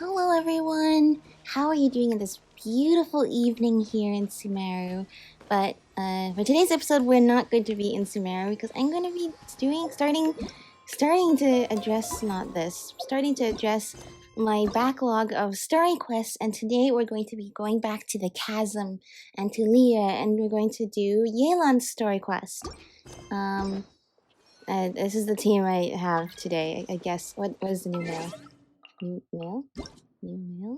Hello everyone! How are you doing in this beautiful evening here in Sumeru? But for today's episode, we're not going to be in Sumeru because I'm going to be starting to address my backlog of story quests, and today we're going to be going back to the chasm and to Leah, and we're going to do Yelan's story quest. This is the team I have today. I guess. What is the new mail? New mail? New mail?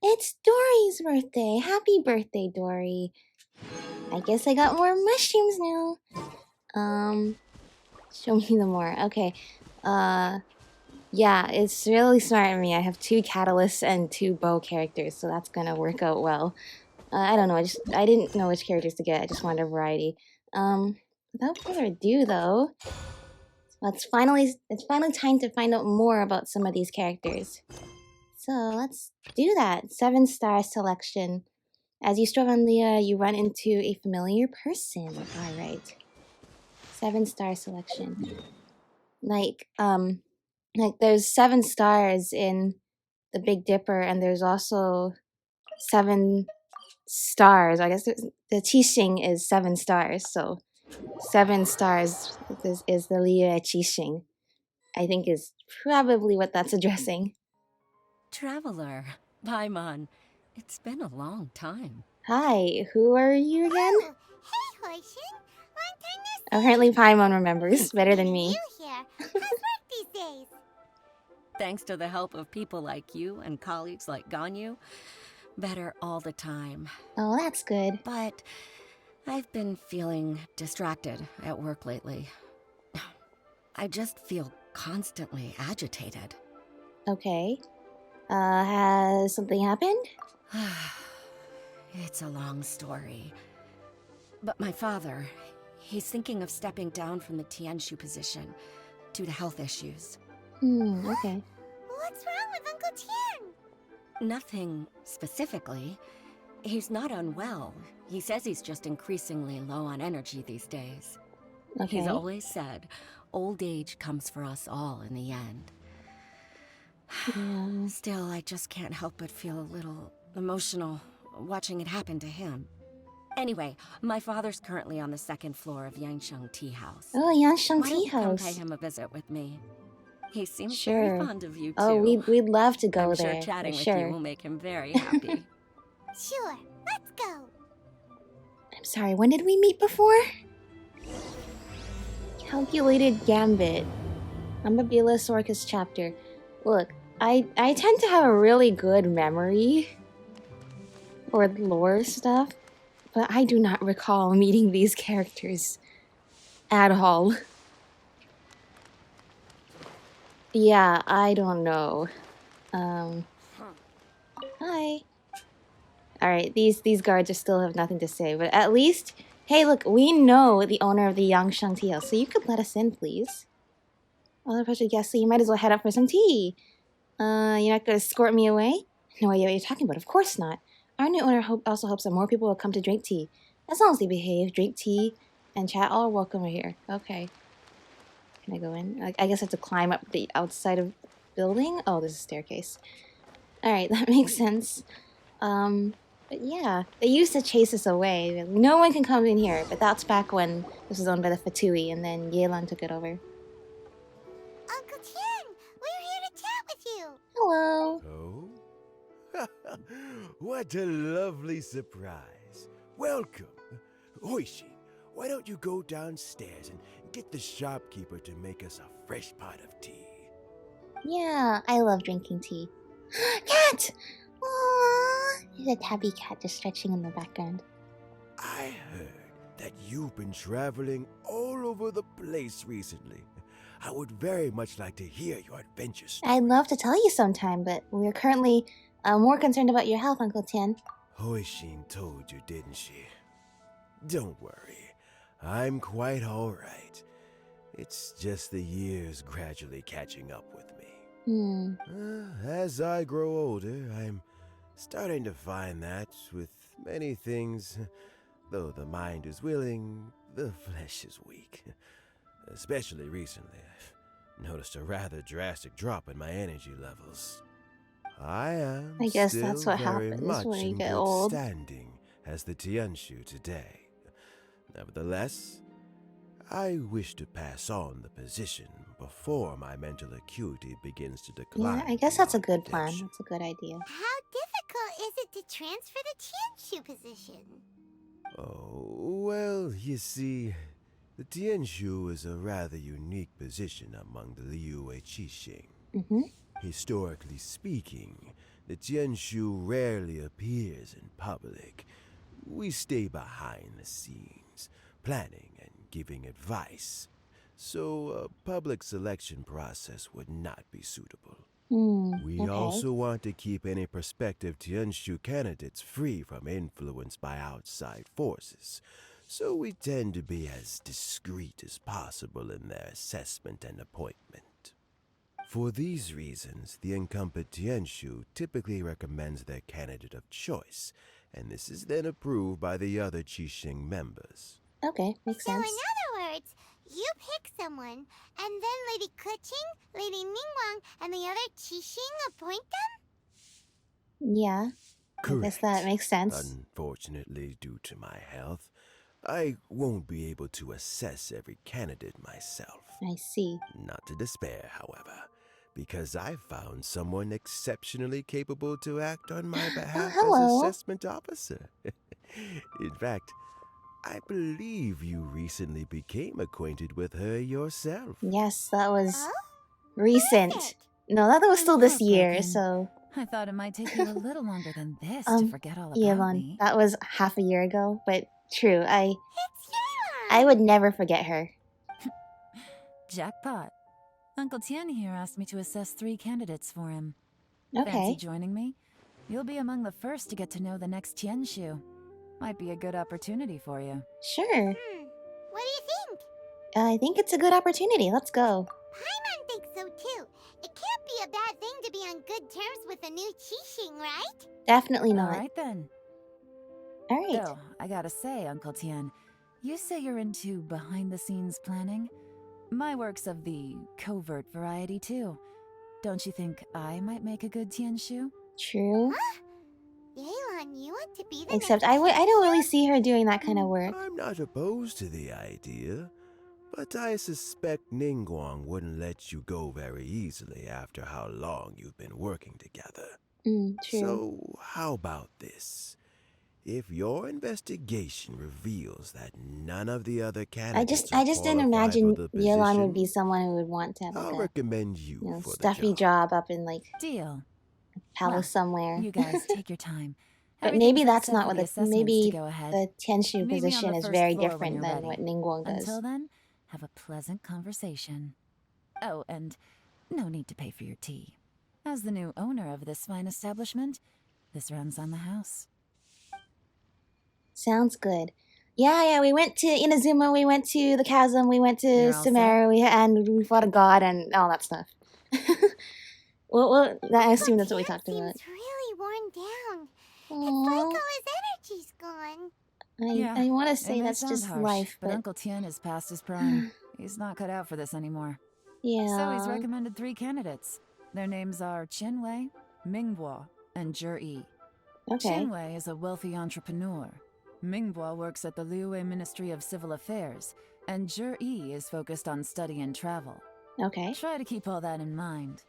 It's Dory's birthday! Happy birthday, Dory! I guess I got more mushrooms now. Show me the more. Okay. Yeah, it's really smart of me. I have 2 catalysts and 2 bow characters, so that's gonna work out well. I don't know. I didn't know which characters to get. I just wanted a variety. Without further ado, though, it's finally time to find out more about some of these characters. So let's do that. 7-star selection. As you stroll on Leah, you run into a familiar person. Alright. 7-star selection. Like there's 7 stars in the Big Dipper, and there's also 7 stars. I guess the Qixing is 7 stars, so 7 stars is the Leah Qixing. I think is probably what that's addressing. Traveler, Paimon, it's been a long time. Hi, who are you again? Oh, hey, Hoishin. Long time no see. Apparently Paimon remembers better than me. You here? How's work these days? Thanks to the help of people like you and colleagues like Ganyu, better all the time. Oh, that's good. But I've been feeling distracted at work lately. I just feel constantly agitated. Okay. Has something happened? It's a long story. But my father, he's thinking of stepping down from the Tianshu position due to health issues. Okay. What's wrong with Uncle Tian? Nothing specifically. He's not unwell. He says he's just increasingly low on energy these days. Okay. He's always said, old age comes for us all in the end. Yeah. Still, I just can't help but feel a little emotional watching it happen to him. Anyway, my father's currently on the 2nd floor of Yangsheng Tea House. Oh, Yansheng Why don't Tea you come House. pay him a visit with me? He seems Sure. very fond of you too. Oh, we'd love to go I'm there. sure chatting with sure. you will make him very happy. Sure, let's go. I'm sorry, when did we meet before? Calculated Gambit. Umbrabilis Orchis chapter. Look, I tend to have a really good memory for lore stuff, but I do not recall meeting these characters at all. Yeah, I don't know. Hi. Alright, these guards are still have nothing to say, but at least, hey look, we know the owner of the Yangsheng Tea House, so you could let us in, please. Well, the pressure guest, so you might as well head up for some tea. You're not gonna escort me away? No idea what you're talking about, of course not. Our new owner also hopes that more people will come to drink tea. As long as they behave, drink tea, and chat, all are welcome here. Okay. Can I go in? I guess I have to climb up the outside of the building? Oh, there's a staircase. Alright, that makes sense. But yeah, they used to chase us away. No one can come in here, but that's back when this was owned by the Fatui, and then Yelan took it over. Uncle Tian, we're here to chat with you. Hello. Oh? What a lovely surprise. Welcome. Hoishi, why don't you go downstairs and get the shopkeeper to make us a fresh pot of tea? Yeah, I love drinking tea. Cat! Aww! There's a tabby cat just stretching in the background. I heard that you've been traveling all over the place recently. I would very much like to hear your adventure story. I'd love to tell you sometime, but we're currently more concerned about your health, Uncle Tian. Hoishin told you, didn't she? Don't worry. I'm quite alright. It's just the years gradually catching up with me. As I grow older, I'm starting to find that with many things, though the mind is willing, the flesh is weak. Especially recently, I've noticed a rather drastic drop in my energy levels. I am I guess still that's what very happens much when you in get good old. standing as the Tianshu today. Nevertheless, I wish to pass on the position before my mental acuity begins to decline. Yeah, I guess that's a beyond good plan. redemption. That's a good idea. How difficult is it to transfer the Tianshu position? Oh, well, you see, the Tianshu is a rather unique position among the Liyue Qixing. Mm-hmm. Historically speaking, the Tianshu rarely appears in public. We stay behind the scenes, planning and giving advice. So a public selection process would not be suitable. We Okay. also want to keep any prospective Tianshu candidates free from influence by outside forces, so we tend to be as discreet as possible in their assessment and appointment. For these reasons, the incumbent Tianshu typically recommends their candidate of choice, and this is then approved by the other Qixing members. Okay, makes So sense. in other words, you pick someone, and then Lady Keqing, Lady Ningguang, and the other Qixing appoint them? Yeah, I guess that Correct. makes sense. Unfortunately, due to my health, I won't be able to assess every candidate myself. I see. Not to despair, however, because I found someone exceptionally capable to act on my behalf as hello. assessment officer. In fact, I believe you recently became acquainted with her yourself. Yes, that was Oh? recent. Perfect. No, that was still this year, Heartbroken. so... I thought it might take you a little longer than this to forget all about Yelan, me. that was half a year ago, but true, It's Yelan! I would never forget her. Jackpot. Uncle Tien here asked me to assess 3 candidates for him. Okay. Fancy joining me? You'll be among the first to get to know the next Tianshu. Might be a good opportunity for you. Sure. What do you think? I think it's a good opportunity. Let's go. Paimon thinks so too. It can't be a bad thing to be on good terms with a new Qixing, right? Definitely not. Alright then. Alright. Though, I gotta say, Uncle Tien, you say you're into behind-the-scenes planning? My work's of the covert variety, too. Don't you think I might make a good Tianshu? True. Yelan, you want to be the Except next I don't Qixing? really see her doing that kind of work. I'm not opposed to the idea, but I suspect Ningguang wouldn't let you go very easily after how long you've been working together. True. So, how about this? If your investigation reveals that none of the other candidates I just didn't imagine Yelan would be someone who would want to have I'll like a recommend you for the stuffy job up in like Deal. palace Well, somewhere. You guys take your time. But maybe Everything's that's set not for what the the assessments maybe to go ahead. the Tianshu Meet me on position the is first very floor when different you're than ready. what Ningguang does. Until then, have a pleasant conversation. Oh, and no need to pay for your tea. As the new owner of this fine establishment, this runs on the house. Sounds good. Yeah, we went to Inazuma, we went to the Chasm, we went to You're all Sumeru, and we fought a god and all that stuff. well, I assume that's what we Tien talked about. seems really worn down. It's Aww. like all his energy's gone. I want to It say may that's sound just harsh, life, but but Uncle Tien is past his prime. He's not cut out for this anymore. yeah. So he's recommended 3 candidates. Their names are Qinwei, Mingbo, and Zhi. Okay. Qinwei is a wealthy entrepreneur. Mingbo works at the Liyue Ministry of Civil Affairs, and Zhi is focused on study and travel. Okay. Try to keep all that in mind.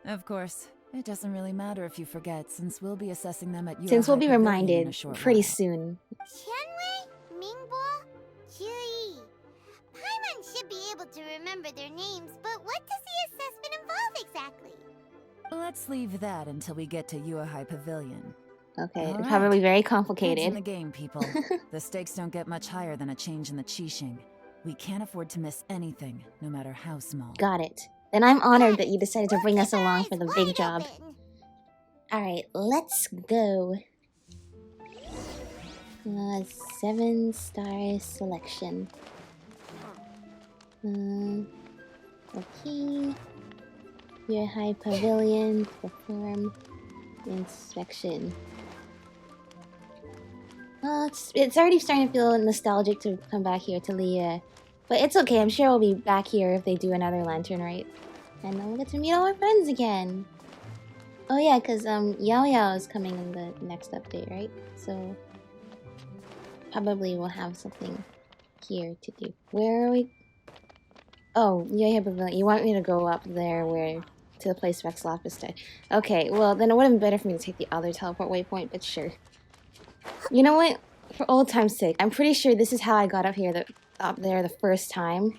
Of course, it doesn't really matter if you forget, since we'll be assessing them at your Since we'll be in a reminded short pretty while. soon. Qianwei, Mingbo, Zhi. Paimon should be able to remember their names, but what does the assessment involve exactly? Let's leave that until we get to Yuehai Pavilion. Okay, All it's probably very Heads in complicated. the game, people. The stakes don't get much higher than a change in the Qixing. We can't afford to miss anything, no matter how small. Got it. Then I'm honored that you decided to bring We'll us keep our along eyes for the wide big job. open. Alright, let's go. 7-star selection. Okay. Your high pavilion, perform inspection. It's already starting to feel nostalgic to come back here to Leah. But it's okay, I'm sure we'll be back here if they do another lantern, right? And then we'll get to meet all our friends again. Oh yeah, because Yao Yao is coming in the next update, right? So probably we'll have something here to do. Where are we? Oh, yeah, Pavilion. You want me to go up there where to the place Rex Lopez died? Okay, well then it would have been better for me to take the other teleport waypoint, but sure. You know what? For old time's sake, I'm pretty sure this is how I got up here, up there the first time.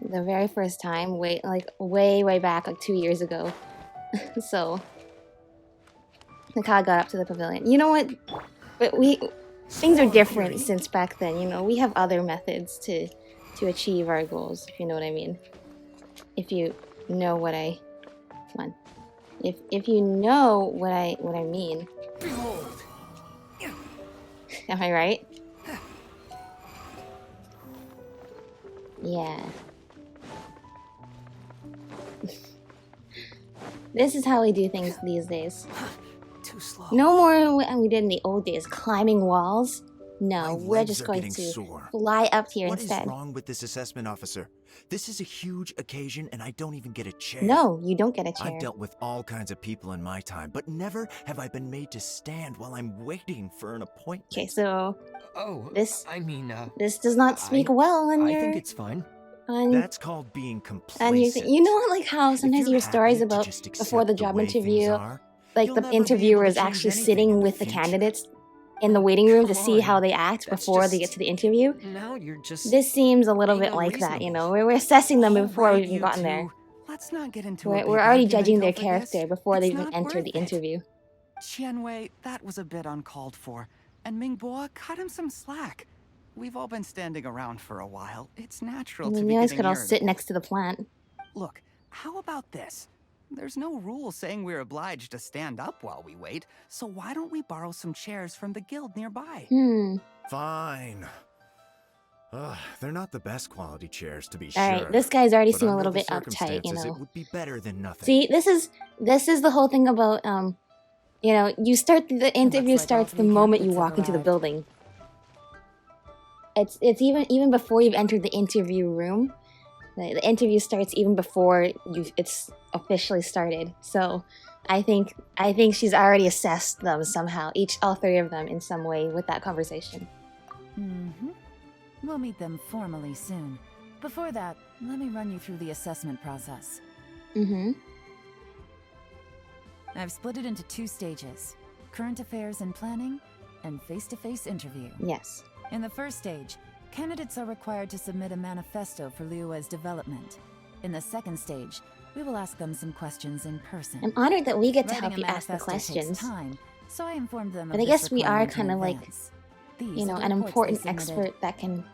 The very first time, way back, like 2 years ago. So, like how I got up to the pavilion. You know what? But things are different since back then. You know, we have other methods to achieve our goals. If you know what I mean. If you know what I, come on. If you know what I mean. Behold. Am I right? Yeah. This is how we do things these days. Too slow. No more what we did in the old days, climbing walls. No, we're just going to fly up here instead. What is wrong with this assessment officer? This is a huge occasion and I don't even get a chair. No, you don't get a chair. I've dealt with all kinds of people in my time, but never have I been made to stand while I'm waiting for an appointment. Okay, so this does not speak well on your... I think it's fine. That's called being complacent. You know like how sometimes you hear stories about before the job interview, like the interviewer is actually sitting with the candidates in the waiting room to see how they act before they get to the interview? Now you're just... This seems a little bit like that, you know? We're assessing them before we've even gotten there. Let's not get into we're already judging their character before they even enter the interview. Qianwei, that was a bit uncalled for. And Mingbo, cut him some slack. We've all been standing around for a while. It's natural to be you guys getting could all irritable. sit next to the plant. Look, how about this? There's no rule saying we're obliged to stand up while we wait, so why don't we borrow some chairs from the guild nearby? Fine. They're not the best quality chairs, to be all sure. Alright, this guy's already but seem a under little the bit uptight, you know. It would be better than nothing. See, this is the whole thing about, you know, the interview starts the moment you walk into the building. It's even before you've entered the interview room. The interview starts even before it's officially started. So, I think she's already assessed them somehow, all three of them in some way with that conversation. We'll meet them formally soon. Before that, let me run you through the assessment process. I've split it into 2 stages: current affairs and planning, and face-to-face interview. Yes. In the first stage, candidates are required to submit a manifesto for Liyue's development. In the second stage, we will ask them some questions in person. I'm honored that we get to Writing help you a ask the manifesto takes questions. time, so I informed them But of I this guess we are requirement kind in of like, advance. These you know, are the an reports important they submitted. expert that can,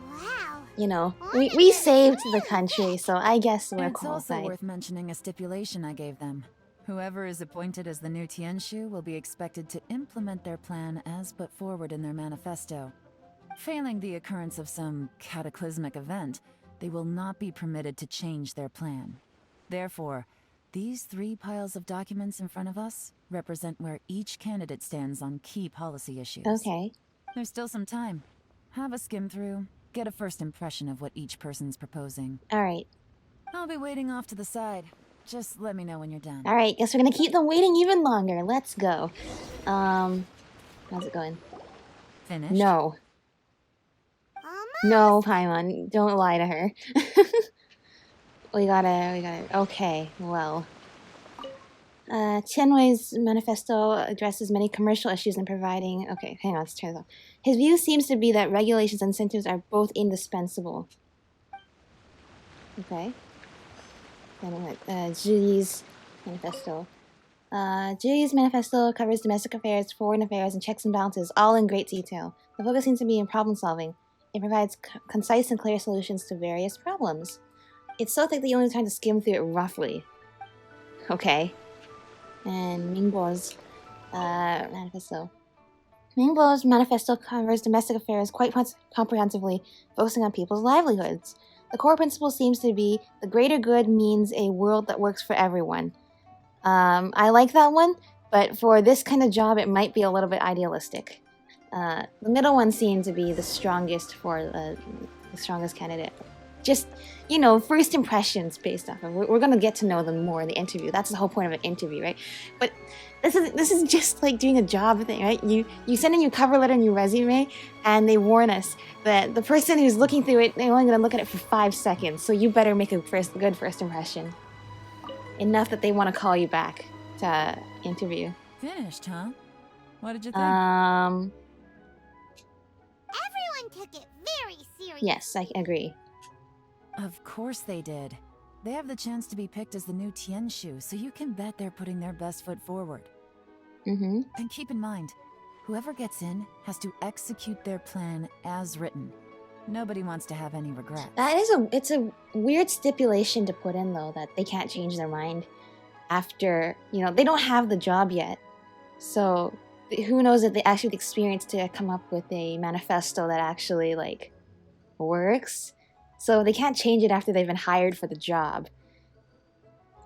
Wow. you know, we saved the country, so I guess we're It's also qualified. worth mentioning a stipulation I gave them. Whoever is appointed as the new Tianshu will be expected to implement their plan as put forward in their manifesto. Failing the occurrence of some cataclysmic event, they will not be permitted to change their plan. Therefore, these 3 piles of documents in front of us represent where each candidate stands on key policy issues. Okay. There's still some time. Have a skim through, get a first impression of what each person's proposing. Alright. I'll be waiting off to the side. Just let me know when you're done. Alright, guess we're gonna keep them waiting even longer. Let's go. How's it going? Finished? No. No, Paimon, don't lie to her. we gotta, okay, well. Tianwei's manifesto addresses many commercial issues in providing... Okay, hang on, let's turn this off. His view seems to be that regulations and incentives are both indispensable. Okay. Then Zhiyi's manifesto. Zhiyi's manifesto covers domestic affairs, foreign affairs, and checks and balances, all in great detail. The focus seems to be in problem solving. It provides concise and clear solutions to various problems. It's so thick that you only have time to skim through it roughly. Okay. And Mingbo's manifesto. Mingbo's manifesto covers domestic affairs quite comprehensively, focusing on people's livelihoods. The core principle seems to be the greater good means a world that works for everyone. I like that one, but for this kind of job, it might be a little bit idealistic. The middle one seemed to be the strongest for the strongest candidate. just, first impressions based off of. We're gonna get to know them more in the interview. That's the whole point of an interview, right? But this is just like doing a job thing, right? You send in your cover letter and your resume, and they warn us that the person who's looking through it, they're only gonna look at it for 5 seconds. So you better make a good first impression, enough that they want to call you back to interview. Finished, huh? What did you think? Everyone took it very seriously. Yes, I agree. Of course they did. They have the chance to be picked as the new Tianshu, so you can bet they're putting their best foot forward. Mm-hmm. And keep in mind, whoever gets in has to execute their plan as written. Nobody wants to have any regrets. It's a weird stipulation to put in, though, that they can't change their mind after, they don't have the job yet. So who knows if they actually have the experience to come up with a manifesto that actually, works. So they can't change it after they've been hired for the job.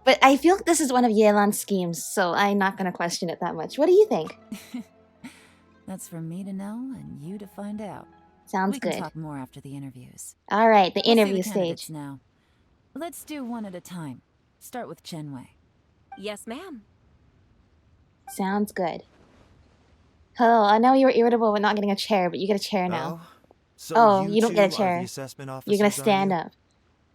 But I feel like this is one of Yelan's schemes, so I'm not going to question it that much. What do you think? That's for me to know and you to find out. Sounds we good. We can talk more after the interviews. All right, the Let's interview see the candidates stage. Now. Let's do one at a time. Start with Chenwei. Yes, ma'am. Sounds good. Hello, I know you were irritable with not getting a chair, but you get a chair now. So you don't get a two chair. are the assessment You're gonna officers, are stand you? up,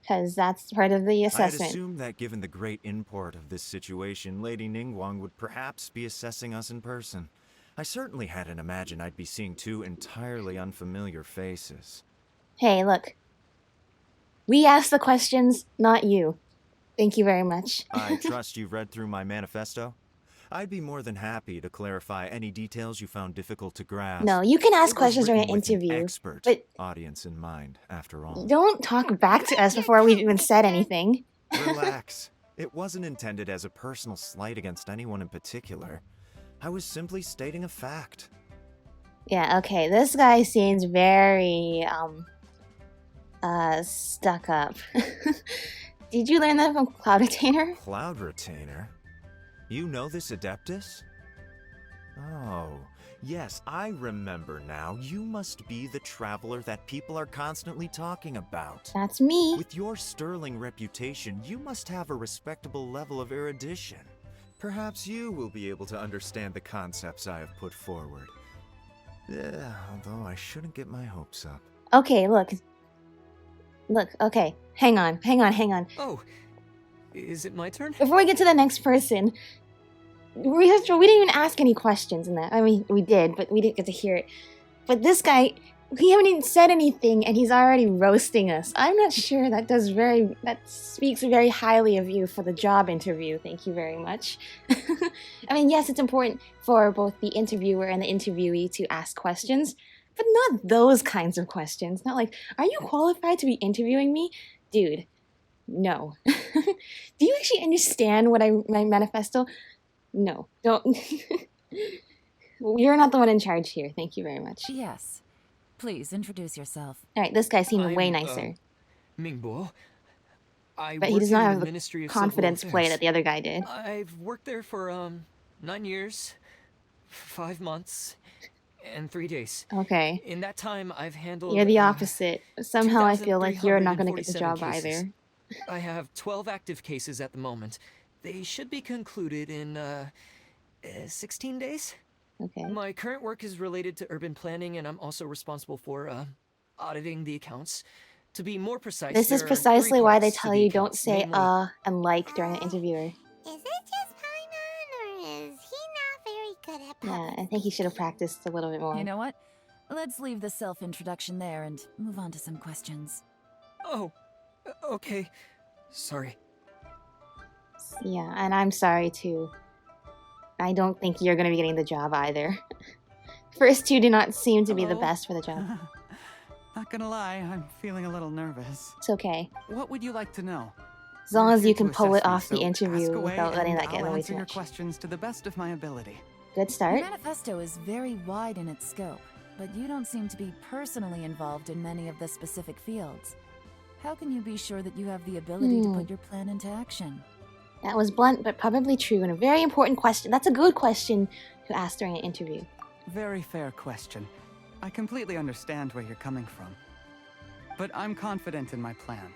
because that's part of the I'd assessment. assume that given the great import of this situation, Lady Ningguang would perhaps be assessing us in person. I certainly hadn't imagined I'd be seeing 2 entirely unfamiliar faces. Hey, look. We asked the questions, not you. Thank you very much. I trust you've read through my manifesto? I'd be more than happy to clarify any details you found difficult to grasp. No, you can ask It was questions during an written with interview, expert but audience in mind, after all. don't talk back to us before we've even said anything. Relax. It wasn't intended as a personal slight against anyone in particular. I was simply stating a fact. Yeah, okay, this guy seems very, stuck up. Did you learn that from Cloud Retainer? Cloud Retainer? You know this Adeptus? Oh, yes, I remember now. You must be the traveler that people are constantly talking about. That's me. With your sterling reputation, you must have a respectable level of erudition. Perhaps you will be able to understand the concepts I have put forward. Yeah, although I shouldn't get my hopes up. Okay, look. Look, okay. Hang on. Oh, is it my turn? Before we get to the next person, we didn't even ask any questions in that. I mean, we did, but we didn't get to hear it. But this guy, he haven't even said anything, and he's already roasting us. I'm not sure that speaks very highly of you for the job interview. Thank you very much. I mean, yes, it's important for both the interviewer and the interviewee to ask questions, but not those kinds of questions. Not like, are you qualified to be interviewing me? Dude, no. Do you actually understand what my manifesto? No, don't. You're not the one in charge here. Thank you very much. Yes. Please introduce yourself. All right, this guy seemed way I'm, nicer. Mingbo. I But he work does in not the have the Ministry of Civil confidence play Affairs. that the other guy did. I've worked there for 9 years, 5 months, and 3 days. Okay. In that time, I've handled. You're the opposite. Somehow I feel like you're not going to get the 2,347 job cases. either. I have 12 active cases at the moment. They should be concluded in 16 days. Okay. My current work is related to urban planning, and I'm also responsible for auditing the accounts. To be more precise, This is there are precisely 3 why they parts to tell the you don't accounts, say namely- and like during the interviewer. Is it just Paimon, or is he not very good at Yeah, public I think he should have speaking? practiced a little bit more. You know what? Let's leave the self-introduction there and move on to some questions. Oh, okay. Sorry. Yeah, and I'm sorry too. I don't think you're going to be getting the job either. First 2 do not seem to be the Hello? best for the job. Not gonna lie, I'm feeling a little nervous. It's okay. What would you like to know? As long You're as here you can to pull it assess me, off the so interview ask away without letting and that get in the I'll way answer too your much. questions to the best of my ability. Good Your start. manifesto is very wide in its scope, but you don't seem to be personally involved in many of the specific fields. How can you be sure that you have the ability to put your plan into action? That was blunt, but probably true, and a very important question. That's a good question to ask during an interview. Very fair question. I completely understand where you're coming from. but I'm confident in my plan.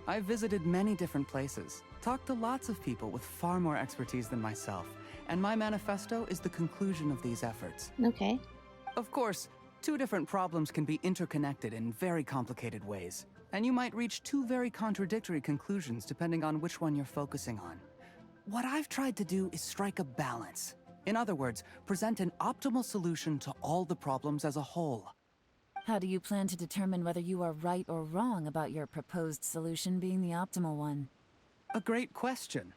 I've visited many different places, talked to lots of people with far more expertise than myself, and my manifesto is the conclusion of these efforts. Okay. Of course, two different problems can be interconnected in very complicated ways, and you might reach two very contradictory conclusions depending on which one you're focusing on. What I've tried to do is strike a balance. In other words, present an optimal solution to all the problems as a whole. How do you plan to determine whether you are right or wrong about your proposed solution being the optimal one? A great question.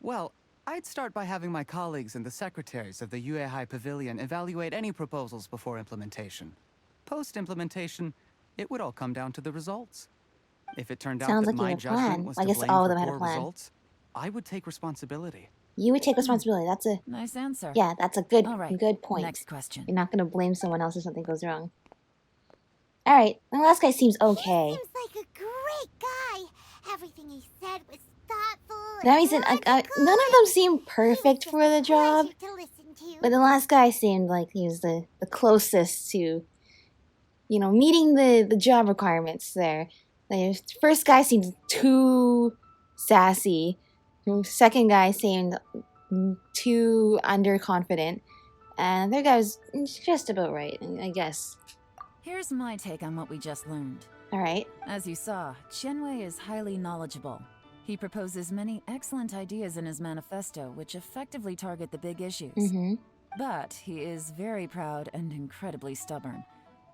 Well, I'd start by having my colleagues and the secretaries of the Yuehai Pavilion evaluate any proposals before implementation. Post-implementation, it would all come down to the results. If it turned out Sounds that like you my have a judgment plan. was I to guess blame all of for them had a poor plan. results, I would take responsibility. You would take responsibility. That's a Nice answer. yeah. That's a good All right. good point. Next question. You're not gonna blame someone else if something goes wrong. All right. The last guy seems okay. He seems like a great guy. Everything he said was thoughtful. That means none of them seem perfect for the job. But the last guy seemed like he was the closest to, you know, meeting the job requirements there. The first guy seemed too sassy. The second guy seemed too underconfident. And the third guy was just about right, I guess. Here's my take on what we just learned. Alright. As you saw, Qianwei is highly knowledgeable. He proposes many excellent ideas in his manifesto, which effectively target the big issues. Mm-hmm. But he is very proud and incredibly stubborn.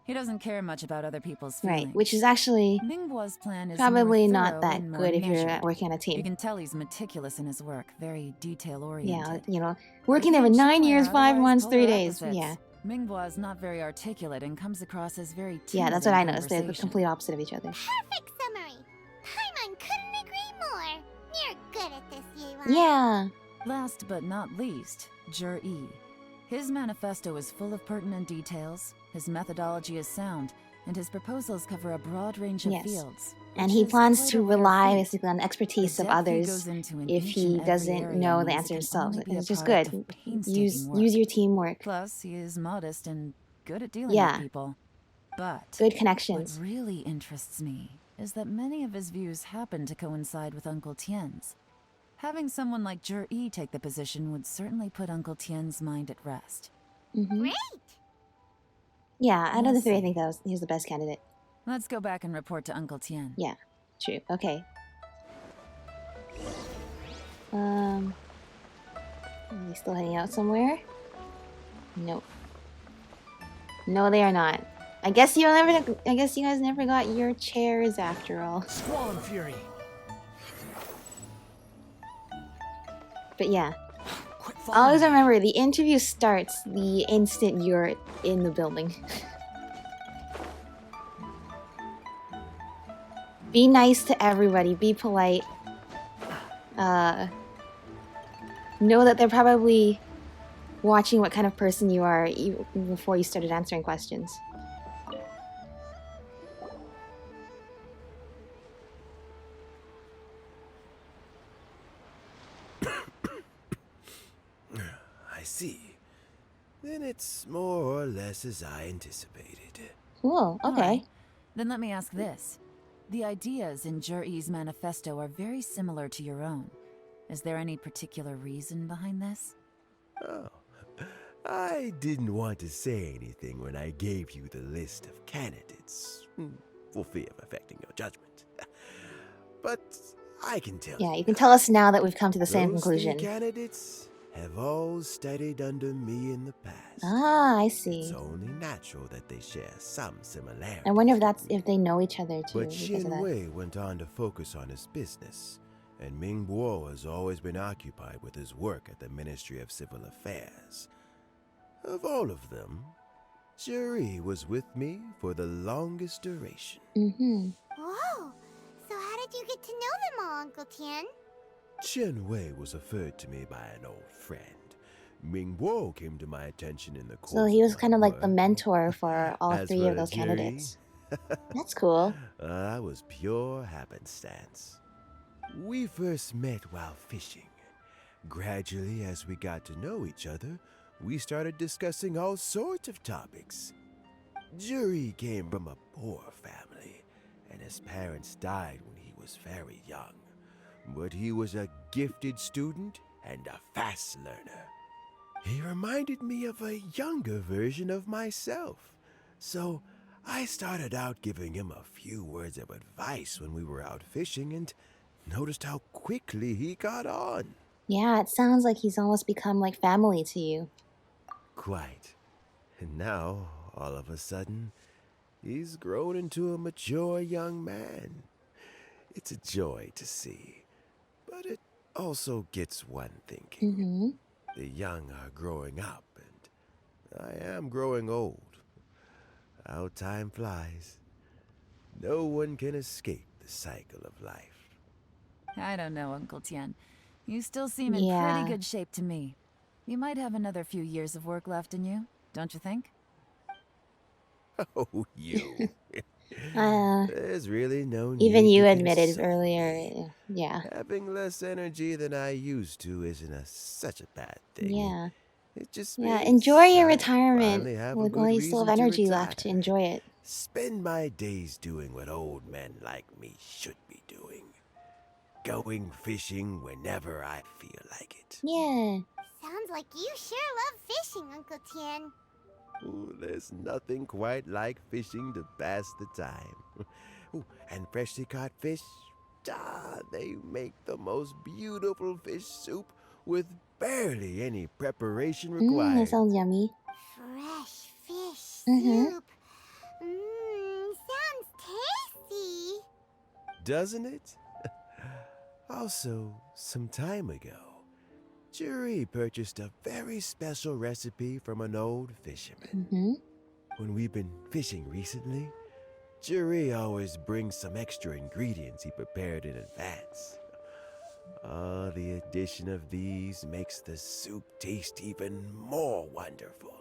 He doesn't care much about other people's feelings. Right, which is actually Ningguo's plan is probably more not thorough that and more good if you're measured. working on a You team. can tell he's meticulous in his work, very detail-oriented. Yeah, you know, working there for 9 years, 5 months, 3 days. Yeah. Minghua is not very articulate and comes across as very timid. Yeah, that's what in I noticed. They're the conversation. complete opposite of each other. Perfect summary. Paimon couldn't agree more. You're good at this, Yelan. Yeah. Last but not least, Zhi. His manifesto is full of pertinent details, his methodology is sound, and his proposals cover a broad range of Yes. fields. And which he is plans quite to a rare rely feat. basically on the expertise The of depth he others goes into in if each he and every doesn't area know the means answer it can himself. only be a It's just product good. of painstaking work. Use your teamwork. Plus, he is modest and good at dealing Yeah. with people. But Good what connections. really interests me is that many of his views happen to coincide with Uncle Tien's. Having someone like Zhi take the position would certainly put Uncle Tien's mind at rest. Mm-hmm. Great. Yeah, out of the Let's three, I see. think he was the best candidate. Let's go back and report to Uncle Tien. Yeah, true. Okay. Are they still hanging out somewhere? Nope. No, they are not. I guess you guys never got your chairs after all. Squall and Fury. But yeah, Quit always remember the interview starts the instant you're in the building. Be nice to everybody. Be polite. Know that they're probably watching what kind of person you are even before you started answering questions. I see. Then it's more or less as I anticipated. Cool. All Okay. right. Then let me ask this. The ideas in Zhi's manifesto are very similar to your own. Is there any particular reason behind this? Oh, I didn't want to say anything when I gave you the list of candidates, for fear of affecting your judgment. But I can tell Yeah, you. you can tell us now that we've come to the same Those conclusion. three candidates have all studied under me in the past. Ah, I It's see. only natural that they share some similarities. I wonder if with that's me. if they know each other too. But Because of that. Wei went on to focus on his business, and Ming Bo has always been occupied with his work at the Ministry of Civil Affairs. Of all of them, Zhi was with me for the longest duration. Mm-hmm. Whoa. So how did you get to know them all, Uncle Tien? Chen Wei was referred to me by an old friend. Ming Bo came to my attention in the course So he was of my kind of like the work. mentor for all As three for of those Zhi, candidates. That's cool. That was pure happenstance. We first met while fishing. Gradually, as we got to know each other, we started discussing all sorts of topics. Zhi came from a poor family, his parents died when he was very young. But he was a gifted student and a fast learner. He reminded me of a younger version of myself. So I started out giving him a few words of advice when we were out fishing and noticed how quickly he got on. Yeah, it sounds like he's almost become like family to you. Quite. And now, all of a sudden, he's grown into a mature young man. It's a joy to see. But it also gets one thinking. Mm-hmm. The young are growing up, and I am growing old. How time flies. No one can escape the cycle of life. I don't know, Uncle Tian. You still seem in Yeah. pretty good shape to me. You might have another few years of work left in you, don't you think? Oh, you. Uh, There's really no need Even you to admitted console earlier, me. yeah. Having less energy than I used to isn't such a bad thing. Yeah. It just Yeah, means enjoy your I retirement finally have a while good you still have reason to energy left to retire. enjoy it. Spend my days doing what old men like me should be doing. Going fishing whenever I feel like it. Yeah. Sounds like you sure love fishing, Uncle Tien. Ooh, there's nothing quite like fishing to pass the time. Ooh, and freshly caught fish, they make the most beautiful fish soup with barely any preparation required. That sounds yummy. Fresh fish Mhm. soup. Sounds tasty. Doesn't it? Also, some time ago, Jury purchased a very special recipe from an old fisherman. Mm-hmm. When we've been fishing recently, Jury always brings some extra ingredients he prepared in advance. The addition of these makes the soup taste even more wonderful.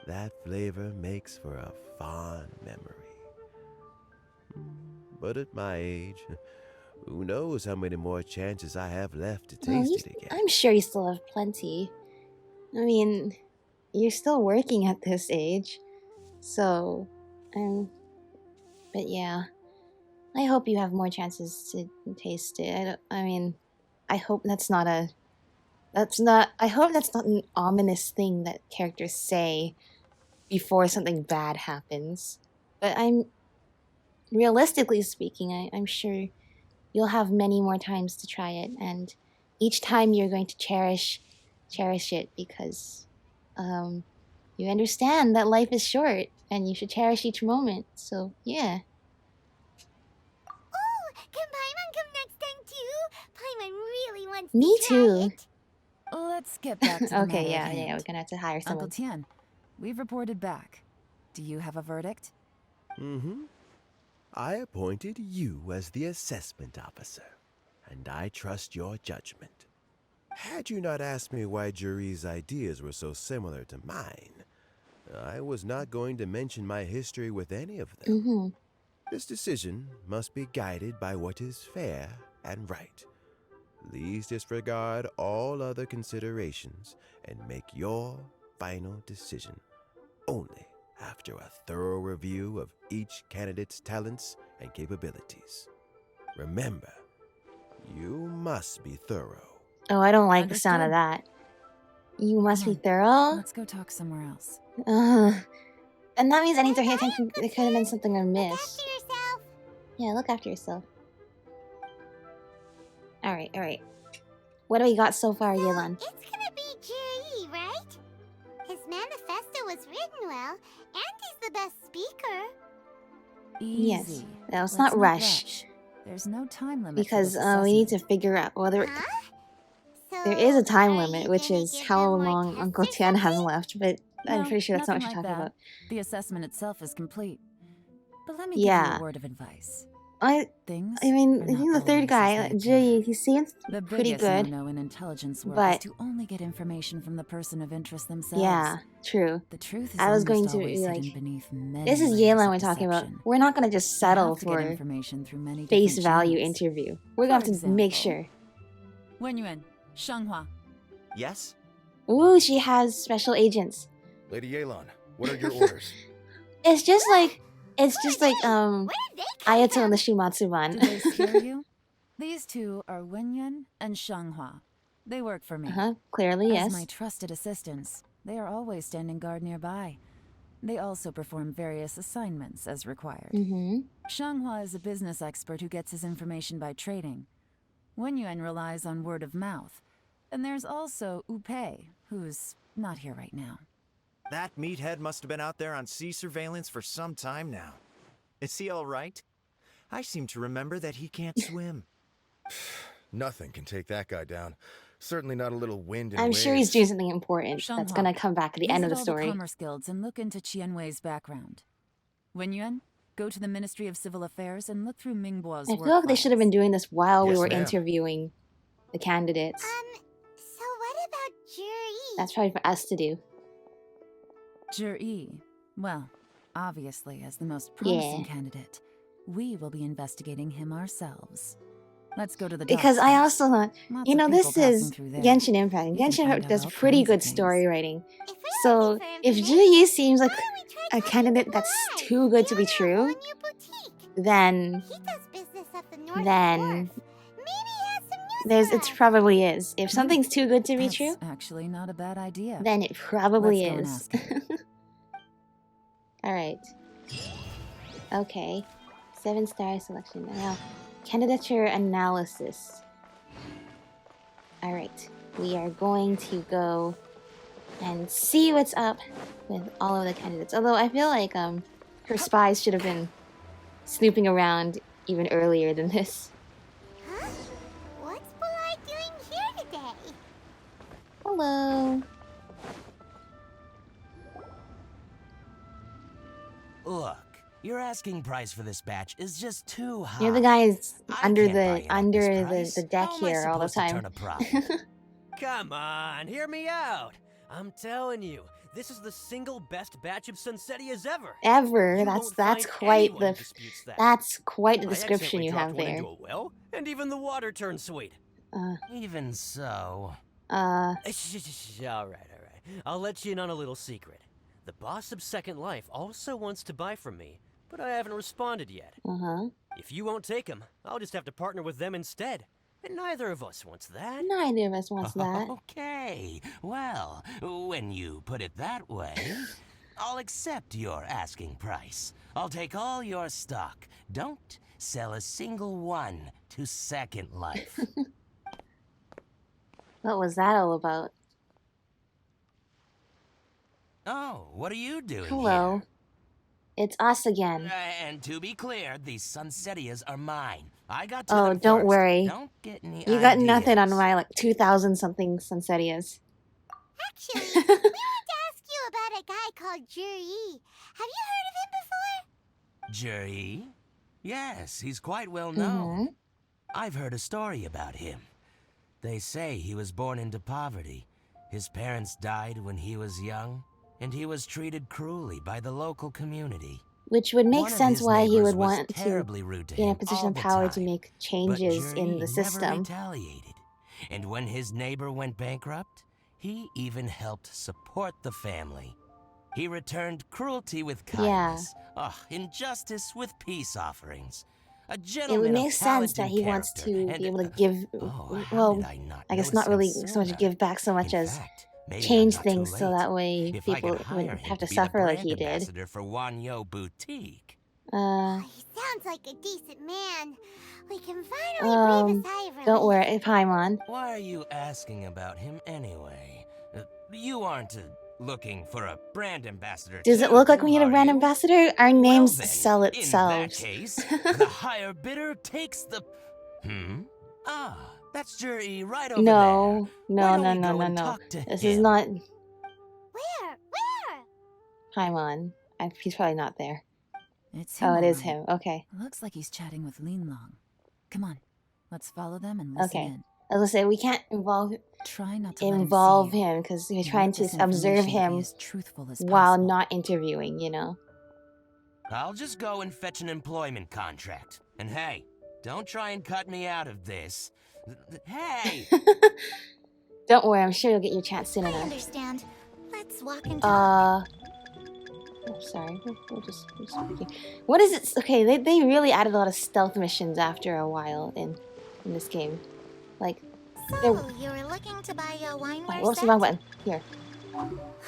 That flavor makes for a fond memory. But at my age, who knows how many more chances I have left to taste it again. I'm sure you still have plenty. I mean, you're still working at this age. So, but yeah. I hope you have more chances to taste it. I hope that's not an ominous thing that characters say before something bad happens. But realistically speaking, I'm sure you'll have many more times to try it, and each time you're going to cherish it because you understand that life is short and you should cherish each moment. So yeah. Oh, can Paimon come next time too? Paimon really wants Me to try too. it. Let's get back to the Okay, matter yeah, at hand. we're gonna have to hire Uncle someone. Tian, we've reported back. Do you have a verdict? Mm-hmm. I appointed you as the assessment officer, and I trust your judgment. Had you not asked me why Jury's ideas were so similar to mine, I was not going to mention my history with any of them. Mm-hmm. This decision must be guided by what is fair and right. Please disregard all other considerations and make your final decision only after a thorough review of each candidate's talents and capabilities. Remember, you must be thorough. Oh, I don't like the sound of Understood. that. You must be Come on, thorough? Let's go talk somewhere else. And that means I need to pay Bye-bye, attention. Uncle There could have been Tien. something I Look missed. after yourself. Yeah, look after yourself. Alright. What do we got so far, Yelan? It's gonna be Jiri, right? His manifesto was written well, and he's the best speaker. Easy. Yes. Now, let's Let's not rush. There's no time limit. Because for this we need to assessment. figure out whether Huh? there is a So, time are limit, you which gonna is give how them more long tests Uncle or Tian has something? left, but I'm No, pretty sure that's not what nothing you're like talking that. about. The assessment itself is complete. But let me give you Yeah. a word of advice. I Things. mean, are I not think the third always guy, as they Jay, appear. he seems The pretty biggest good. no-no in intelligence work but- is to only get information from the person of interest themselves. Yeah, true. The truth is I was going almost to always be hidden like, beneath many this is layers Yelan of we're talking about. deception. We're not gonna just You settle have to get for information through many face different value channels. interview. We're gonna have For to make example- sure. Wenyuan, Shanghua. Yes? Ooh, she has special agents. Lady Yelan, what are your orders? It's just like It's just like, Where did they come Ayato and the from? Shumatsuban. Do they scare you? These two are Wenyuan and Shanghua. They work for me. Clearly, As my yes. trusted assistants, they are always standing guard nearby. They also perform various assignments as required. Shanghua is a business expert who gets his information by trading. Wenyuan relies on word of mouth. And there's also Upei, who's not here right now. That meathead must have been out there on sea surveillance for some time now. Is he all right? I seem to remember that he can't swim. Nothing can take that guy down. Certainly not a little wind and I'm waves. sure he's doing something important that's Shanghua, gonna come back at the end of the visit all story. commerce guilds and look into Qianwei's background. Wenyuan, go to the Ministry of Civil Affairs and look through Mingbo's I work feel like they should have been files. doing this while we Yes, were ma'am. interviewing the candidates. So what about Jury? That's probably for us to do. Zhi, well, obviously as the most promising candidate, we will be investigating him ourselves. Let's go to the Because I docks. also thought, Lots you know, of this people is passing through there. Genshin Impact. And You can Genshin find Impact out does all pretty kinds good of things. story writing. If we're So looking for if information, Zhi seems like why don't we try a talking candidate to that's Guy? too good to be He owns a true, whole new boutique. then He does business at the North Then Wharf. Maybe he has some news there's for it us. probably is. If something's too good to be That's true, actually not a bad idea. then it probably Let's go and is. ask him. Alright. Okay. 7-star selection. Now, candidature analysis. Alright. We are going to go and see what's up with all of the candidates. Although I feel like her spies should have been snooping around even earlier than this. Huh? What's Polite doing here today? Hello. Look, your asking price for this batch is just too high. You're the guys I under can't buy the it at under this the, price. the deck How am I here all the supposed to time. turn a profit? Come on, hear me out. I'm telling you, this is the single best batch of Sunsettias ever. Ever. You That's won't that's find quite anyone the who disputes that. that's quite the I description accidentally you have dropped one there. into a well, and even the water turned sweet. Uh Even so. uh All right. I'll let you in on a little secret. The boss of Second Life also wants to buy from me, but I haven't responded yet. uh-huh. If you won't take him, I'll just have to partner with them instead. And neither of us wants that. Neither of us wants that. Okay. Well, when you put it that way, I'll accept your asking price. I'll take all your stock. Don't sell a single one to Second Life. What was that all about? Oh, what are you doing Hello. here? It's us again. And to be clear, these Sunsettias are mine. I got to Oh, them don't first. worry. Don't get any You got nothing on ideas. my like 2,000 something Sunsettias. Actually, we want to ask you about a guy called Jury. Have you heard of him before? Jury? Yes, he's quite well known. Mhm. I've heard a story about him. They say he was born into poverty. His parents died when he was young, and he was treated cruelly by the local community. Which would make One of sense his why he neighbors would was want to terribly rude to be in a him position all of the power to time. make But changes in Jury the never system. retaliated. And when his neighbor went bankrupt, he even helped support the family. He returned cruelty with kindness. Injustice with peace offerings. A It gentleman would of make sense talent that and he wants character, to and- be able to give. Oh, how Well, did I not I guess notice not him really so much sooner? give back so much In as fact, maybe I'm change not too things so late. that way If I people could hire wouldn't him have to be the suffer like brand he did. ambassador for Wanyo Boutique. He sounds like a decent man. We can finally breathe a sigh of relief. Don't worry, Paimon. Why are you asking about him anyway? You aren't looking for a brand ambassador. Does it too, look like we need a are brand you? ambassador? Our Well names then, sell In that itself. case, the higher bidder takes the. Ah, that's Jury right over No, there. no, Why no, don't we no, go no, and no. talk to This him? is not Where? Where? Paimon. He's probably not there. It's him. Oh, it is alright. him. Okay. Looks like he's chatting with Linlong. Come on, let's follow them and listen Okay. in. I was gonna say we can't Try not to let involve him see you. him because we're And trying let to this observe information be him as truthful as while possible. not interviewing. You know. I'll just go and fetch an employment contract. And hey, don't try and cut me out of this. Hey! Don't worry. I'm sure you'll get your chance soon I enough. understand. Let's walk and talk. Oh, sorry. We'll just what is it? Okay, they really added a lot of stealth missions after a while in this game. Like, So, you were looking to buy a wineware whoops, set? wrong button. Here.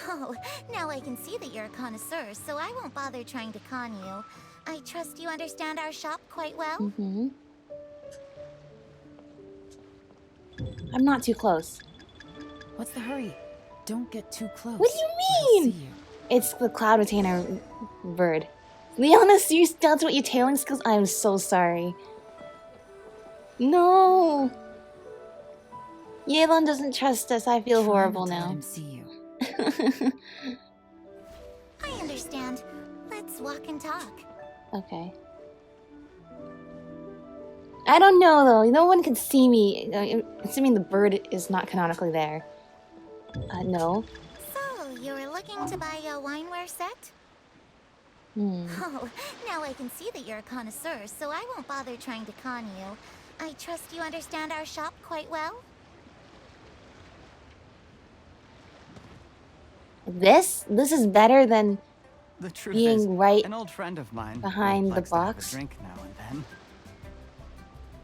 Oh, now I can see that you're a connoisseur, so I won't bother trying to con you. I trust you understand our shop quite well? Mm-hmm. I'm not too close. What's the hurry? Don't get too close. What do you or he'll mean? see you. It's the cloud retainer bird. Leona, you stealth with your tailing skills? I am so sorry. No! Yelan doesn't trust us. I feel Try horrible not to let now. him see you. I understand. Let's walk and talk. Okay. I don't know though. No one can see me. Assuming the bird is not canonically there. No. So, you were looking to buy a wineware set? Hmm. Oh, now I can see that you're a connoisseur, so I won't bother trying to con you. I trust you understand our shop quite well? This is better than The truth being is, right an old friend of mine behind the likes to have a box. drink now and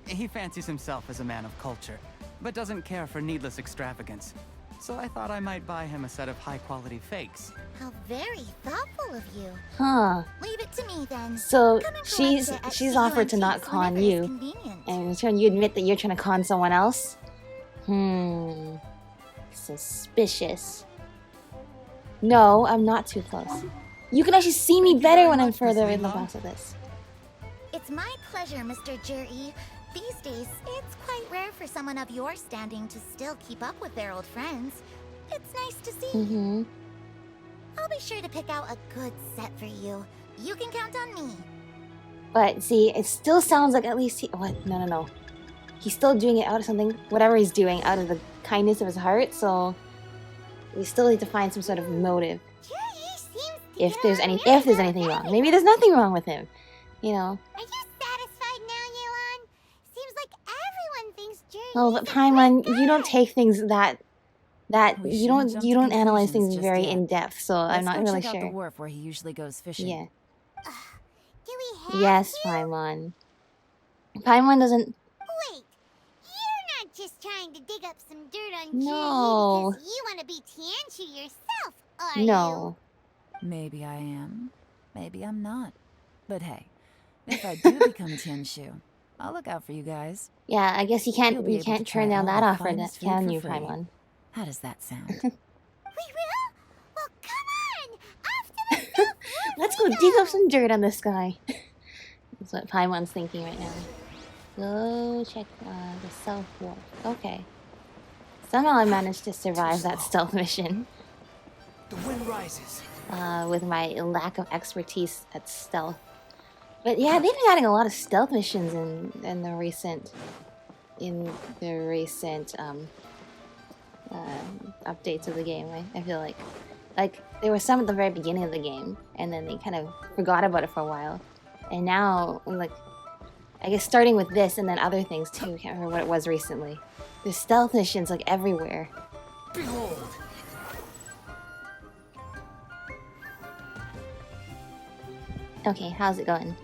then. He fancies himself as a man of culture, but doesn't care for needless extravagance. So I thought I might buy him a set of high-quality fakes. How very thoughtful of you. Huh. Leave it to me then. So Come and collect she's it at she's CU offered to not Antiques con whenever it's you. convenient. And in turn you admit that you're trying to con someone else? Suspicious. No, I'm not too close. You can actually see me Thank you better very when I'm much, further Miss in the Yelan. box of this. It's my pleasure, Mr. Juri. These days, it's quite rare for someone of your standing to still keep up with their old friends. It's nice to see. Mm-hmm. I'll be sure to pick out a good set for you. You can count on me. But see, it still sounds like at least he... What? No. He's still doing it out of something, whatever he's doing, out of the kindness of his heart, so... We still need to find some sort of motive. Juri seems to If get there's along any, really if there's well anything with wrong. everyone. Maybe there's nothing wrong with him. You know? Are you satisfied now, Yelan? Seems like everyone thinks Juri Oh, is but a Paimon, great you don't guy. take things that We you shouldn't don't jump you to don't analyze conclusions things just very yet. in depth, so I'm Let's not go really check out the sure. wharf where he usually goes fishing. Yeah. Do we have Yes, to? Paimon. Paimon doesn't. Wait, you're not just trying to dig up some dirt on No. Juri because you want to be Tianshu yourself, are No. Maybe I am. Maybe I'm not. But hey, if I do become Tianshu, I'll look out for you guys. Yeah, I guess you You'll can't be you able can't to turn try down all that the offer, finest food can for you, free. Paimon? How does that sound? you? We will? Well, come on! Off to the south wharf Let's we go dig up some dirt on this guy. That's what Paimon's thinking right now. Go check the South Wharf. Okay. Somehow I managed to survive that stealth mission. The wind rises. With my lack of expertise at stealth. But yeah, they've been adding a lot of stealth missions in the recent updates of the game. I feel like there were some at the very beginning of the game, and then they kind of forgot about it for a while, and now like I guess starting with this and then other things too. I can't remember what it was recently. There's stealth missions like everywhere. Behold! Okay, how's it going?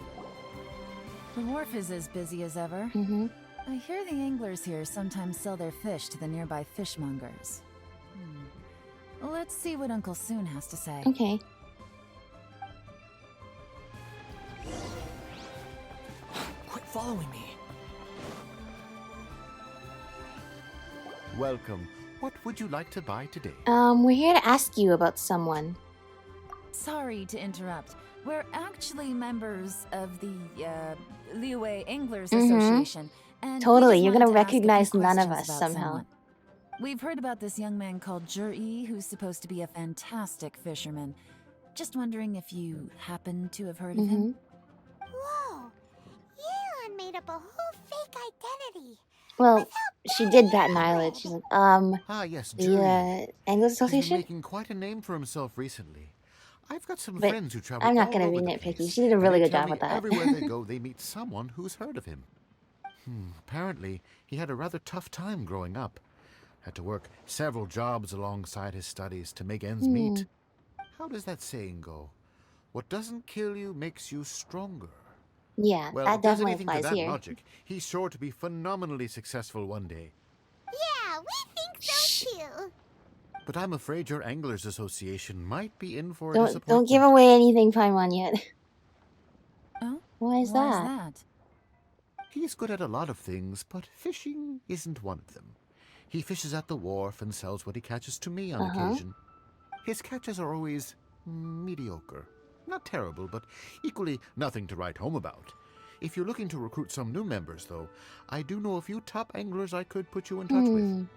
The wharf is as busy as ever. Mm-hmm. I hear the anglers here sometimes sell their fish to the nearby fishmongers. Let's see what Uncle Soon has to say. Okay. Quit following me. Welcome. What would you like to buy today? We're here to ask you about someone. Sorry to interrupt. We're actually members of the Liyue Anglers Association. And we Totally, just you're wanted gonna to ask a few recognize none of questions us about somehow. someone. We've heard about this young man called Juri, who's supposed to be a fantastic fisherman. Just wondering if you happen to have heard of him? Whoa! Yelan made up a whole fake identity. Well, she did bat an eyelid. She's like, Ah, yes, the Juri. Anglers He's been Association? making quite a name for himself recently. I've got some But friends who travel I'm not all gonna over be the nitpicky. place, She did a and really they good tell job me with that. Everywhere they go, they meet someone who's heard of him. Apparently, he had a rather tough time growing up. Had to work several jobs alongside his studies to make ends meet. How does that saying go? What doesn't kill you makes you stronger. Yeah, Well, that if there's definitely anything to applies that here. logic, he's sure to be phenomenally successful one day. Yeah, we think so too. But I'm afraid your Anglers Association might be in for a Don't disappointment. give away anything, Paimon, yet. Oh? Why is that? He's good at a lot of things, but fishing isn't one of them. He fishes at the wharf and sells what he catches to me on occasion. His catches are always mediocre. Not terrible, but equally nothing to write home about. If you're looking to recruit some new members, though, I do know a few top anglers I could put you in touch with.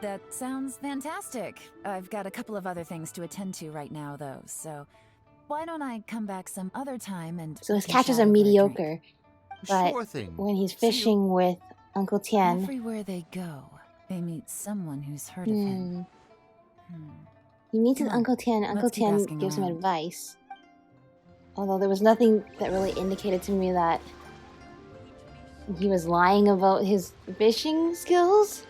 That sounds fantastic. I've got a couple of other things to attend to right now, though, so why don't I come back some other time and... So his we can catches chat are over a drink. mediocre. But Sure thing. when he's fishing with Uncle Tien... Everywhere they go, they meet someone who's heard of him. He meets Come with on, Uncle Tien. Uncle let's keep Tien asking gives him around. advice. Although there was nothing that really indicated to me that he was lying about his fishing skills.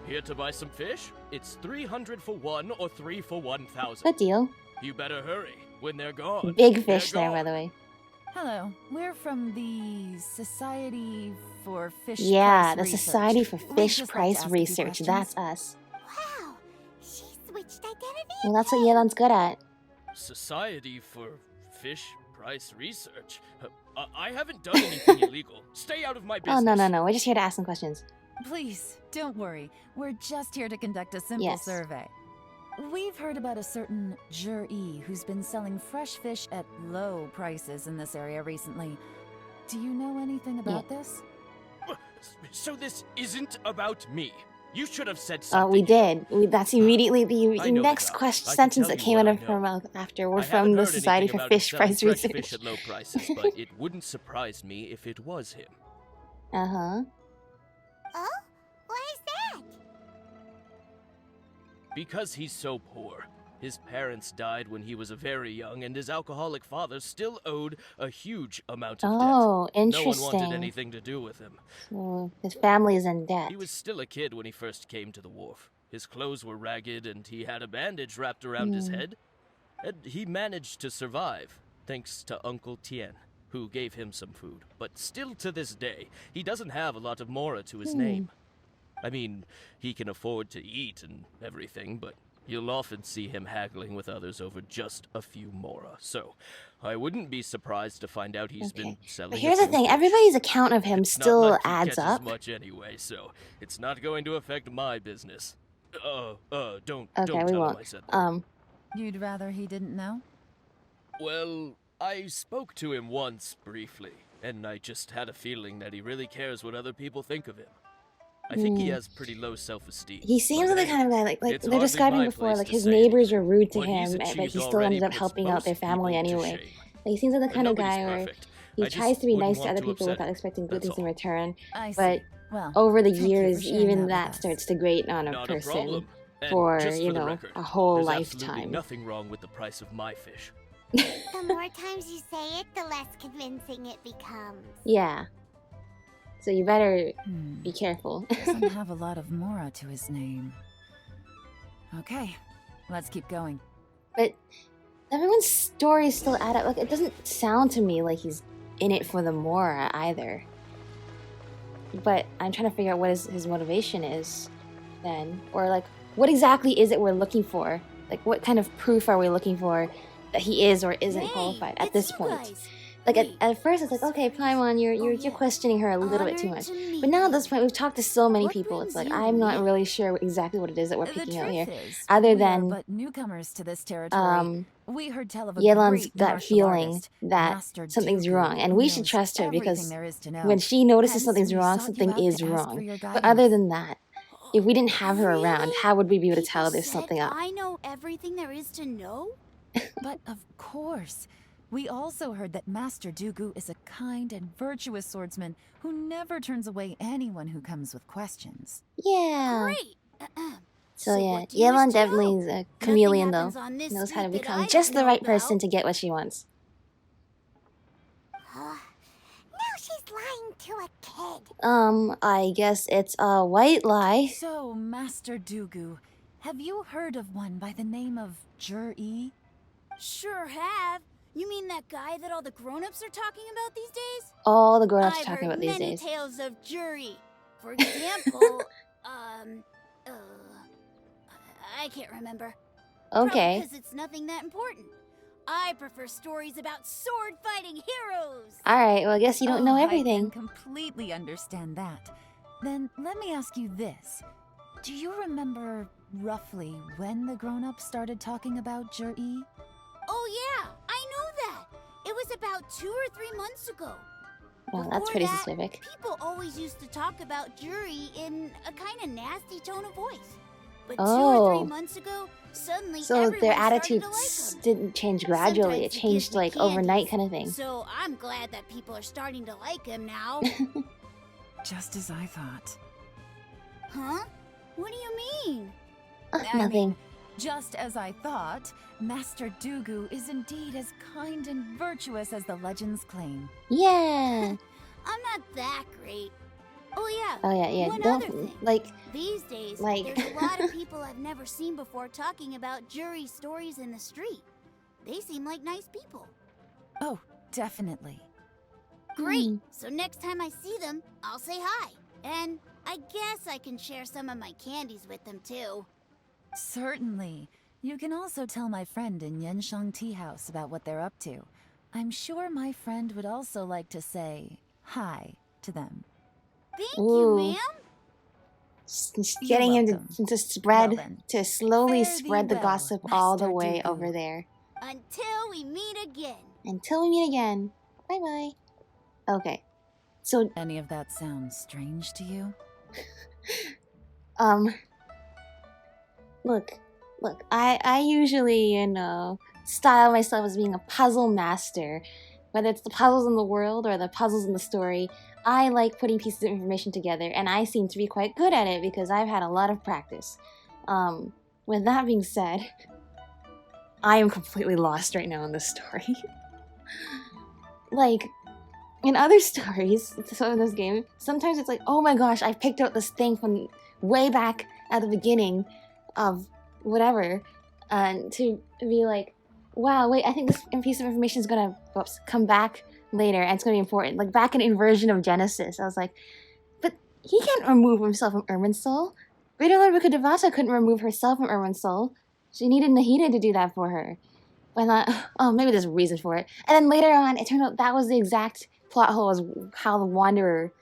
Here to buy some fish? It's 300 for 1 or 3 for 1,000. Good deal. You better hurry. When they're gone. Big fish they're there, by gone. the way. Hello, we're from the Society for Fish Yeah, Price the Research. Society for We'd Fish just like to Price ask a few Research. questions. That's us. Wow, she switched identity. Well, that's what Yelan's good at. Society for Fish Price Research. I haven't done anything illegal. Stay out of my business. Oh, no. We're just here to ask some questions. Please, don't worry. We're just here to conduct a simple Yes. survey. We've heard about a certain Jur-E who's been selling fresh fish at low prices in this area recently. Do you know anything about this? So this isn't about me. You should have said something. We did. That's immediately the I know next the guy. question I can sentence tell that you came what out I of her know. mouth after. We're I from haven't the heard Society anything for about him Fish selling Price fresh Research. fish at low prices, but it wouldn't surprise me if it was him. Uh-huh. Oh? Why is that? Because he's so poor. His parents died when he was very young, and his alcoholic father still owed a huge amount of Oh, debt. No one interesting. wanted anything to do with him. So his family is in debt. He was still a kid when he first came to the wharf. His clothes were ragged, and he had a bandage wrapped around his head. And he managed to survive, thanks to Uncle Tien, who gave him some food. But still to this day, he doesn't have a lot of mora to his name. I mean, he can afford to eat and everything, but you'll often see him haggling with others over just a few mora. So, I wouldn't be surprised to find out he's been selling. But here's the his own thing, fish. everybody's account of him It's not still like he adds catches up. much anyway, so it's not going to affect my business. Don't Okay, tell we him won't. I said that. You'd rather he didn't know? Well, I spoke to him once briefly, and I just had a feeling that he really cares what other people think of him. I think he has pretty low self-esteem. He seems like the kind of guy, like it's they're hardly describing my before, place like to his say neighbors were rude to What he's him, but achieved he still already ended up puts helping out their most family people to anyway. shame. Like, he seems like the kind of Nobody's guy where perfect. he I just tries to be wouldn't nice to want other to people upset without him. expecting good That's things in all. return. I see. But Well, over the thank you for years, sharing even that that with us. starts to grate on a Not a person problem. And for, just you for the know, record, a whole there's lifetime. absolutely nothing wrong with the price of my fish. The more times you say it, the less convincing it becomes. Yeah. So you better be careful. Doesn't have a lot of mora to his name. Okay, let's keep going. But everyone's stories still add up. Like, it doesn't sound to me like he's in it for the Mora either. But I'm trying to figure out what his motivation is then. Or, like, what exactly is it we're looking for? Like, what kind of proof are we looking for that he is or isn't qualified at this point? Like, at first it's like, okay, Paimon, you're questioning her a little bit too much. But now at this point, we've talked to so many people, it's like, I'm not really sure exactly what it is that we're The picking out truth here. is, Other we are than but newcomers to this territory. We heard tell of a Yelan's great gut martial feeling artist, that Master something's Dooku, wrong, and who we should knows trust her everything because there is to know. when she notices Hence, something's we wrong, sought you something out to is ask for wrong. your But other guidance. than that, if we didn't have her around, how would we be able to People tell there's said something up? I know everything there is to know? But of course. We also heard that Master Dooku is a kind and virtuous swordsman who never turns away anyone who comes with questions. Yeah. Great! So yeah, what do you wish Yelan to definitely know? is a chameleon though. happens on this Knows how to street that I become don't just the know right person about. to get what she wants. Now she's lying to a kid. I guess it's a white lie. So, Master Dooku, have you heard of one by the name of Jur-E? Sure have. You mean that guy that all the grown-ups are talking about these days? All the grown-ups I've talking heard about these many days. tales of Jury. For example, I can't remember. Okay. Because it's nothing that important. I prefer stories about sword-fighting heroes. Alright, well I guess you don't know I everything. can completely understand that. Then let me ask you this. Do you remember roughly when the grown-ups started talking about Jur-E? Oh yeah, I know that. It was about 2 or 3 months ago. Well, that's Before pretty that, specific. People always used to talk about Jury in a kind of nasty tone of voice. But 2 Oh. or 3 months ago, suddenly So everyone their started attitudes to like 'em. didn't change gradually. Sometimes It he changed gives me like overnight candies, kind of thing. So I'm glad that people are starting to like him now. Just as I thought. Huh? What do you mean? Nothing. Just as I thought, Master Dugu is indeed as kind and virtuous as the legends claim. Yeah. I'm not that great. Oh yeah. Oh yeah. One other Don't thing. like. These days, Like- there's a lot of people I've never seen before talking about Jury stories in the street. They seem like nice people. Oh, definitely. Great. Hmm. So next time I see them, I'll say hi. And I guess I can share some of my candies with them too. Certainly. You can also tell my friend in Yenshang Tea House about what they're up to. I'm sure my friend would also like to say hi to them. Thank Ooh. you, ma'am. Just You're getting him welcome. to spread, Well then, to slowly fare thee spread the well, gossip all the Master way Dugu. over there. Until we meet again. Until we meet again. Bye bye. Okay. So, Any of that sound strange to you? look, I usually, style myself as being a puzzle master. Whether it's the puzzles in the world or the puzzles in the story, I like putting pieces of information together, and I seem to be quite good at it because I've had a lot of practice. With that being said, I am completely lost right now in this story. Like, in other stories, so in this game, sometimes it's like, oh my gosh, I picked out this thing from way back at the beginning of whatever, and to be like, wow, wait, I think this piece of information is gonna come back later, and it's gonna be important. Like back in Inversion of Genesis, I was like, but he can't remove himself from Irminsul. Greater Lord Devata couldn't remove herself from Irminsul. She needed Nahida to do that for her. I thought, oh, maybe there's a reason for it. And then later on, it turned out that was the exact plot hole as how the Wanderer...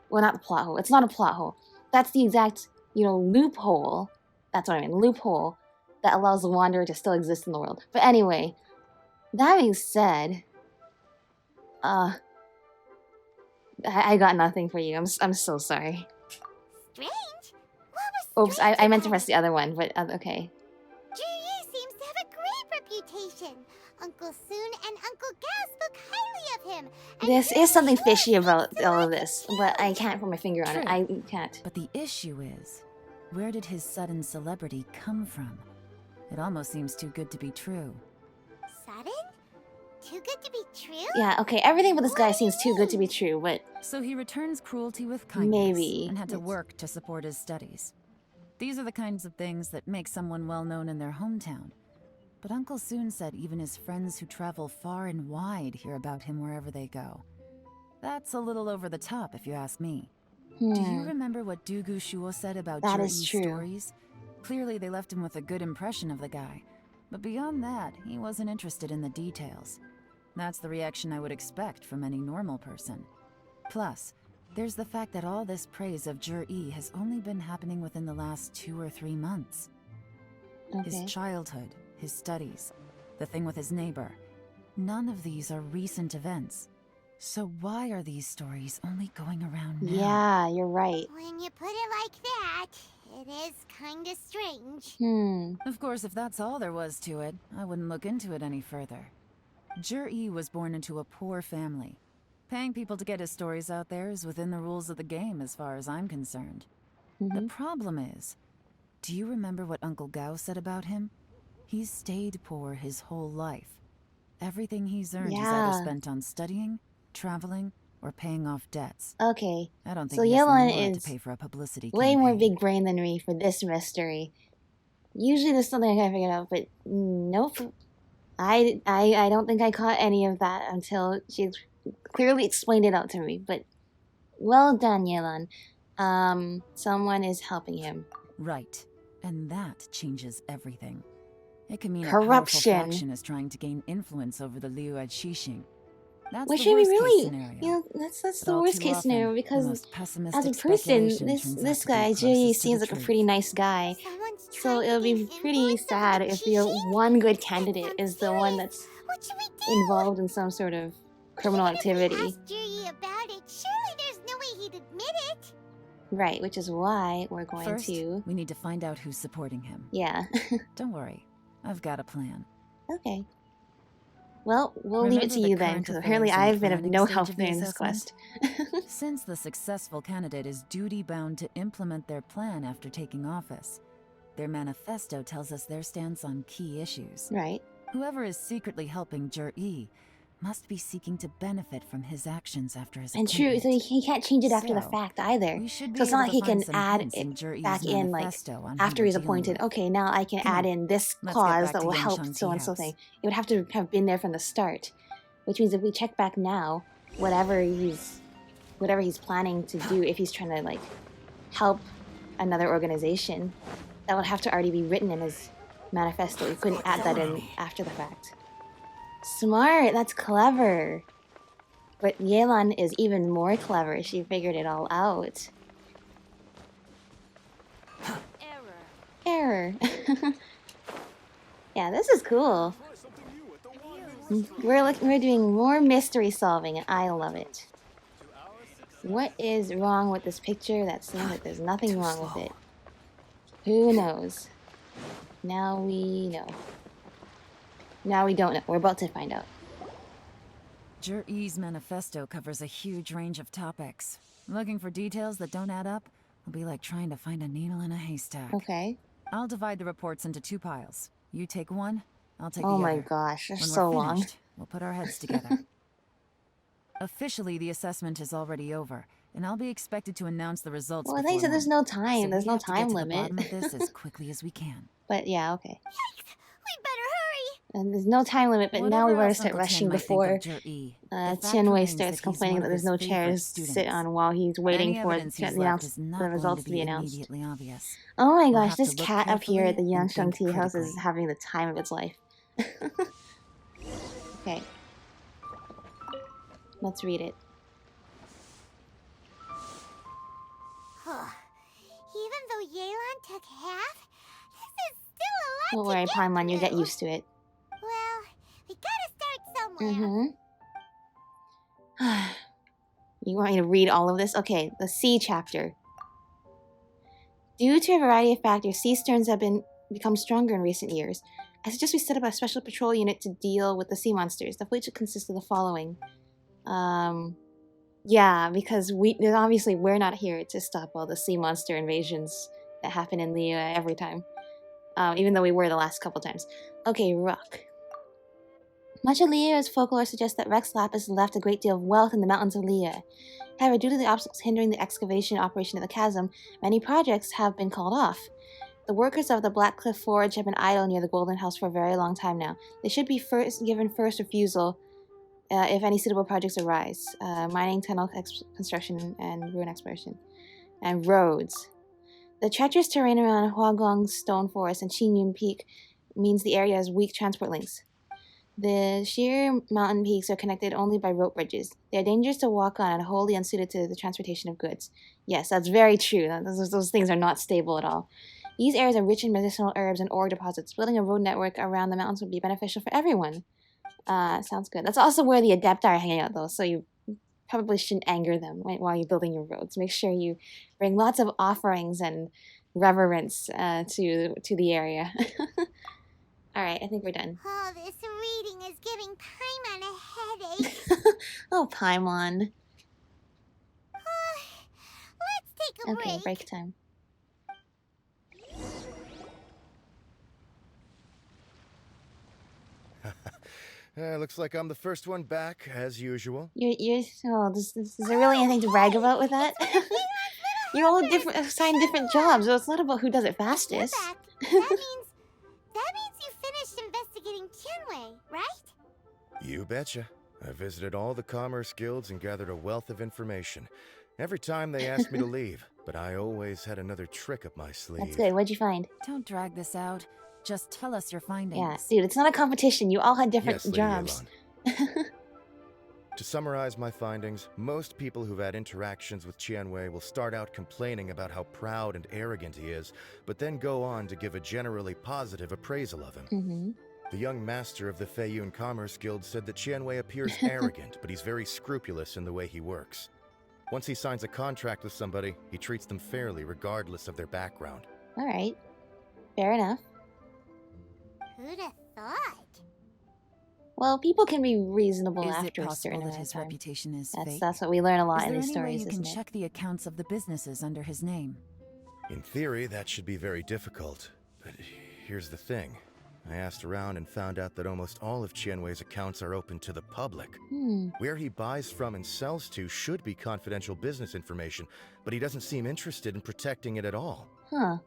Well, not the plot hole. It's not a plot hole. That's the exact, loophole. That's what I mean. Loophole that allows the Wanderer to still exist in the world. But anyway, that being said, I got nothing for you. I'm so sorry. Strange? What was Oops, strange I meant to about press the other one, but okay. Jiri seems to have a great reputation. Uncle Soon and Uncle Gao spoke highly of him. And This Jiri is something sure fishy seems about to all of like this, him but too. I can't put my finger on it. True. I can't. But the issue is, where did his sudden celebrity come from? It almost seems too good to be true. Sudden? Too good to be true? Yeah, okay, everything about this guy What do you seems too good to be mean? true, but So he returns cruelty with kindness Maybe. and had to It's- work to support his studies. These are the kinds of things that make someone well known in their hometown. But Uncle Soon said even his friends who travel far and wide hear about him wherever they go. That's a little over the top, if you ask me. Do you remember what Dugu Shuo said about That is Juri's true. stories? Clearly they left him with a good impression of the guy. But beyond that, he wasn't interested in the details. That's the reaction I would expect from any normal person. Plus, there's the fact that all this praise of Jur-E has only been happening within the last 2 or 3 months. His Okay. childhood, his studies, the thing with his neighbor. None of these are recent events. So why are these stories only going around now? Yeah, you're right. When you put it like that, it is kinda strange. Of course, if that's all there was to it, I wouldn't look into it any further. Jur-E was born into a poor family. Paying people to get his stories out there is within the rules of the game as far as I'm concerned. The problem is, do you remember what Uncle Gao said about him? He's stayed poor his whole life. Everything he's earned he's either Yeah. spent on studying, traveling, or paying off debts. Okay. I don't think So he has the Yelan wallet is to pay for a publicity way more campaign. big brain than me for this mystery. Usually there's something I gotta figure out, but nope. I don't think I caught any of that until she clearly explained it out to me. But well done, Yelan. Someone is helping him. Right. And that changes everything. It can mean a Corruption. powerful faction is trying to gain influence over the Liu Shixing. That's Which the I mean, worst really, case scenario. you know, that's But the all worst too case often, scenario the because most as a pessimistic person, speculation this turns out this to be guy closest Jay to seems the like a truth. pretty nice guy. Someone's So trying it'll to be gain pretty influence sad over if the Genshin? one good That candidate sounds is the one serious. that's What should we do? involved in some sort of criminal Even if we activity. asked Jerry about it, surely there's no way he'd admit it. Right, which is why we're going First, to... we need to find out who's supporting him. Yeah. Don't worry. I've got a plan. Okay. Well, we'll leave it Remember to the you then, current because apparently affairs and I've been of planning no stage help of the during this assessment? quest. Since the successful candidate is duty-bound to implement their plan after taking office, their manifesto tells us their stance on key issues. Right. Whoever is secretly helping Jur-E must be seeking to benefit from his actions after his And true, appointment. so he can't change it after the So, fact either. we should be So it's not able like to he find can some add hints it in Jur-E's back in, like, manifesto on after who he's we're dealing appointed. with. Okay, now I can Come add on, in this let's get clause back that to will help Yanshang Tea so-and-so House. thing. It would have to have been there from the start. Which means if we check back now, whatever he's planning to do, if he's trying to, like, help another organization, that would have to already be written in his manifesto. You couldn't add that in after the fact. Smart, that's clever. But Yelan is even more clever. She figured it all out. Error. Yeah, this is cool. We're doing more mystery solving, and I love it. What is wrong with this picture that seems like there's nothing wrong with it? Who knows? Now we know. Now we don't know. We're about to find out. Jur-E's manifesto covers a huge range of topics. Looking for details that don't add up will be like trying to find a needle in a haystack. Okay. I'll divide the reports into 2 piles. You take one, I'll take the Oh other. my gosh, they're When so we're long. finished, we'll put our heads together. Officially, the assessment is already over, and I'll be expected to announce the results Well, before they said there's long. no time. So There's we no have to get time to limit. the bottom of this as quickly as we can. But yeah, okay. Yikes! We better hurry! And there's no time limit, but now we Whatever better else start Uncle rushing Tian might think before of Jur-E, the fact Tianwei remains starts that he's complaining one that of there's his no favorite chairs to sit students. on while he's waiting Any for evidence he's left is not the going results to to be be announced. immediately obvious. Oh my We'll gosh, have this to look cat up here at the carefully and Yansheng think Tea House is critically. having the time of its life. Okay. Let's read it. Even though Yelan took half, this is still a Don't lot worry, to get Paimon, you'll get through. used to it. Well, we gotta start somewhere. Mm-hmm. You want me to read all of this? Okay, the C chapter. Due to a variety of factors, sea sterns have become stronger in recent years. I suggest we set up a special patrol unit to deal with the sea monsters. The fleet should consist of the following. Yeah, because obviously we're not here to stop all the sea monster invasions that happen in Liyue every time. Even though we were the last couple times. Okay, Rock. Much of Liyue's folklore suggests that Rex Lapis left a great deal of wealth in the mountains of Liyue. However, due to the obstacles hindering the excavation operation of the chasm, many projects have been called off. The workers of the Black Cliff Forge have been idle near the Golden House for a very long time now. They should be given first refusal if any suitable projects arise. Mining, tunnel construction, and ruin exploration. And roads. The treacherous terrain around Huagong Stone Forest and Qinyun Peak means the area has weak transport links. The sheer mountain peaks are connected only by rope bridges. They are dangerous to walk on and wholly unsuited to the transportation of goods. Yes, that's very true. Those things are not stable at all. These areas are rich in medicinal herbs and ore deposits. Building a road network around the mountains would be beneficial for everyone. Sounds good. That's also where the Adepti are hanging out, though, so you probably shouldn't anger them while you're building your roads. Make sure you bring lots of offerings and reverence to the area. Alright, I think we're done. Oh, this reading is giving Paimon a headache. Oh, Paimon. Let's take a break. Okay, break time. Looks like I'm the first one back, as usual. Is there really anything to brag about with that? Yelan's little You all different assigned different jobs, so it's not about who does it fastest. That means you finished investigating Tianwei, right? You betcha. I visited all the commerce guilds and gathered a wealth of information. Every time they asked me to leave, but I always had another trick up my sleeve. That's good. What'd you find? Don't drag this out. Just tell us your findings. Yeah, dude, it's not a competition. You all had different Yes, Lady jobs. Yelan. To summarize my findings, most people who've had interactions with Tianwei will start out complaining about how proud and arrogant he is, but then go on to give a generally positive appraisal of him. The young master of the Feiyun Commerce Guild said that Tianwei appears arrogant, but he's very scrupulous in the way he works. Once he signs a contract with somebody, he treats them fairly regardless of their background. Alright. Fair enough. Who'd have thought? Well, people can be reasonable Is it after a possible certain that amount of his time. reputation is fake? That's what we learn a lot Is in there these any way stories, you isn't can it? check the accounts of the businesses under his name? In theory, that should be very difficult. But here's the thing. I asked around and found out that almost all of Tianwei's accounts are open to the public. Where he buys from and sells to should be confidential business information, but he doesn't seem interested in protecting it at all. Huh.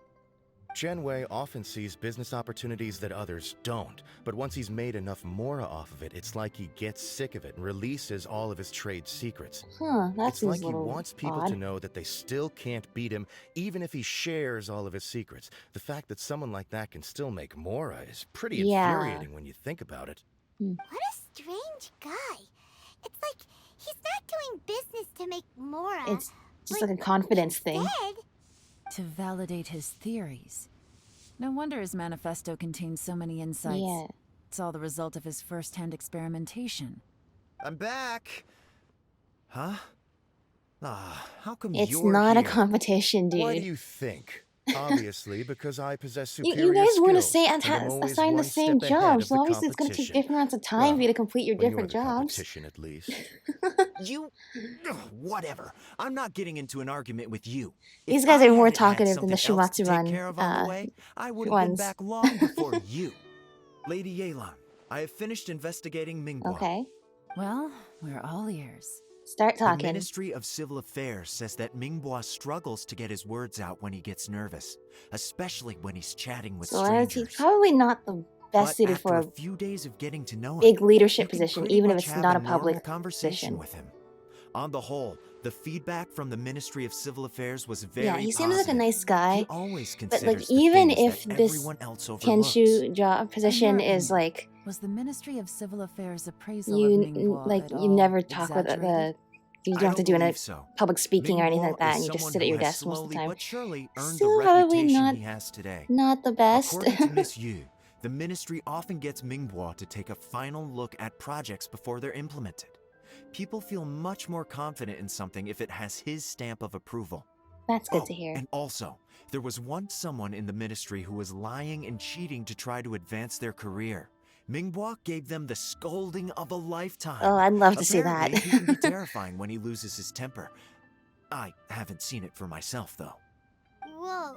Tianwei often sees business opportunities that others don't, but once he's made enough mora off of it, it's like he gets sick of it and releases all of his trade secrets. Huh, that It's seems like a he little wants people odd. to know that they still can't beat him, even if he shares all of his secrets. The fact that someone like that can still make mora is pretty infuriating when you think about it. What a strange guy. It's like he's not doing business to make Mora. It's just like a confidence thing. Instead, To validate his theories. No wonder his manifesto contains so many insights. Yeah. It's all the result of his first-hand experimentation. I'm back! Huh? How come It's you're not a here? competition, dude. Why do you think? Obviously, because I possess superior You guys weren't skills, and I'm always assigned the one same step ahead job, of so the obviously it's going to take competition. different amounts of time for you to complete your When different you're the jobs. competition, at least. You... Ugh, whatever. I'm not getting into an argument with you. These If guys I are more hadn't had talkative than the something else to Shumatsu take run care of on the way, I would have been ones. back long before you. Lady Yelan, I have finished investigating Minghua. Okay. Well, we're all ears. Start The talking. Ministry of Civil Affairs says that Minghua struggles to get his words out when he gets nervous, especially when he's chatting with So strangers. he's probably not the best But suited after for a a few days of getting to know him, big leadership you can position, pretty even if much it's have not a normal public conversation position. with him. On the whole, the feedback from the Ministry of Civil Affairs was very Yeah, he seems like a positive. nice guy. He always But considers like, the even things if that this everyone else overlooks. Kenshu job position In your is opinion, like Was the Ministry of Civil Affairs appraisal of you Minghua like at you all never talk with exaggerated? you I don't have to do believe any so. public speaking or anything like Minghua that, is and you just someone sit at who your has desk most of the slowly time. but surely earned Still the probably reputation not he has today. not the best. According to Miss Yu, the ministry often gets Minghua to take a final look at projects before they're implemented. People feel much more confident in something if it has his stamp of approval. That's good to hear. And also, there was once someone in the ministry who was lying and cheating to try to advance their career. Minghua gave them the scolding of a lifetime. Oh, I'd love to see that. Apparently, he can be terrifying when he loses his temper. I haven't seen it for myself, though. whoa,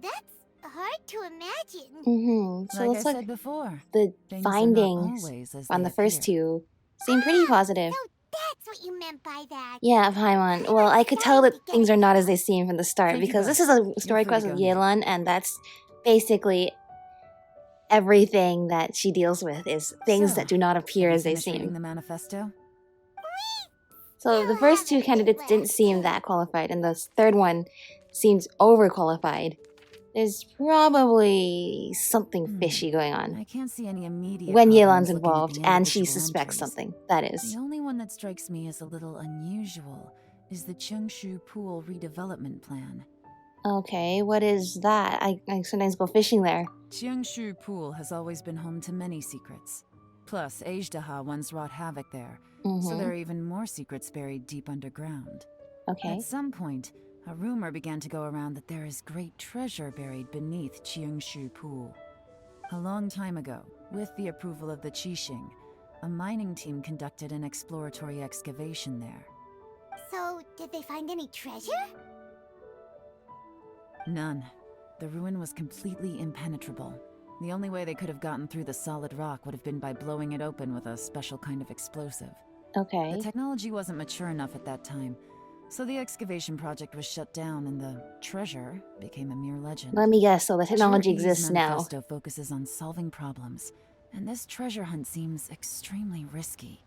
that's hard to imagine. So Like it looks I like said before, the things are not findings always as on they the first appear. two seem pretty positive. So that's what you meant by that. Yeah, Paimon. Well, I could tell that things are not as they seem from the start Thank you because both. this is a You're story free quest to of go now. Yelan, and that's basically everything that she deals with is things So, that do not appear have you as they finished reading seem. the manifesto? So the first two candidates didn't seem that qualified, and the third one seems overqualified. There's probably something fishy going on I can't see any immediate when problems Yelan's looking at involved, the and she individual suspects entries. something. That is. The only one that strikes me as a little unusual is the Chengshu Pool redevelopment plan. Okay, what is that? I sometimes go fishing there. Chengshu Pool has always been home to many secrets. Plus, Ajdaha once wrought havoc there, so there are even more secrets buried deep underground. Okay. At some point, a rumor began to go around that there is great treasure buried beneath Chengshu Pool. A long time ago, with the approval of the Qixing, a mining team conducted an exploratory excavation there. So, did they find any treasure? None. The ruin was completely impenetrable. The only way they could have gotten through the solid rock would have been by blowing it open with a special kind of explosive. Okay. The technology wasn't mature enough at that time, So the excavation project was shut down and the treasure became a mere legend. Let me guess, so the technology Jur-E's exists now. manifesto focuses on solving problems, and this treasure hunt seems extremely risky.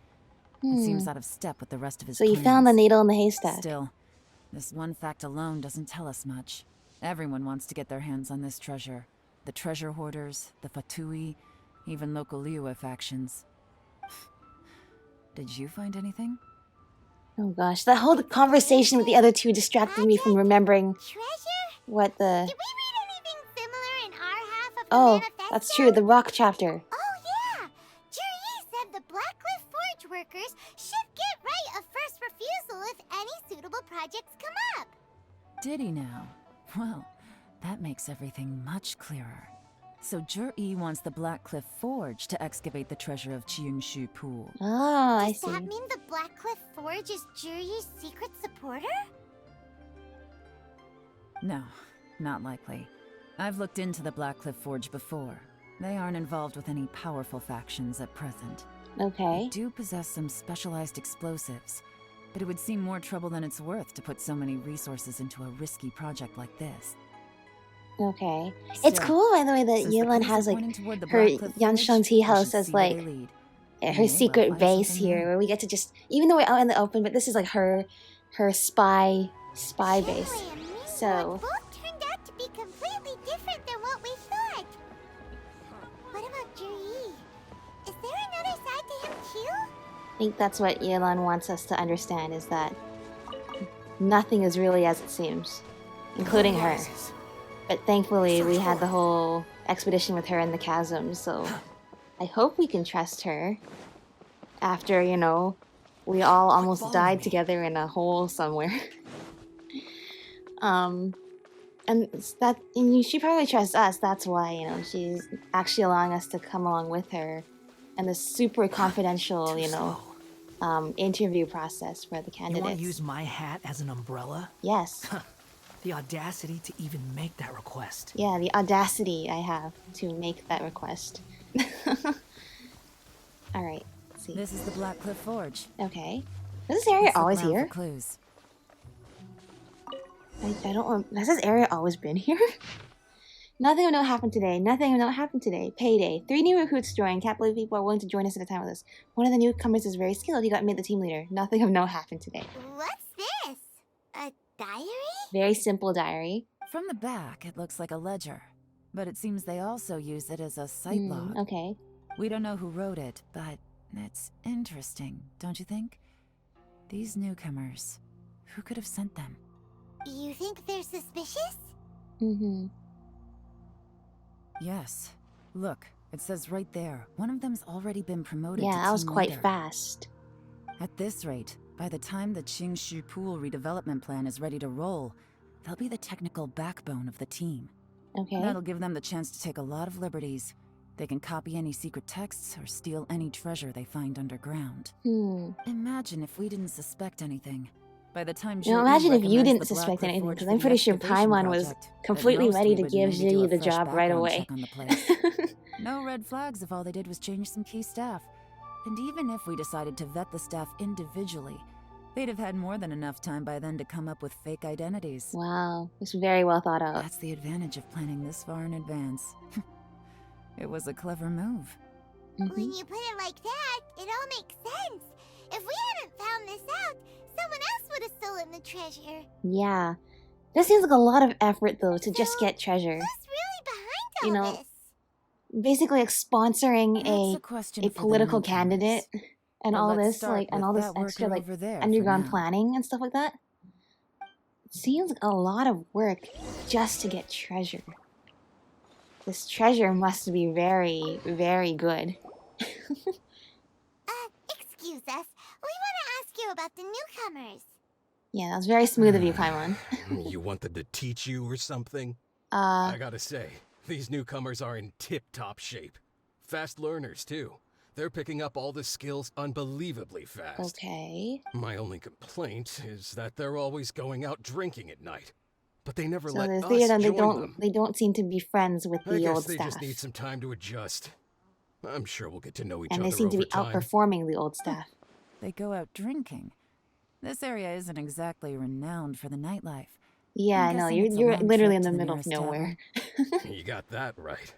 It seems out of step with the rest of his So you plans. found the needle in the haystack. Still, this one fact alone doesn't tell us much. Everyone wants to get their hands on this treasure. The treasure hoarders, the Fatui, even local Liyue factions. Did you find anything? Oh gosh, that whole conversation with the other two distracted me from remembering what the... Did we read anything similar in our half of the Oh, manifesto? that's true, the rock chapter. Oh yeah! Jur-E said the Blackcliff Forge workers should get right of first refusal if any suitable projects come up. Did he now? Well, that makes everything much clearer. So Jur-E wants the Blackcliff Forge to excavate the treasure of Qiangshu Pool. Oh, I Does see. that mean the Blackcliff Forge is Jur-E's secret supporter? No, not likely. I've looked into the Blackcliff Forge before. They aren't involved with any powerful factions at present. Okay. They do possess some specialized explosives, but it would seem more trouble than it's worth to put so many resources into a risky project like this. Okay. It's cool, by the way, that Yelan has, like, her Yanshan tea house as, like, her secret base here, where we get to just, even though we're out in the open, but this is, like, her spy base. So... Both turned out to be completely different than what we thought. What about Jur-E? Is there another side to him too? I think that's what Yelan wants us to understand, is that nothing is really as it seems, including her. But thankfully, we had the whole expedition with her in the chasm, so I hope we can trust her after, you know, we all almost died together in a hole somewhere. And she probably trusts us, that's why, you know, she's actually allowing us to come along with her and the super confidential, you know, interview process for the candidates. You want to use my hat as an umbrella? Yes. The audacity to even make that request. Yeah, the audacity I have to make that request. Alright, let's see. This is the Blackcliff Forge. Okay. Is this area always here? Clues. I don't... Has this area always been here? Nothing of note happened today. Nothing of note happened today. Payday. 3 new recruits joined. Can't believe people are willing to join us at a time with us. One of the newcomers is very skilled. He got made the team leader. Nothing of note happened today. What's this? A diary? Very simple diary. From the back, it looks like a ledger. But it seems they also use it as a site log. Okay. We don't know who wrote it, but it's interesting, don't you think? These newcomers, who could have sent them? You think they're suspicious? Mm-hmm. Yes. Look, it says right there. One of them's already been promoted to Yeah, that was team quite leader. fast. At this rate, by the time the Qiangshu Pool redevelopment plan is ready to roll, they'll be the technical backbone of the team. Okay. That'll give them the chance to take a lot of liberties. They can copy any secret texts or steal any treasure they find underground. Imagine if we didn't suspect anything. By the time Now imagine if you didn't suspect anything, because I'm pretty sure Paimon was completely ready to give Zhi the job right away. No red flags if all they did was change some key staff. And even if we decided to vet the staff individually, they'd have had more than enough time by then to come up with fake identities. Wow, it's very well thought out. That's the advantage of planning this far in advance. It was a clever move. When you put it like that, it all makes sense. If we hadn't found this out, someone else would have stolen the treasure. Yeah. This seems like a lot of effort, though, to just get treasure. Who's really behind all You know, this? basically like sponsoring a for political the candidate and But all let's this, start like, and with all this that extra, worker like, over there for underground now. planning and stuff like that. It seems like a lot of work just to get treasure. This treasure must be very, very good. Excuse us. We want to ask you about the newcomers. Yeah, that was very smooth of you, Paimon. You want them to teach you or something? Uh, I gotta say, these newcomers are in tip-top shape. Fast learners, too. They're picking up all the skills unbelievably fast. Okay. My only complaint is that they're always going out drinking at night. But they never So let the us three of them, join them. they don't seem to be friends with I the guess old they staff. just need some time to adjust. I'm sure we'll get to know each And other they seem to over be time. outperforming the old staff. They go out drinking. This area isn't exactly renowned for the nightlife. Yeah, I know. You're literally in the middle of nowhere. You got that right.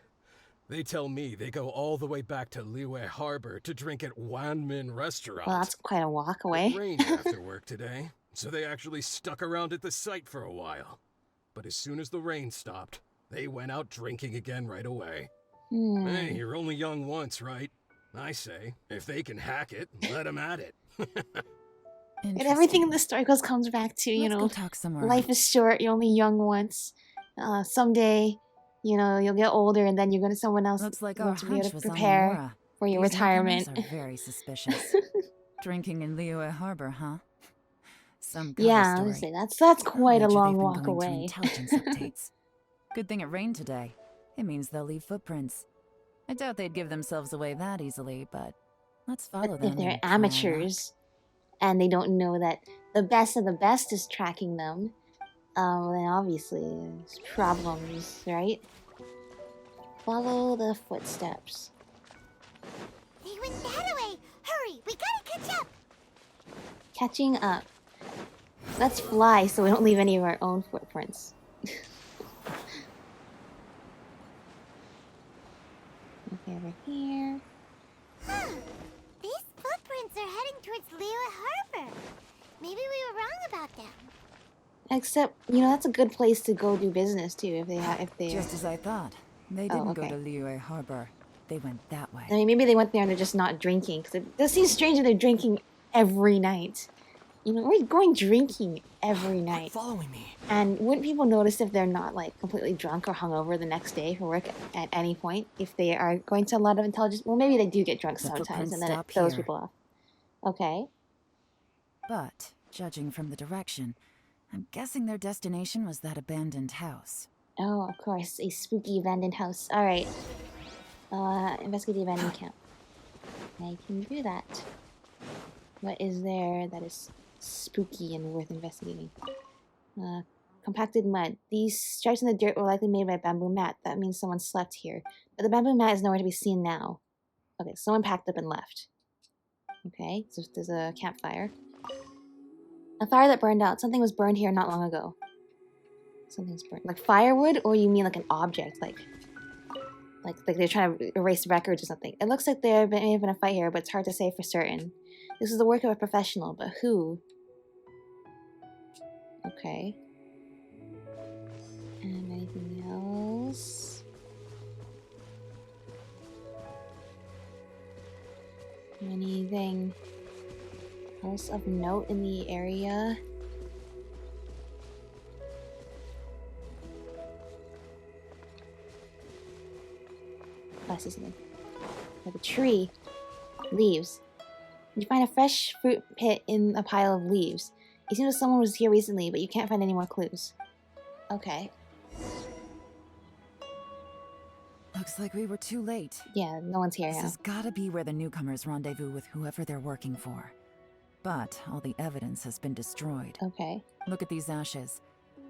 They tell me they go all the way back to Liyue Harbor to drink at Wanmin Restaurant. Well, that's quite a walk away. It rained after work today, so they actually stuck around at the site for a while. But as soon as the rain stopped, they went out drinking again right away. Hey, you're only young once, right? I say, if they can hack it, let them at it. And everything in the story comes back to, you know, life is short, you're only young once. Someday, you know, you'll get older and then you're going to someone else Looks like going our to be able hunch to was on prepare Aurora. for your These retirement. newcomers are very suspicious. Drinking in Liyue Harbor, huh? Some cover Yeah, I story. would say that's quite a Bet you long they've been walk going to away. intelligence updates. Good thing it rained today. It means they'll leave footprints. I doubt they'd give themselves away that easily, but let's follow But them. if they're and try our luck. amateurs and they don't know that the best of the best is tracking them, then obviously there's problems, right? Follow the footsteps. They went that way! Hurry, we gotta catch up! Catching up. Let's fly so we don't leave any of our own footprints. Okay, over here. Huh. These footprints are heading towards Liyue Harbor. Maybe we were wrong about them. Except, you know, that's a good place to go do business too. If they Just as I thought. They didn't go to Liyue Harbor. They went that way. I mean, maybe they went there and they're just not drinking. Because it does seem strange that they're drinking every night. You know, we're going drinking every night. Following me. And wouldn't people notice if they're not, like, completely drunk or hungover the next day for work at any point? If they are going to a lot of intelligence... Well, maybe they do get drunk sometimes, and then it throws people off. Okay. But, judging from the direction, I'm guessing their destination was that abandoned house. Oh, of course. A spooky abandoned house. Alright. Investigate the abandoned camp. I can do that. What is there that is spooky and worth investigating? Compacted mud. These stripes in the dirt were likely made by a bamboo mat. That means someone slept here. But the bamboo mat is nowhere to be seen now. Okay, someone packed up and left. Okay, so there's a campfire. A fire that burned out. Something was burned here not long ago. Something's burned. Like firewood? Or you mean like an object? Like they're trying to erase records or something. It looks like there may have been a fight here, but it's hard to say for certain. This is the work of a professional, but who? Okay. And anything else? Anything else of note in the area? I see something. Like a tree. Leaves. You find a fresh fruit pit in a pile of leaves. It seems like someone was here recently, but you can't find any more clues. Okay. Looks like we were too late. Yeah, no one's here now. This has gotta be where the newcomers rendezvous with whoever they're working for. But all the evidence has been destroyed. Okay. Look at these ashes.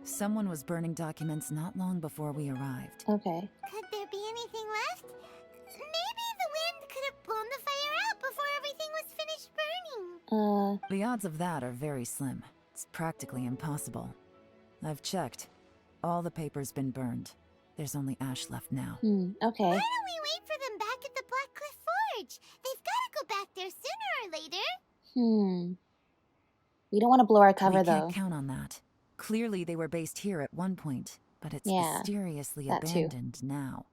Someone was burning documents not long before we arrived. Okay. Could there be anything left? Maybe the wind could have blown the fire out before everything was finished burning. The odds of that are very slim. It's practically impossible. I've checked. All the paper's been burned. There's only ash left now. Okay. Why don't we wait for them back at the Black Cliff Forge? They've got to go back there sooner or later. We don't want to blow our cover, we though. Can't count on that. Clearly they were based here at one point, but it's mysteriously abandoned now.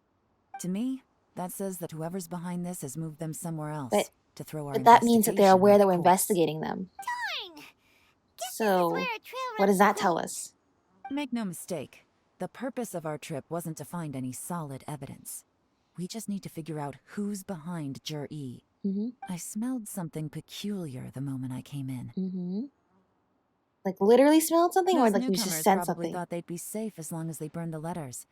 To me, that says that whoever's behind this has moved them somewhere else to throw our But that means that they're aware that we're course. investigating them. Darn! So, what does that tell us? Make no mistake, the purpose of our trip wasn't to find any solid evidence. We just need to figure out who's behind Jur-E. I smelled something peculiar the moment I came in. Like literally smelled something, or Those like you just newcomers sensed probably something? thought they'd be safe as long as they burned the letters.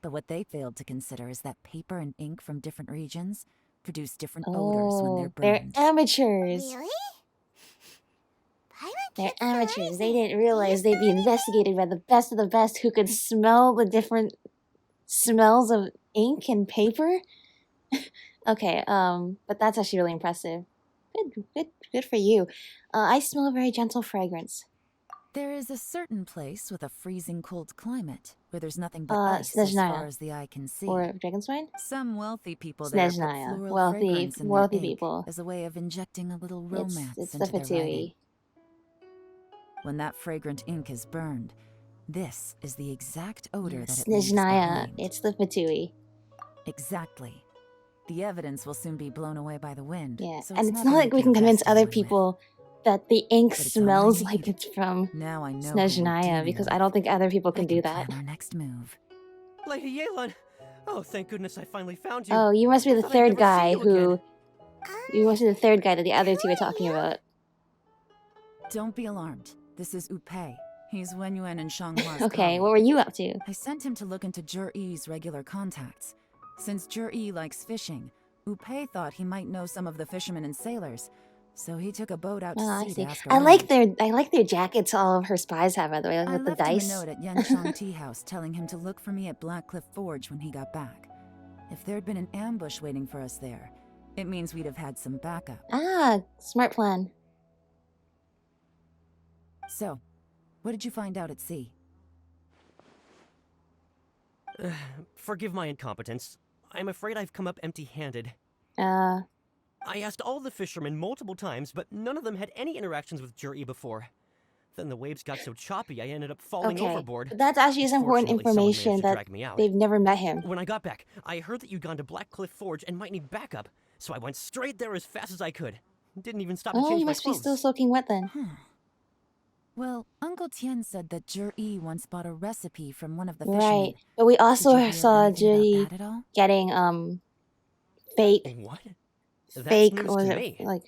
But what they failed to consider is that paper and ink from different regions produce different odors when they're burned. They're amateurs. Really? They're amateurs. They didn't realize they'd be investigated by the best of the best who could smell the different smells of ink and paper. Okay, but that's actually really impressive. Good for you. I smell a very gentle fragrance. There is a certain place with a freezing cold climate where there's nothing but ice as far as the eye can see. Or Dragonswine? Some wealthy people there put floral fragrance in wealthy their ink people. as a way of injecting a little romance it's into the their writing. Fatui. When that fragrant ink is burned, this is the exact odor that it Snezhnaya. leaves behind. It's the Fatui. Exactly. The evidence will soon be blown away by the wind. Yeah, so and it's not like we can convince other people that the ink smells like it's from Snezhnaya, because I don't think other people can do that. Our next move. Lady Yelan! Oh, thank goodness I finally found you. Oh, you must be the I thought I'd third never see guy you who... again. You must be the third guy that the other two were talking about. Don't be alarmed. This is Upei. He's Wenyuan and Shanghua's Okay, colleague. what were you up to? I sent him to look into Jur-E's regular contacts. Since Jur-E likes fishing, Upei thought he might know some of the fishermen and sailors, so he took a boat out to I sea see. to ask I around. like their jackets all of her spies have, by the way, I with the left him dice. a note at Yanshang Tea House telling him to look for me at Blackcliff Forge when he got back. If there'd been an ambush waiting for us there, it means we'd have had some backup. Ah, smart plan. So, what did you find out at sea? Forgive my incompetence. I'm afraid I've come up empty-handed. I asked all the fishermen multiple times, but none of them had any interactions with Jur-E before. Then the waves got so choppy, I ended up falling overboard. That's actually some important Fortunately, someone information managed to that drag me out. they've never met him. When I got back, I heard that you'd gone to Blackcliff Forge and might need backup, so I went straight there as fast as I could. Didn't even stop to Oh, change you my must be clothes. still soaking wet then. Well, Uncle Tien said that Jur-E once bought a recipe from one of the Right, fishermen. but we also Did you hear saw anything about Judy that at all? getting fake, What? That's fake, news or was to it me. like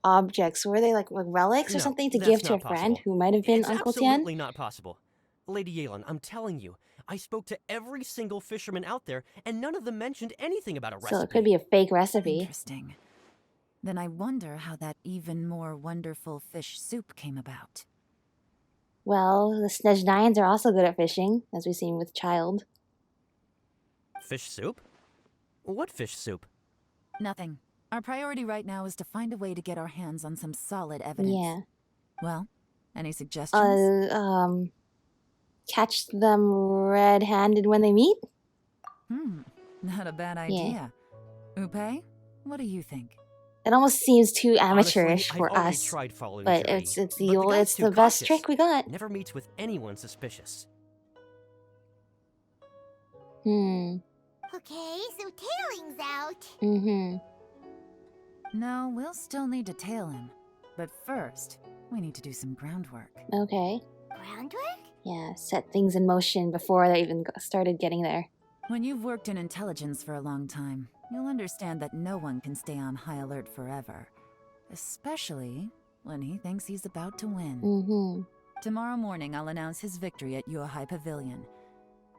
objects? Were they like relics or No, something to that's give to a not friend possible. who might have been It's Uncle Tien? absolutely not possible. Lady Yelan, I'm telling you, I spoke to every single fisherman out there, and none of them mentioned anything about a recipe. So it could be a fake recipe. Interesting. Then I wonder how that even more wonderful fish soup came about. Well, the Snezhnayans are also good at fishing, as we've seen with Child. Fish soup? What fish soup? Nothing. Our priority right now is to find a way to get our hands on some solid evidence. Yeah. Well, any suggestions? Catch them red-handed when they meet? Not a bad idea. Upei, what do you think? It almost seems too amateurish Honestly, for I've already us, tried following but Jur-E, it's but the guy's it's too the best cautious. trick we got. Never meets with anyone suspicious. Okay, so tailing's out. No, we'll still need to tail him. But first, we need to do some groundwork. Okay. Groundwork? Yeah, set things in motion before they even started getting there. When you've worked in intelligence for a long time, you'll understand that no one can stay on high alert forever. Especially when he thinks he's about to win. Tomorrow morning, I'll announce his victory at Yuehai Pavilion.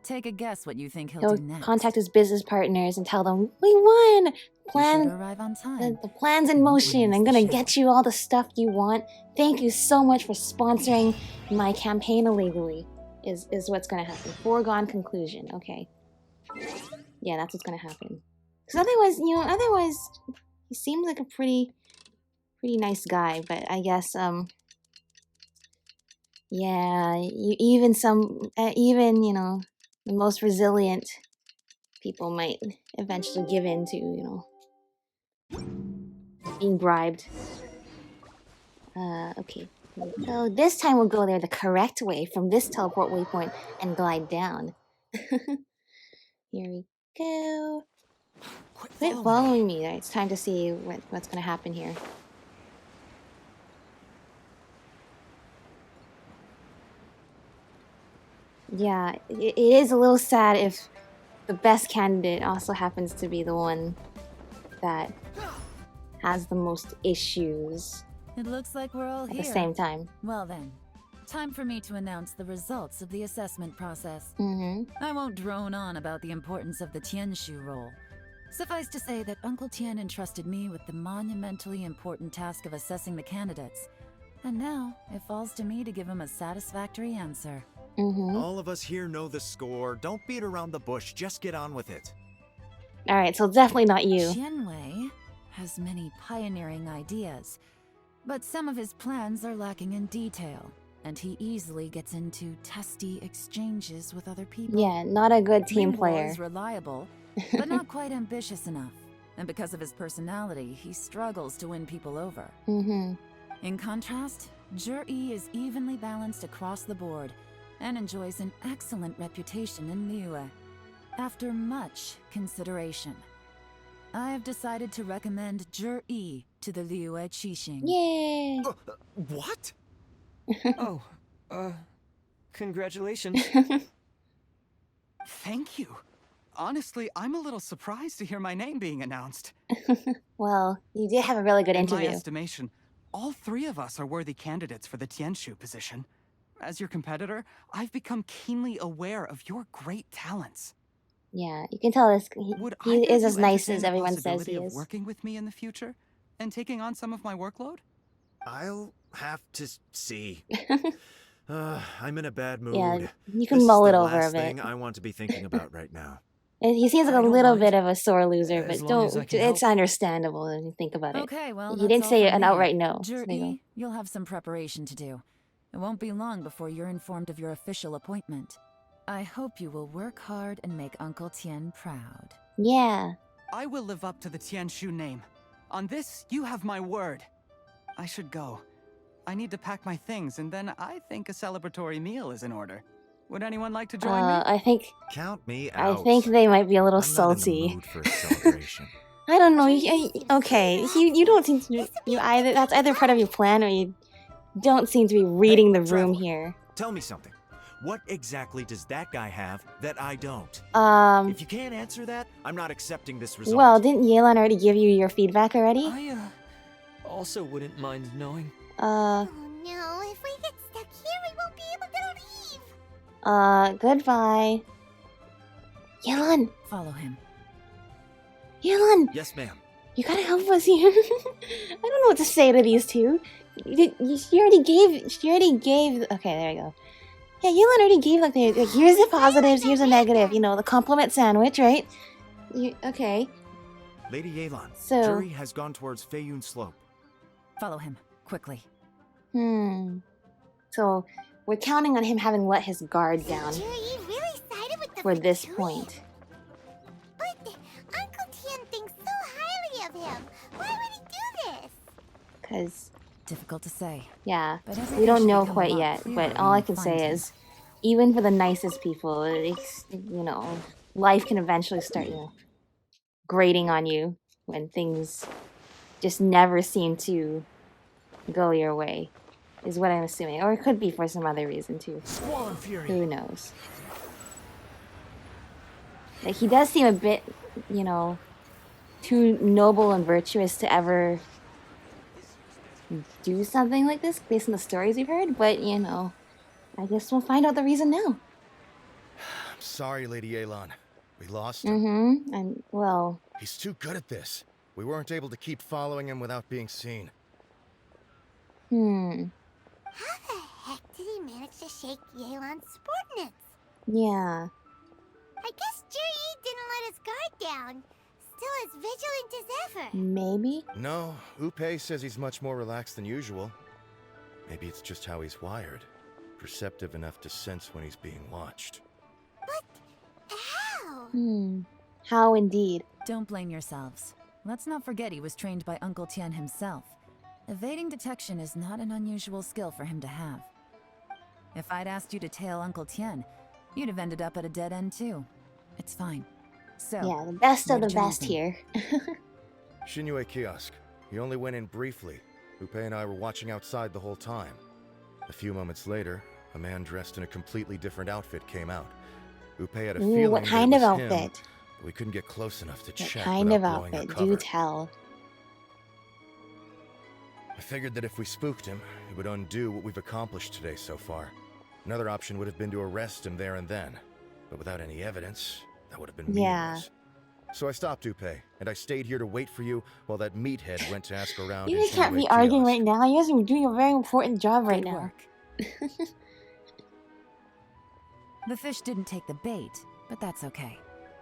Take a guess what you think he'll do next. Contact his business partners and tell them, we won! Plan. Arrive on time. The plan's in motion. I'm gonna get you all the stuff you want. Thank you so much for sponsoring my campaign illegally. Is what's gonna happen. Foregone conclusion. Okay. Yeah, that's what's gonna happen. Because otherwise, he seems like a pretty nice guy. But I guess, yeah, even the most resilient people might eventually give in to, being bribed. Okay. So this time we'll go there the correct way from this teleport waypoint and glide down. Here we go. Quit following me. It's time to see what's going to happen here. Yeah, it is a little sad if the best candidate also happens to be the one that has the most issues. It looks like we're all here. At the same time. Well then, time for me to announce the results of the assessment process. I won't drone on about the importance of the Tianshu role. Suffice to say that Uncle Tien entrusted me with the monumentally important task of assessing the candidates. And now, it falls to me to give him a satisfactory answer. All of us here know the score. Don't beat around the bush. Just get on with it. Alright, so definitely not you. Qianwei, has many pioneering ideas, but some of his plans are lacking in detail, and he easily gets into testy exchanges with other people. Yeah, not a good team Mingguo player. is reliable, but not quite ambitious enough, and because of his personality, he struggles to win people over. In contrast, Zhi is evenly balanced across the board and enjoys an excellent reputation in Liyue. After much consideration, I have decided to recommend Zhi to the Liyue Qixing. Yay! What? Oh, congratulations. Thank you. Honestly, I'm a little surprised to hear my name being announced. Well, you did have a really good interview. In my estimation, all three of us are worthy candidates for the Tianshu position. As your competitor, I've become keenly aware of your great talents. Yeah, you can tell this. He is as nice as everyone says he is. Working with me in the future and taking on some of my workload? I'll have to see. I'm in a bad mood. Yeah, you can mull it over a bit. This is the last thing I want to be thinking about right now. He seems like a little bit of a sore loser, but don't. It's help. understandable when you think about it. Okay, well, he didn't say an outright no. Zhi, you'll have some preparation to do. It won't be long before you're informed of your official appointment. I hope you will work hard and make Uncle Tien proud. Yeah. I will live up to the Tianshu name. On this, you have my word. I should go. I need to pack my things, and then I think a celebratory meal is in order. Would anyone like to join me? I think. Count me out. I think they might be a little I'm salty. Not in the mood for a celebration. I don't know. Okay, you don't seem to. You either that's either part of your plan or you don't seem to be reading the room here. Tell me something. What exactly does that guy have that I don't? If you can't answer that, I'm not accepting this result. Well, didn't Yelan already give you your feedback already? I also wouldn't mind knowing. Oh no, if we get stuck here, we won't be able to leave. Goodbye. Yelan! Follow him. Yelan! Yes, ma'am. You gotta help us here. I don't know what to say to these two. She already gave. Okay, there you go. Yeah, Yelan already gave like here's the positives, here's the negative. You know, the compliment sandwich, right? Okay. Lady Yelan, So Zhi has gone towards Feiyun Slope. Follow him quickly. So we're counting on him having let his guard down Really sided with the for this point. But Uncle Tien thinks so highly of him. Why would he do this? Because difficult to say. Yeah, but we don't know quite yet. But all I can say is, even for the nicest people, it's, you know, life can eventually start, grating on you when things just never seem to go your way, is what I'm assuming. Or it could be for some other reason too. Who knows? Like, he does seem a bit, too noble and virtuous to ever do something like this based on the stories we've heard, but I guess we'll find out the reason now. I'm sorry, Lady Yelan. We lost him. And well, he's too good at this. We weren't able to keep following him without being seen. How the heck did he manage to shake Yelan's subordinates? Yeah. I guess Zhi didn't let his guard down. Still as vigilant as ever. Maybe? No, Upe says he's much more relaxed than usual. Maybe it's just how he's wired. Perceptive enough to sense when he's being watched. But how? How indeed. Don't blame yourselves. Let's not forget he was trained by Uncle Tien himself. Evading detection is not an unusual skill for him to have. If I'd asked you to tail Uncle Tien, you'd have ended up at a dead end too. It's fine. So, yeah, the best of the best here. Shinue Kiosk. He only went in briefly. Upe and I were watching outside the whole time. A few moments later, a man dressed in a completely different outfit came out. Upe had a feeling what kind of it was him, outfit? but we couldn't get close enough to What check kind of without blowing our outfit? cover. Do tell. I figured that if we spooked him, it would undo what we've accomplished today so far. Another option would have been to arrest him there and then. But without any evidence, that would have been meaningless. So I stopped Upe, and I stayed here to wait for you while that meathead went to ask around. You guys can't be arguing right now. You guys are doing a very important job right now. The fish didn't take the bait, but that's okay.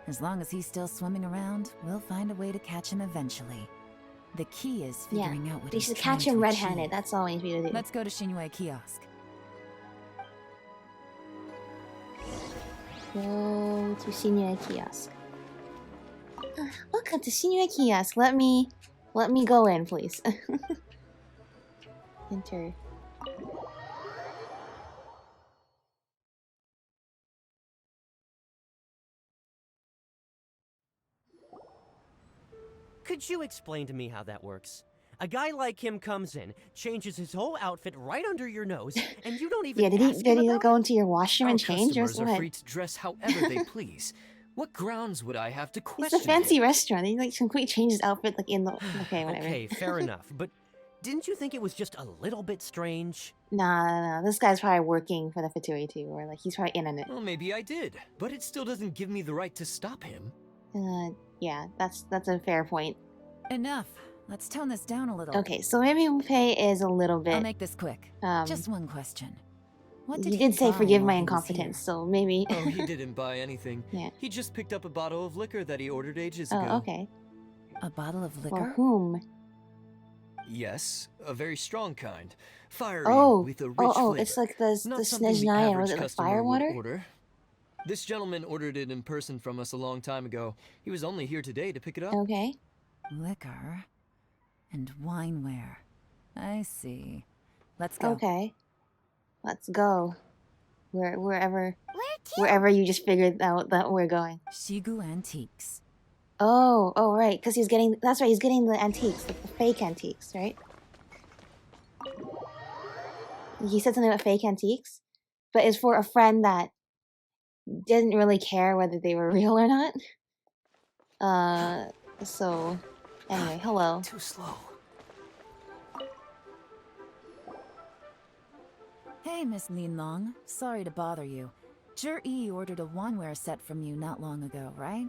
As long as he's still swimming around, we'll find a way to catch him eventually. The key is figuring out what they he's should trying catch to him achieve. red-handed. That's all we need to do. Let's go to Shinue Kiosk. Go to Shinue Kiosk. Welcome to Shinue Kiosk. Let me go in, please. Enter. Could you explain to me how that works? A guy like him comes in, changes his whole outfit right under your nose, and you don't even Yeah, did he go into your washroom and change or Customers are what? free to dress however they please. What grounds would I have to It's question a fancy him? restaurant. He like completely changed his outfit like in the okay, whatever. Okay, fair enough, but didn't you think it was just a little bit strange? Nah. This guy's probably working for the Fatui too, or like he's probably in on it. Well, maybe I did, but it still doesn't give me the right to stop him. Yeah, that's a fair point. Enough. Let's tone this down a little. Okay, so maybe Upe is a little bit. I'll make this quick. Just one question. What did he did say buy forgive while my he was incompetence, here? so maybe. Oh, he didn't buy anything. Yeah. He just picked up a bottle of liquor that he ordered ages ago. Oh, okay. A bottle of For liquor? whom? Yes, a very strong kind. Fiery with a rich oh, flavor. it's like the Not something the Snezhnaya, average was it like customer fire would water? order. This gentleman ordered it in person from us a long time ago. He was only here today to pick it up. Okay. Liquor and wineware. I see. Let's go. Okay. Let's go. Wherever you just figured out that we're going. Shigu Antiques. Oh, right, because he's getting, that's right, he's getting the antiques, like the fake antiques, right? He said something about fake antiques, but it's for a friend that didn't really care whether they were real or not. So, anyway, hello. Too slow. Hey, Miss Linlong. Sorry to bother you. Zhi ordered a wineware set from you not long ago, right?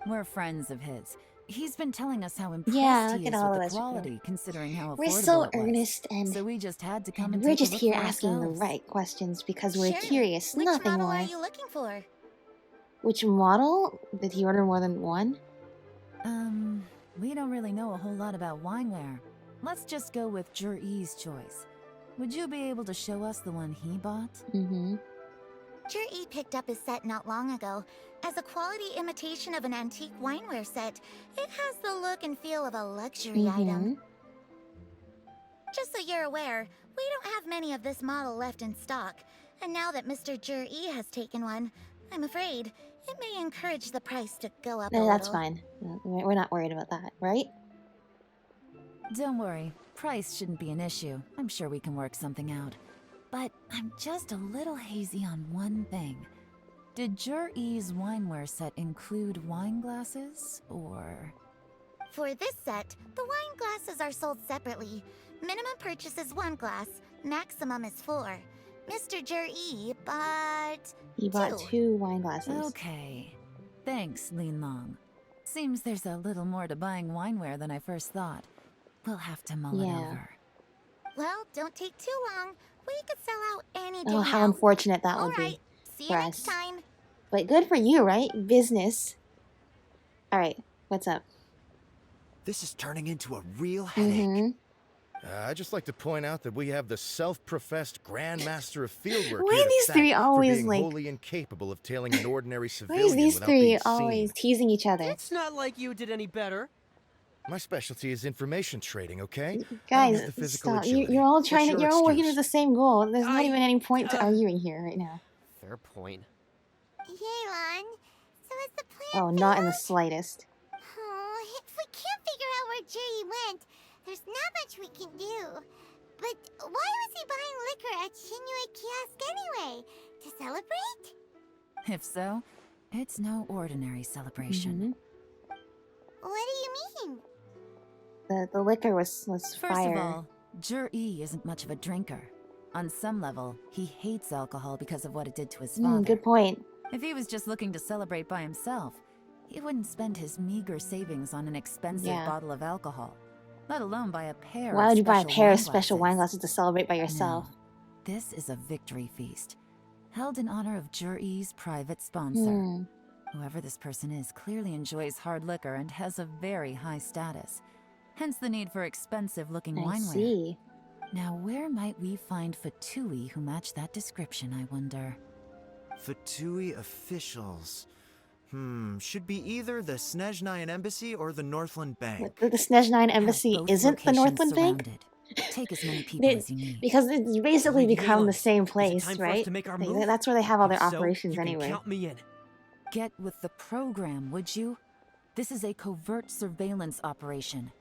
We're friends of his. He's been telling us how impressed he is with the quality, considering how affordable We're so it was. earnest and so we just had to come and we're take just a look here for asking the ourselves. right questions because we're Sure. curious, Which nothing model more. are you looking for? Which model? Did he order more than one? We don't really know a whole lot about wineware. Let's just go with Zhi's choice. Would you be able to show us the one he bought? Mm-hmm. Zhi picked up his set not long ago. As a quality imitation of an antique wineware set, it has the look and feel of a luxury item. Just so you're aware, we don't have many of this model left in stock. And now that Mr. Zhi has taken one, I'm afraid it may encourage the price to go up a No, little. that's fine. We're not worried about that, right? Don't worry. Price shouldn't be an issue. I'm sure we can work something out. But I'm just a little hazy on one thing. Did Zhi's wineware set include wine glasses, or...? For this set, the wine glasses are sold separately. Minimum purchase is 1 glass, maximum is 4. Mr. Zhi bought... He bought 2 wine glasses. Okay. Thanks, Linlong. Seems there's a little more to buying wineware than I first thought. We'll have to mull it over. Well, don't take too long. We could sell out any day Oh, how now. unfortunate that would Alright, be see for you next us. time. But good for you, right? Business. Alright, what's up? This is turning into a real headache. I'd just like to point out that we have the self-professed Grand Master of Fieldwork Why here are to these thank three for always, being like- wholly incapable of tailing an ordinary Why civilian is these without three being always seen. teasing each other? It's not like you did any better. My specialty is information trading, okay? I don't Guys, have the physical stop. agility. You're all What's trying to, your you're all working excuse? towards the same goal. There's not even any point to arguing here right now. Fair point. Yelan, so is the plan Oh, not in the slightest. Oh, if we can't figure out where Jerry went, there's not much we can do. But why was he buying liquor at Shinue Kiosk anyway? To celebrate? If so, it's no ordinary celebration. What do you mean? The liquor was First fire. of all, Zhi isn't much of a drinker. On some level, he hates alcohol because of what it did to his father. Good point. If he was just looking to celebrate by himself, he wouldn't spend his meager savings on an expensive Yeah. bottle of alcohol, let alone buy a pair Why of would you buy a special pair of wine special wine glasses. glasses to celebrate by yourself? No. This is a victory feast, held in honor of Zhi's private sponsor. Whoever this person is clearly enjoys hard liquor and has a very high status. Hence the need for expensive-looking I wineware. see. Now, where might we find Fatui who match that description, I wonder? Fatui officials. Should be either the Snezhnayan Embassy or the Northland Bank. The Snezhnayan Embassy isn't the Northland Bank? Take as many people as you need. Because it's basically Lady become Yelan, the same is it place, time for us right? to make our Like, move? that's where they have all their If so, operations you can anyway. count me in. Get with the program, would you? This is a covert surveillance operation.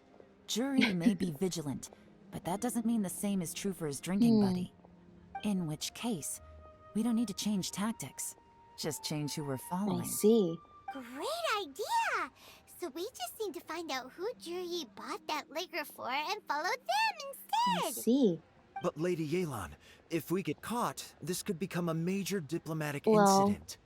Jury may be vigilant, but that doesn't mean the same is true for his drinking buddy. In which case, we don't need to change tactics. Just change who we're following. I see. Great idea! So we just need to find out who Jury bought that liquor for and follow them I instead! see. But Lady Yelan, if we get caught, this could become a major diplomatic Well, incident.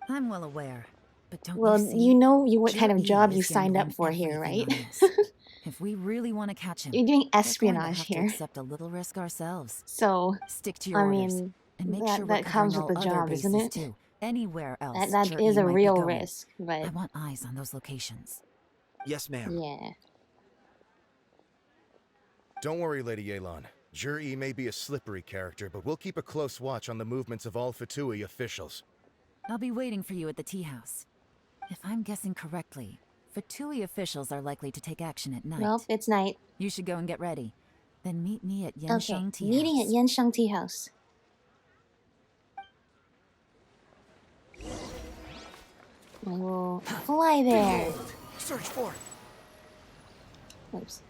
I'm well aware, but don't Well, you see? you know what kind of Jury job is you signed up gambling for here, right? everything on this. If we really want to catch him, You're doing we're going to espionage have to here. accept a little risk ourselves. So, Stick to your I orders, mean, and make sure we're that comes covering with the all other job, isn't bases it? too. Anywhere else, That Jury is a might be real going. risk, but I want eyes on those locations. Yes, ma'am. yeah. Don't worry, Lady Yelan. Jur-E may be a slippery character, but we'll keep a close watch on the movements of all Fatui officials. I'll be waiting for you at the tea house. If I'm guessing correctly, Fatui officials are likely to take action at night. Well, it's night. You should go and get ready. Then meet me at Okay, Yenshang Tea meeting House. at Yenshang Tea House. I will fly there. Search for it. Oops.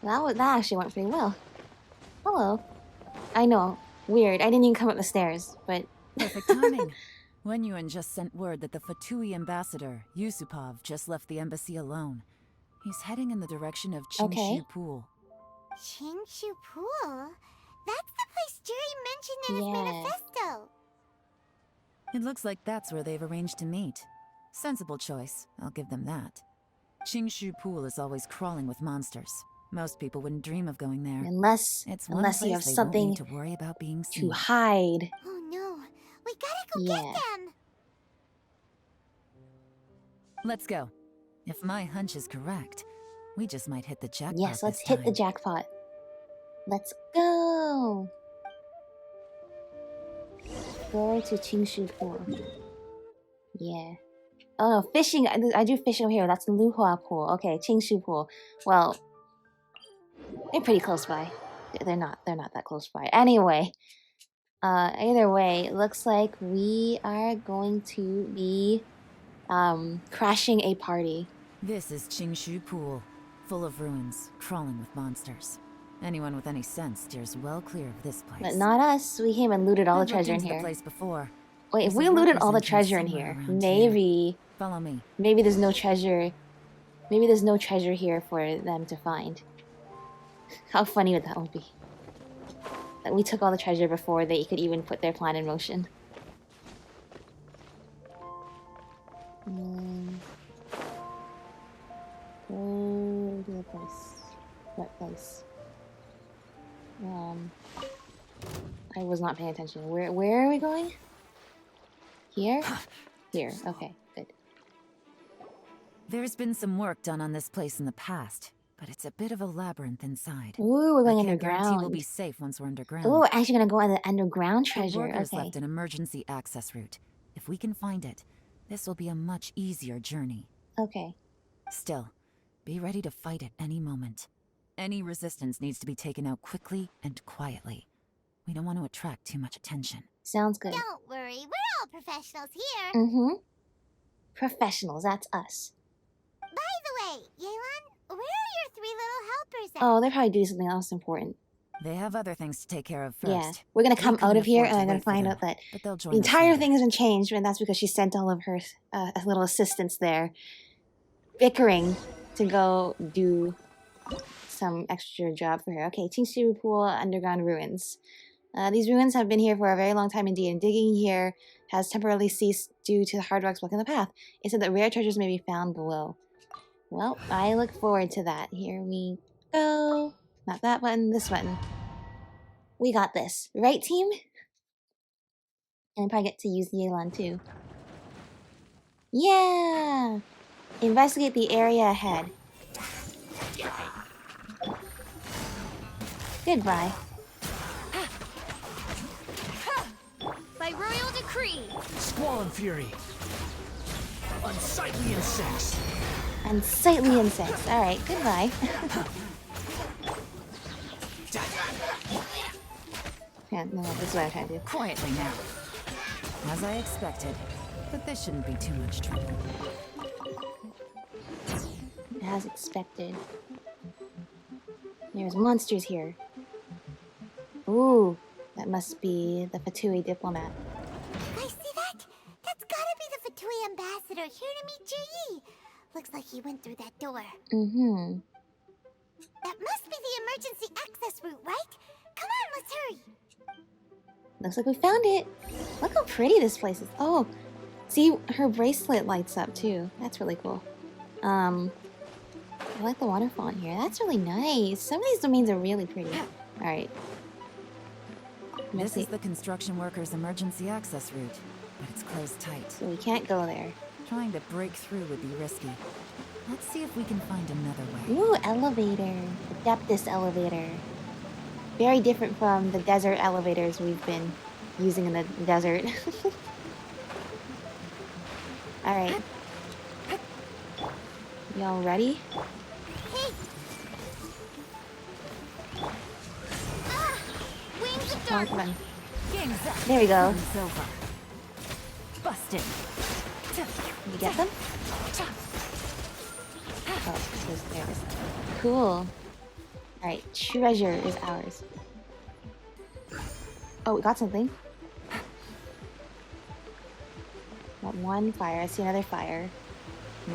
That actually went pretty well. Hello. I know. Weird. I didn't even come up the stairs, but... Perfect timing. Wenyuan just sent word that the Fatui ambassador, Yusupov, just left the embassy alone. He's heading in the direction of Qingshu Pool. Qingshu Pool? That's the place Jury mentioned in his manifesto! It looks like that's where they've arranged to meet. Sensible choice, I'll give them that. Qingshu Pool is always crawling with monsters. Most people wouldn't dream of going there. Unless you have they won't something need to worry about being seen. to hide. Oh no, we gotta go get them! Let's go. If my hunch is correct, we just might hit the jackpot. Yes, let's this hit the time. jackpot. Let's go! Go to Qingshu Pool. Yeah. Oh, no, fishing. I do fishing over here. That's Luhua Pool. Okay, Qingshu Pool. Well, they're pretty close by. They're not that close by. Anyway, either way, it looks like we are going to be crashing a party. This is Qingshu Pool, full of ruins, crawling with monsters. Anyone with any sense steers well clear of this place. But not us. We came and looted all the I've treasure in looked into here. the place before. Wait, if There's we a looted all the workers' treasure in entrance here, somewhere around maybe... Follow me. Maybe there's no treasure... Maybe there's no treasure here for them to find. How funny would that be? That we took all the treasure before they could even put their plan in motion. Go to the place. What place? I was not paying attention. Where are we going? Here? Here. Okay, good. There's been some work done on this place in the past, but it's a bit of a labyrinth inside. Ooh, we're going I can't guarantee we'll underground. be safe once we're underground. Ooh, we're actually gonna go on the underground The treasure. workers Okay. left an emergency access route. If we can find it, this will be a much easier journey. Okay. Still, be ready to fight at any moment. Any resistance needs to be taken out quickly and quietly. We don't want to attract too much attention. Sounds good. Don't worry, we're all professionals here! Mm-hmm. Professionals, that's us. By the way, Yelan, where are your 3 little helpers at? Oh, they're probably doing something else important. They have other things to take care of first. Yeah. We're gonna come out of here and I'm gonna find out that but they'll join the us entire later. thing has been changed, and that's because she sent all of her little assistants there, bickering to go do some extra job for her. Okay, Qingshu Pool underground ruins. These ruins have been here for a very long time indeed, and digging here has temporarily ceased due to the hard rocks blocking the path. It said that rare treasures may be found below. Well, I look forward to that. Here we go. Not that button, this button. We got this. Right, team? And I probably get to use Yelan too. Yeah! Investigate the area ahead. Goodbye. By royal decree. Squall fury. Unsightly insects. Unsightly insects. Alright, goodbye. Yeah, no, this is what I'm trying to do. Quietly now. As I expected, but this shouldn't be too much trouble. As expected. There's monsters here. Ooh, that must be the Fatui diplomat. I see that? That's gotta be the Fatui ambassador here to meet J.E. Looks like he went through that door. Mm-hmm. That must be the emergency access route, right? Come on, let's hurry. Looks like we found it. Look how pretty this place is. Oh, see, her bracelet lights up too. That's really cool. I like the waterfall in here. That's really nice. Some of these domains are really pretty. All right. This is the construction workers' emergency access route, but it's closed tight. So we can't go there. Trying to break through would be risky. Let's see if we can find another way. Ooh, elevator. Adeptus elevator. Very different from the desert elevators we've been using in the desert. Alright. Y'all ready? Hey! Wings of Come on, come on. Game's up. There we go. It's over. Busted. Can you get them? Oh, there it is. Cool. Alright, treasure is ours. Oh, we got something. Got one fire. I see another fire.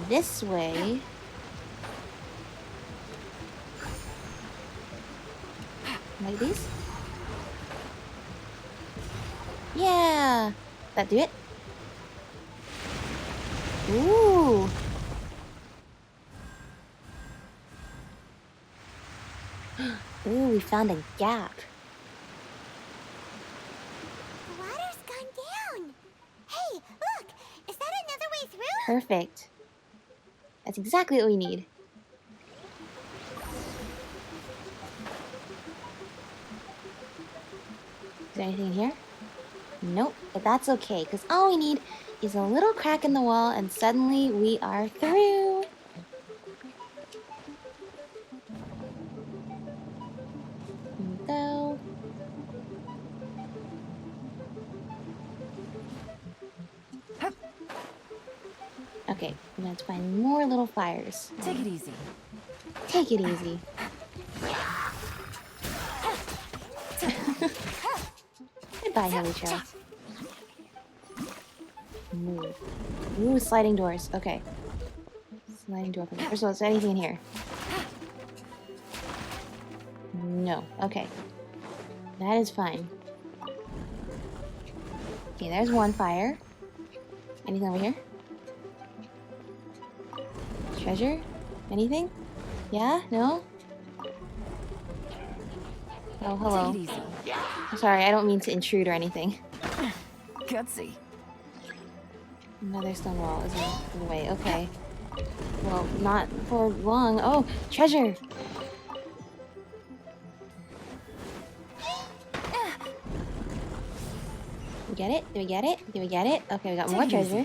This way. Like these? Yeah! That do it? Ooh! Ooh, we found a gap. The water's gone down. Hey, look! Is that another way through? Perfect. That's exactly what we need. Is there anything in here? Nope, but that's okay, because all we need is a little crack in the wall and suddenly we are through. Here we go. Okay, I'm gonna find more little fires. Take it easy. Take it easy. Goodbye, Hilly Trail. Move. Ooh, sliding doors. Okay. Sliding door. First of all, is there anything in here? No. Okay. That is fine. Okay, there's one fire. Anything over here? Treasure? Anything? Yeah? No? Oh, hello. Take it easy. I'm sorry, I don't mean to intrude or anything. Gutsy. Another stone wall is in the way. Okay. Well, not for long. Oh, treasure! We get it? Did we get it? Did we get it? Okay, we got more treasure.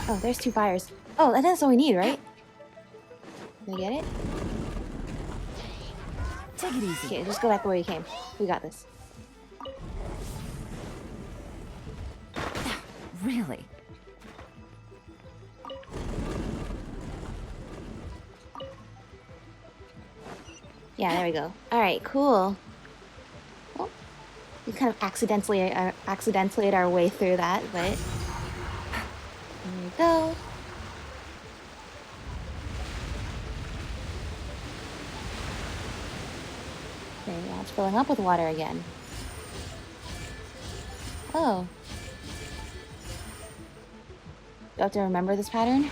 Oh, there's two fires. Oh, that's all we need, right? Did we get it? Take it easy. Okay, just go back the way we came. We got this. Really? Yeah, there we go. Alright, cool. Well, we kind of accidentally our way through that, but... There we go. Okay, now it's filling up with water again. Oh. Do I have to remember this pattern?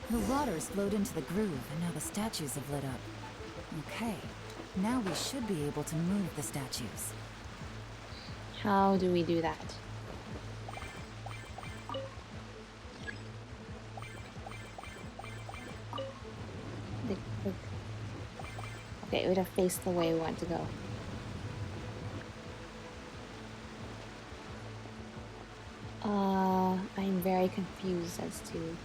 The water's flowed into the groove, and now the statues have lit up. Okay, now we should be able to move the statues. How do we do that? Okay, we'd have faced the way we want to go. I'm very confused as to...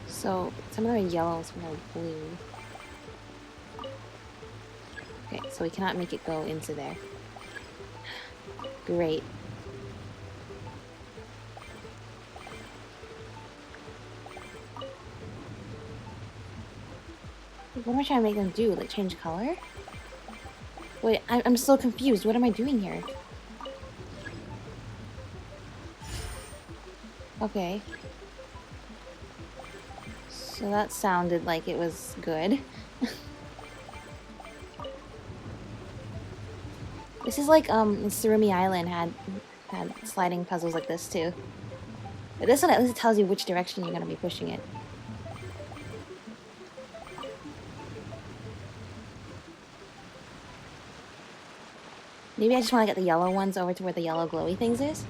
So, some of them are yellow, some of them are blue. Okay, so we cannot make it go into there. Great. What am I trying to make them do? Like, change color? Wait, I'm so confused. What am I doing here? Okay. So that sounded like it was good. This is like, Surumi Island had sliding puzzles like this too. But this one at least tells you which direction you're gonna be pushing it. Maybe I just want to get the yellow ones over to where the yellow glowy things is?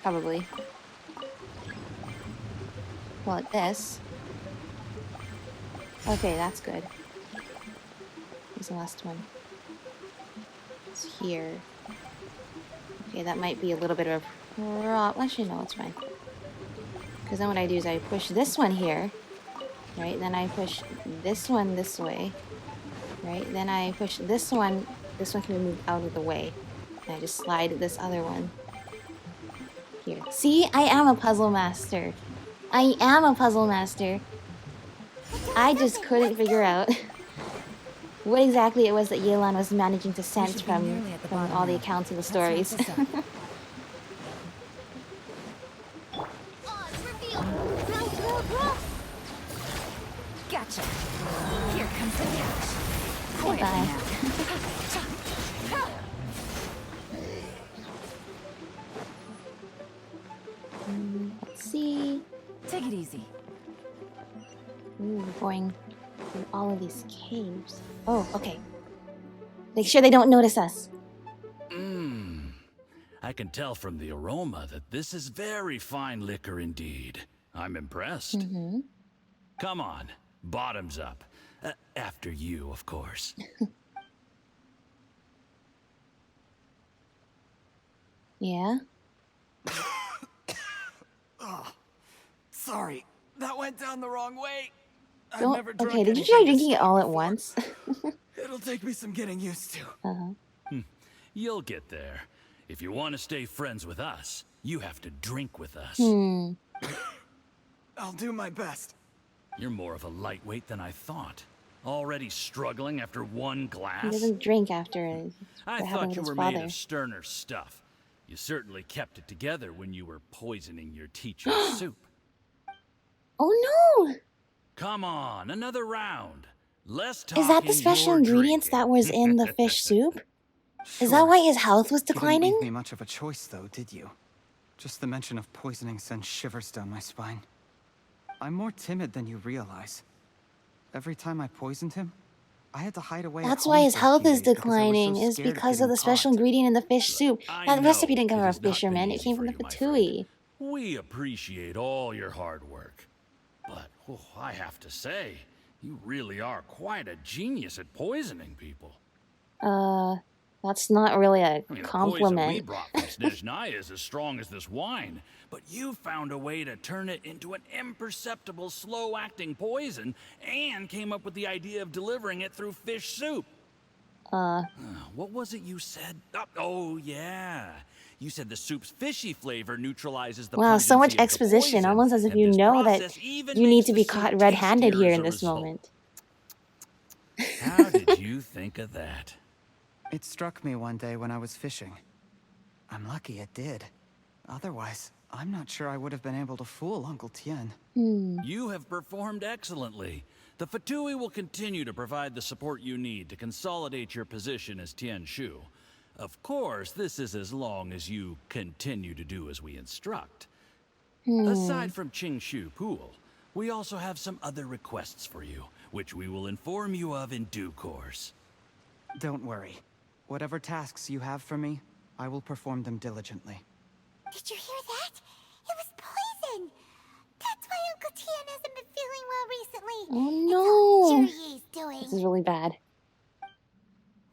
Probably. Well, like this. Okay, that's good. Where's the last one? It's here. Okay, that might be a little bit of a problem. Actually, no, it's fine. Because then what I do is I push this one here. Right? Then I push this one this way. Right? Then I push this one. This one can be moved out of the way. And I just slide this other one here. See? I am a puzzle master. I am a puzzle master. I just couldn't figure out what exactly it was that Yelan was managing to sense from all the accounts of the stories. Gotcha. Here comes the catch. Goodbye. Let's see. Take it easy. Ooh, we're going through all of these caves. Oh, okay. Make sure they don't notice us. I can tell from the aroma that this is very fine liquor indeed. I'm impressed. Come on, bottoms up. After you, of course. Yeah? Oh, sorry, that went down the wrong way. Don't, okay, did you try drinking it all at once? It'll take me some getting used to. You'll get there. If you want to stay friends with us, you have to drink with us. I'll do my best. You're more of a lightweight than I thought. Already struggling after one glass? He doesn't drink after it. I thought you were made of sterner stuff. You certainly kept it together when you were poisoning your teacher's soup. Oh no! Come on, another round. Less talking, Is that the special ingredients that was in the fish soup? Is that why his health was declining? You didn't leave me much of a choice, though, did you? Just the mention of poisoning sends shivers down my spine. I'm more timid than you realize. Every time I poisoned him, I had to hide away. That's why his health is declining, is because of the special ingredient in the fish soup. That recipe didn't come from a fisherman, it came from the Fatui. We appreciate all your hard work. But I have to say, you really are quite a genius at poisoning people. That's not really a The poison compliment. we brought from Snezhnaya is as strong as this wine, but you found a way to turn it into an imperceptible, slow-acting poison, and came up with the idea of delivering it through fish soup. What was it you said? Oh, yeah. You said the soup's fishy flavor neutralizes the Wow, so much pungency of the exposition, poison, almost as if and you this know that process even you need makes to the be soup caught red-handed tastier here as in a this result. moment. How did you think of that? It struck me one day when I was fishing. I'm lucky it did. Otherwise, I'm not sure I would have been able to fool Uncle Tien. You have performed excellently. The Fatui will continue to provide the support you need to consolidate your position as Tien Shu. Of course, this is as long as you continue to do as we instruct. Aside from Qing Shu Pool, we also have some other requests for you, which we will inform you of in due course. Don't worry. Whatever tasks you have for me, I will perform them diligently. Did you hear that? It was poison! That's why Uncle Tien hasn't been feeling well recently. Oh no! It's all Jurye's doing. This is really bad.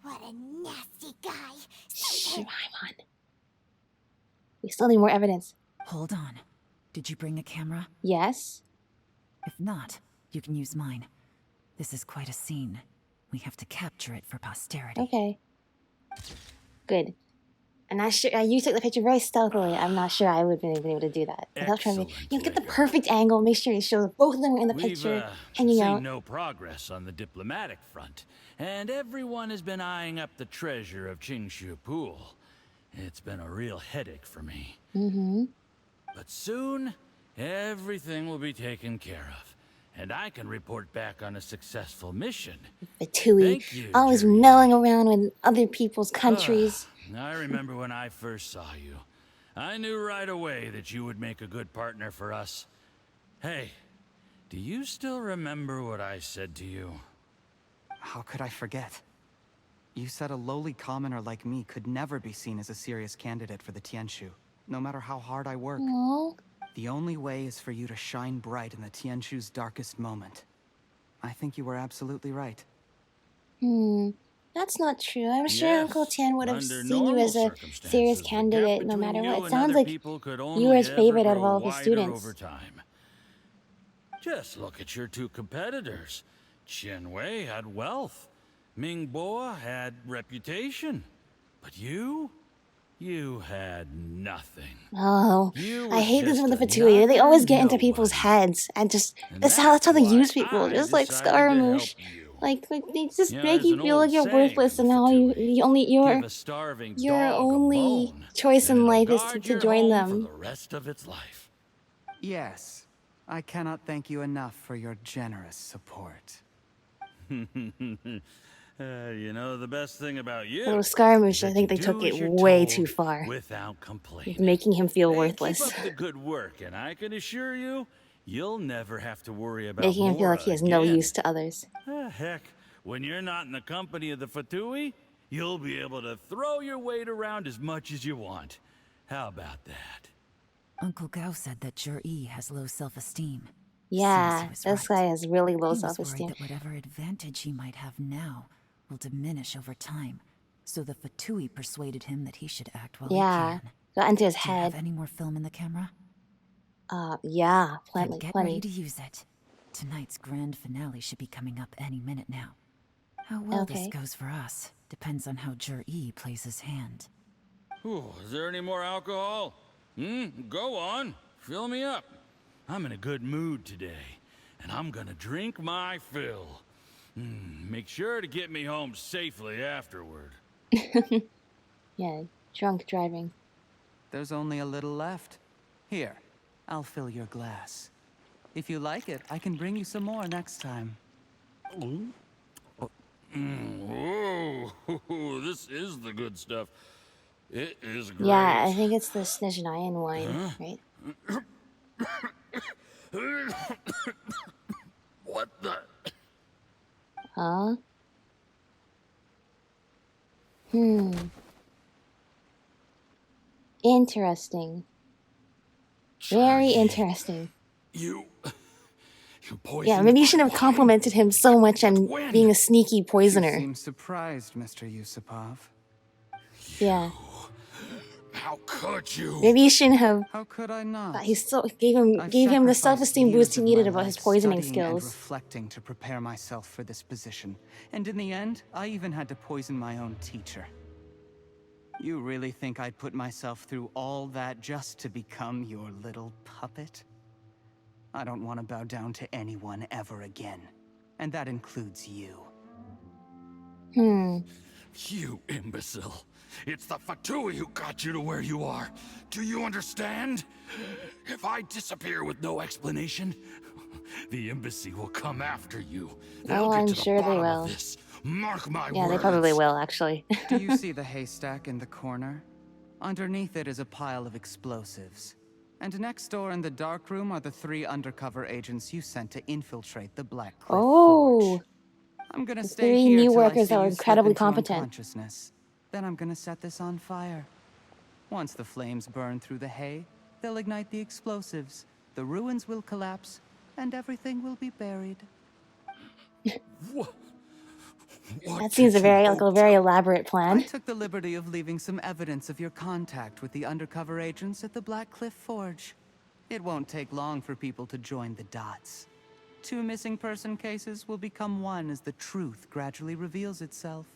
What a nasty guy. Shh, Paimon. We still need more evidence. Hold on. Did you bring a camera? Yes. If not, you can use mine. This is quite a scene. We have to capture it for posterity. Okay. Good. I'm not sure. You took the picture very stealthily. I'm not sure I would have been able to do that. Without trying to, get the perfect angle. Make sure you show both of them in the picture. And seen no progress on the diplomatic front, and everyone has been eyeing up the treasure of Qingshu Pool. It's been a real headache for me. But soon, everything will be taken care of, and I can report back on a successful mission. Fatui, always milling around with other people's countries. I remember when I first saw you. I knew right away that you would make a good partner for us. Hey, do you still remember what I said to you? How could I forget? You said a lowly commoner like me could never be seen as a serious candidate for the Tianshu, no matter how hard I work. Aww. The only way is for you to shine bright in the Tianshu's darkest moment. I think you were absolutely right. That's not true. I'm sure Uncle Tien would have seen you as a serious candidate no matter what. It sounds like you were his favorite out of all of his students. Just look at your two competitors. Chen Wei had wealth. Ming Bo had reputation. But you had nothing. Oh, I hate this with the Fatui. They always get into people's heads and that's how they use people. Just like Scaramouche. Like they just make you feel like you're worthless, and now your only choice in life is to join them. For the rest of its life. Yes, I cannot thank you enough for your generous support. You know, the best thing about you. Little Scaramouche, I think they took it way too far. Without complaint. Making him feel worthless. Keep up the good work, and I can assure you, you'll never have to worry about making him feel like he has no use to others. Heck, when you're not in the company of the Fatui, you'll be able to throw your weight around as much as you want. How about that? Uncle Gao said that Jur-E has low self-esteem. Yeah, this guy has really low self-esteem. That whatever advantage he might have now will diminish over time. So the Fatui persuaded him that he should act while he can. Got into his Do you head. have any more film in the camera? Yeah, plenty. Get ready to use it. Tonight's grand finale should be coming up any minute now. How well this goes for us depends on how Jur-E plays his hand. Is there any more alcohol? Go on. Fill me up. I'm in a good mood today, and I'm gonna drink my fill. Make sure to get me home safely afterward. Yeah, drunk driving. There's only a little left. Here, I'll fill your glass. If you like it, I can bring you some more next time. Whoa, this is the good stuff. It is great. Yeah, I think it's the Snezhnayan wine, right? What the? Huh? Interesting. Very interesting. You poisoned. Yeah, maybe you shouldn't have complimented him so much on being a sneaky poisoner. You seem surprised, Mr. Yusupov. Yeah. How could you? Maybe you shouldn't have. How could I not? He still gave him the self-esteem boost he needed about his poisoning skills. And reflecting to prepare myself for this position, and in the end, I even had to poison my own teacher. You really think I'd put myself through all that just to become your little puppet? I don't want to bow down to anyone ever again, and that includes you. You imbecile. It's the Fatui who got you to where you are. Do you understand? If I disappear with no explanation, the embassy will come after you. They'll I'm get to sure the they bottom will. of this. Mark my Yeah, words. they probably will, actually. Do you see the haystack in the corner? Underneath it is a pile of explosives. And next door in the dark room are the 3 undercover agents you sent to infiltrate the Black Cliff Oh, Forge. I'm gonna the stay 3 here new till I workers see that were you slip incredibly into competent. unconsciousness. Then I'm gonna set this on fire. Once the flames burn through the hay, they'll ignite the explosives. The ruins will collapse, and everything will be buried. That seems a very elaborate I plan. took the liberty of leaving some evidence of your contact with the undercover agents at the Black Cliff Forge. It won't take long for people to join the dots. 2 missing person cases will become 1 as the truth gradually reveals itself.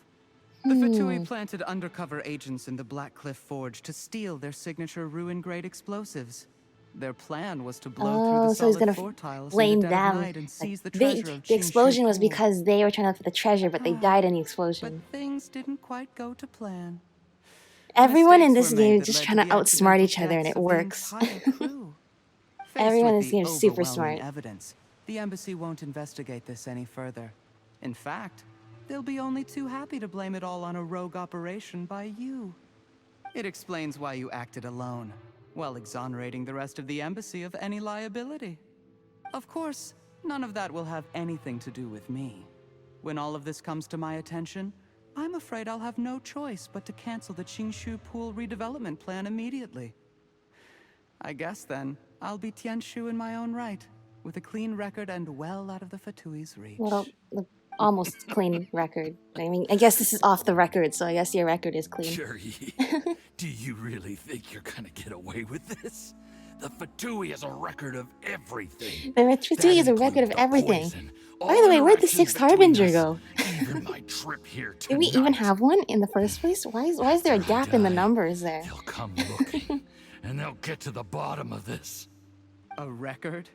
The Fatui planted undercover agents in the Black Cliff Forge to steal their signature ruin-grade explosives. Their plan was to blow through the So he's solid gonna floor tiles in blame the dead of them. night and Like, seize the treasure of the Qingshu explosion was Pool. because they were trying to look for the treasure, but they died in the explosion. But things didn't quite go to plan. Everyone in Mistakes this were made game is that just led trying to to the outsmart accidental each other, and deaths it of the works. entire crew. Faced Everyone in with this the game is super overwhelming smart. evidence, the embassy won't investigate this any further. In fact, they'll be only too happy to blame it all on a rogue operation by you. It explains why you acted alone, while exonerating the rest of the embassy of any liability. Of course, none of that will have anything to do with me. When all of this comes to my attention, I'm afraid I'll have no choice but to cancel the Qingshu Pool redevelopment plan immediately. I guess then, I'll be Tianshu in my own right, with a clean record and well out of the Fatui's reach. Well, almost clean record. I mean, I guess this is off the record, so I guess your record is clean. Jerry, do you really think you're gonna get away with this? The Fatui has a record of everything. The Fatui is a record of everything. Poison, By the way, where'd the 6th Harbinger go? Even my trip here Did we even have one in the first place? Why is there a gap in the numbers there? They'll come looking, and they'll get to the bottom of this. A record?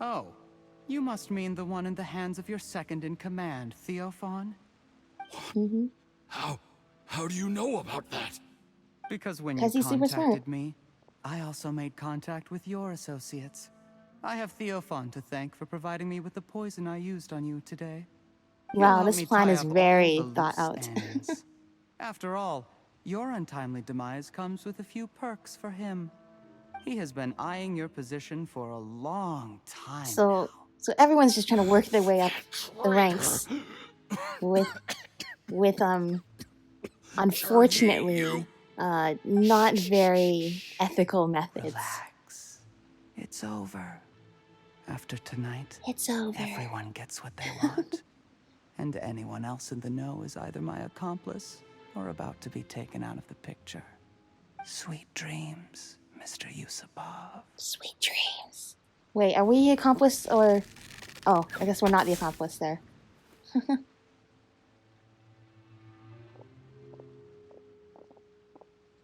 Oh, you must mean the one in the hands of your second-in-command, Theophan? How do you know about that? Because when you contacted me, I also made contact with your associates. I have Theophan to thank for providing me with the poison I used on you today. Wow, this plan is very thought out. After all, your untimely demise comes with a few perks for him. He has been eyeing your position for a long time. So everyone's just trying to work their way up the ranks with unfortunately not very ethical methods. Relax. It's over. After tonight, it's over. Everyone gets what they want. And anyone else in the know is either my accomplice or about to be taken out of the picture. Sweet dreams, Mr. Yusupov. Sweet dreams. Wait, are we the accomplice or... Oh, I guess we're not the accomplice there.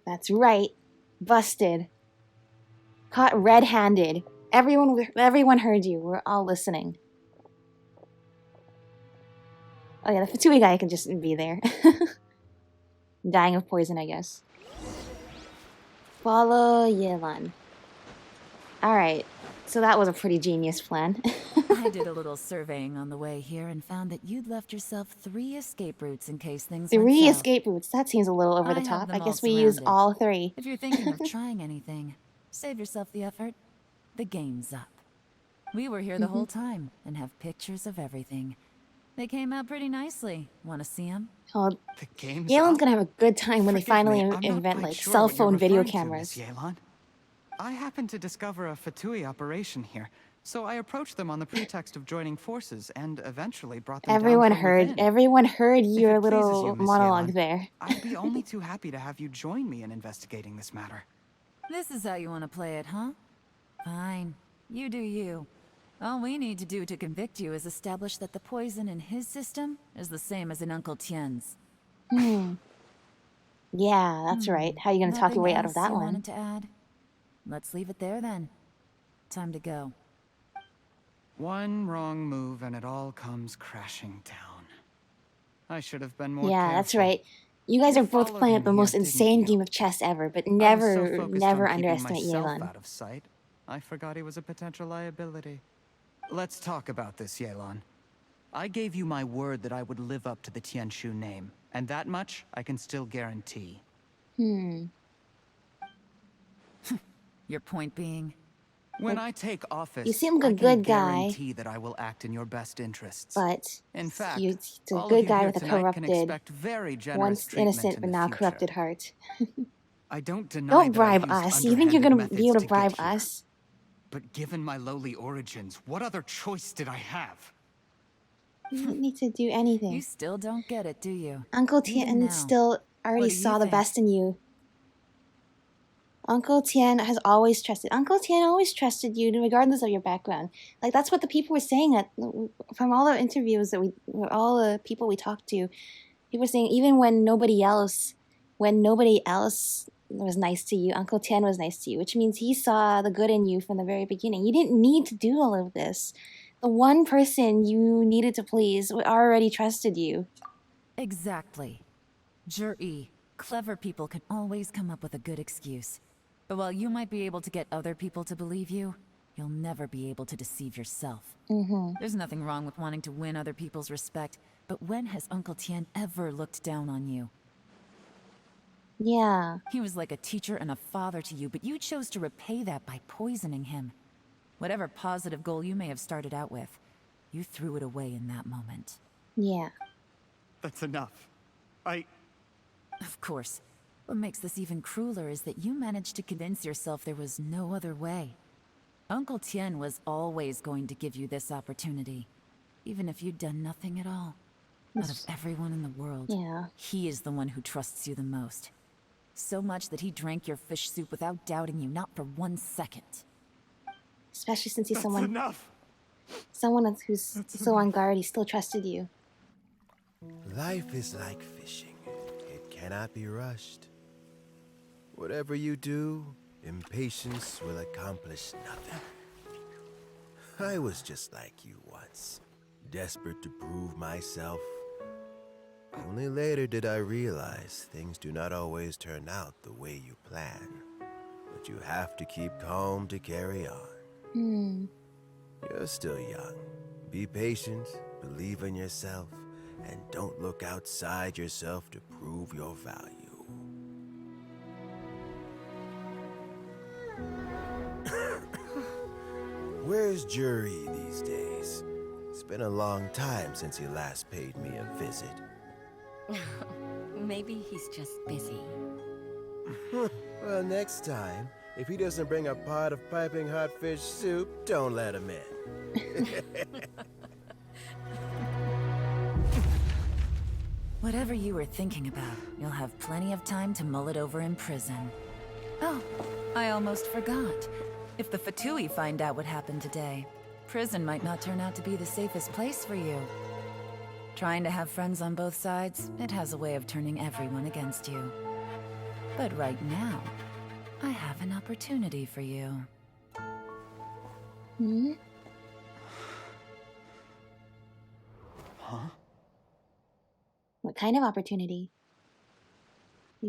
That's right. Busted. Caught red-handed. Everyone heard you. We're all listening. Oh yeah, the Fatui guy can just be there. Dying of poison, I guess. Follow Yelan. Alright, so that was a pretty genius plan. I did a little surveying on the way here and found that you'd left yourself 3 escape routes in case things went 3 south. escape routes? That seems a little over the I have top. them I all guess we used surrounded. all 3. If you're thinking of trying anything, save yourself the effort. The game's up. We were here the whole time and have pictures of everything. They came out pretty nicely. Want to see them? Oh, Yelan's gonna have a good time when they finally invent like cell phone video cameras. Yelan. I happened to discover a Fatui operation here, so I approached them on the pretext of joining forces and eventually brought them Everyone down from heard. within. Everyone heard If your it pleases little you, Miss monologue Yelan, there. I'd be only too happy to have you join me in investigating this matter. This is how you want to play it, huh? Fine. You do you. All we need to do to convict you is establish that the poison in his system is the same as in Uncle Tien's. Yeah, that's right. How are you gonna talk your way out of that you one? wanted to add? Let's leave it there then. Time to go. One wrong move and it all comes crashing down. I should have been more Yeah, careful. that's right. You guys are both followed playing him the here, most didn't insane you? game of chess ever, but I was so never focused on keeping underestimate myself Yelan. out of sight, I forgot he was a potential liability. Let's talk about this, Yelan. I gave you my word that I would live up to the Tianshu name, and that much I can still guarantee. You're Your point being? When I take office, you seem like I a can good guy, guarantee that I will act in your best interests. but in fact, he's a all of good you guy here with a tonight can corrupted, expect very generous once treatment innocent in but the now future. corrupted heart. I don't deny Don't that I've bribe used us. You think you're underhanded gonna be able methods to bribe get here. us? But given my lowly origins, what other choice did I have? You don't need to do anything. You still don't get it, do you? Uncle Even Tien now. still already What do you saw the think? best in you. Uncle Tien has always trusted. Uncle Tien always trusted you, regardless of your background. Like that's what the people were saying from all the interviews that all the people we talked to. People were saying even when nobody else was nice to you, Uncle Tien was nice to you, which means he saw the good in you from the very beginning. You didn't need to do all of this. The one person you needed to please already trusted you. Exactly. Jur-E, clever people can always come up with a good excuse. But while you might be able to get other people to believe you, you'll never be able to deceive yourself. There's nothing wrong with wanting to win other people's respect, but when has Uncle Tien ever looked down on you? Yeah. He was like a teacher and a father to you, but you chose to repay that by poisoning him. Whatever positive goal you may have started out with, you threw it away in that moment. Yeah. That's enough. Of course. What makes this even crueler is that you managed to convince yourself there was no other way. Uncle Tien was always going to give you this opportunity, even if you'd done nothing at all. Out of everyone in the world, he is the one who trusts you the most. So much that he drank your fish soup without doubting you, not for 1 second. Especially since he's That's enough. someone who's so on guard, he still trusted you. Life is like fishing. It cannot be rushed. Whatever you do, impatience will accomplish nothing. I was just like you once, desperate to prove myself. Only later did I realize things do not always turn out the way you plan. But you have to keep calm to carry on. You're still young. Be patient, believe in yourself, and don't look outside yourself to prove your value. Where's Jur-E these days? It's been a long time since he last paid me a visit. Maybe he's just busy. Well, next time, if he doesn't bring a pot of piping hot fish soup, don't let him in. Whatever you were thinking about, you'll have plenty of time to mull it over in prison. Oh, I almost forgot. If the Fatui find out what happened today, prison might not turn out to be the safest place for you. Trying to have friends on both sides, it has a way of turning everyone against you. But right now, I have an opportunity for you. Huh? What kind of opportunity?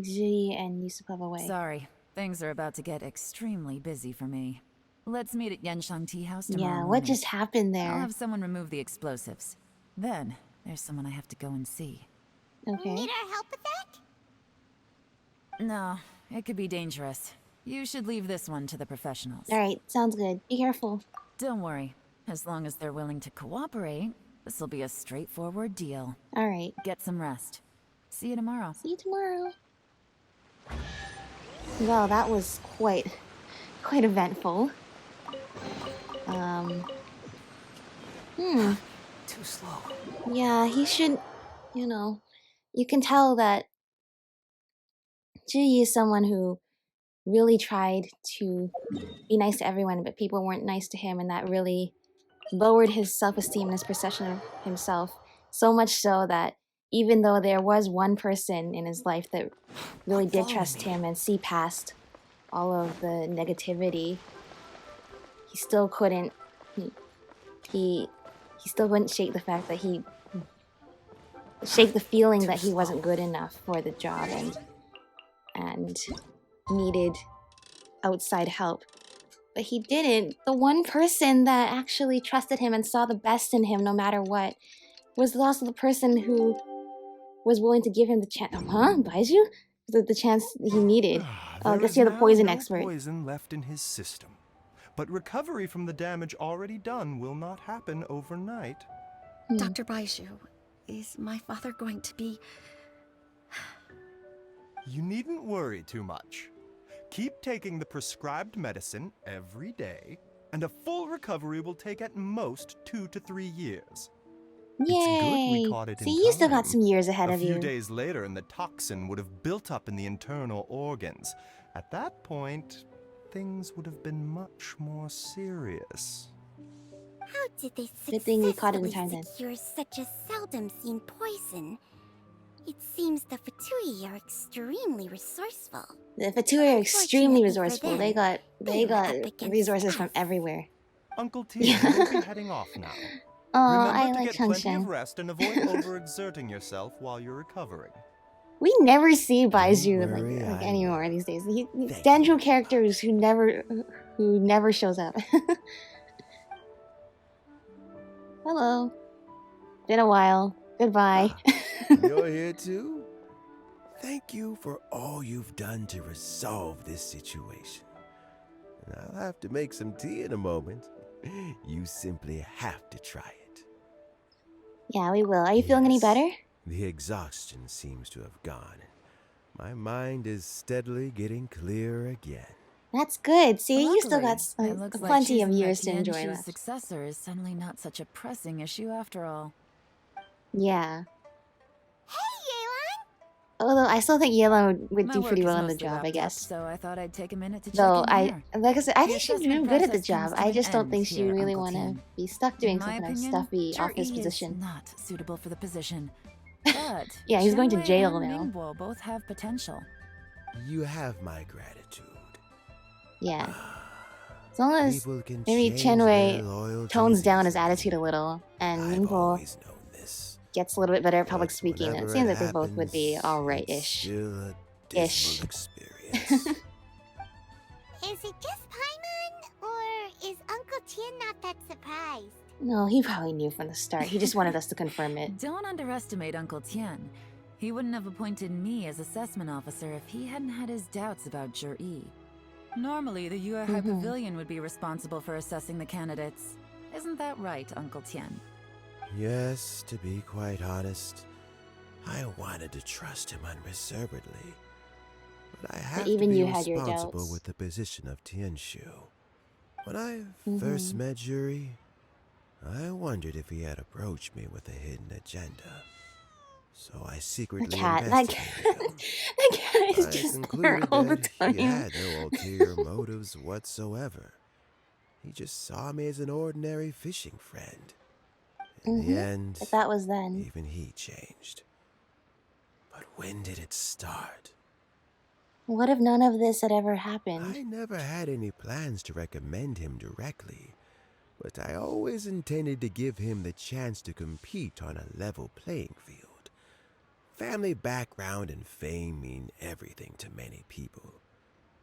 Ji and Yusupov away. Sorry, things are about to get extremely busy for me. Let's meet at Yenshang Tea House tomorrow Yeah, what morning. just happened there? I'll have someone remove the explosives. Then, there's someone I have to go and see. Okay. Need our help with that? No, it could be dangerous. You should leave this one to the professionals. Alright, sounds good. Be careful. Don't worry. As long as they're willing to cooperate, this will be a straightforward deal. Alright. Get some rest. See you tomorrow. See you tomorrow. Well, that was quite eventful. Too slow. Yeah, he should, you can tell that Ji is someone who really tried to be nice to everyone, but people weren't nice to him, and that really lowered his self-esteem and his perception of himself. So much so that even though there was one person in his life that really did trust him and see past all of the negativity, he still couldn't, he still wouldn't shake the fact that shake the feeling that he wasn't good enough for the job and needed outside help. But he didn't. The one person that actually trusted him and saw the best in him no matter what was also the person who was willing to give him the chance. Huh? Baiju? the chance he needed. I There guess is you're the now poison no expert. poison left in his system. But recovery from the damage already done will not happen overnight. Dr. Baishu, is my father going to be... You needn't worry too much. Keep taking the prescribed medicine every day, and a full recovery will take at most 2 to 3 years. Yay! It's good we caught it See, in you still got time. some years ahead A of few you. days later, and the toxin would have built up in the internal organs. At that point, things would have been much more serious. How did they Good thing we caught it in successfully time then. secure such a seldom seen poison? It seems the Fatui are extremely resourceful. The Fatui are extremely resourceful. them, They got up against resources from everywhere. Uncle T will be heading off now. Oh, Remember I to like get plenty Changshan. of rest and avoid overexerting yourself while you're recovering. We never see Baizhu worry, like I anymore these days. He's central characters who never shows up. Hello. Been a while. Goodbye. You're here too? Thank you for all you've done to resolve this situation. And I'll have to make some tea in a moment. You simply have to try it. Yeah, we will. Are you feeling any better? The exhaustion seems to have gone. My mind is steadily getting clearer again. That's good. See, you still Luckily, got it looks like plenty of choosing years that to enjoy Tianshu's left. successor is suddenly not such a pressing issue after all. Yeah. Hey, Yelan! Although I still think Yelan would My do work pretty is well in the mostly job, I wrapped up, guess. so I thought I'd take a minute to Though check in here. like I said, I The think she's assessment doing good at the process job. comes to I an just don't end think she here, really Uncle want to Tien. be stuck In doing my some kind of opinion, stuffy Zhou office Yi position. is not suitable for the position. But Yeah, he's going to Shenwei jail and now. Ningbo both have potential. You have my gratitude. Yeah. As long as People can maybe change their Chenwei loyalties tones down his attitude a little, and Ningbo always known this. gets a little bit better at public But speaking, it whenever seems it like they both would be happens, alright-ish. Still a Ish. dismal experience. Is it just Paimon, or is Uncle Tien not that surprised? No, he probably knew from the start. He just wanted us to confirm it. Don't underestimate Uncle Tien. He wouldn't have appointed me as assessment officer if he hadn't had his doubts about Zhou Yi. Normally, the Yue High Pavilion would be responsible for assessing the candidates. Isn't that right, Uncle Tien? Yes, to be quite honest, I wanted to trust him unreservedly. But I have even to be you had your responsible doubts. with the position of Tianshu. When I first met Juri, I wondered if he had approached me with a hidden agenda. So I secretly investigated him. That cat is I just there concluded all the that time. he had no ulterior motives whatsoever. He just saw me as an ordinary fishing friend. In the end, But that was then. even he changed. But when did it start? What if none of this had ever happened? I never had any plans to recommend him directly, but I always intended to give him the chance to compete on a level playing field. Family background and fame mean everything to many people,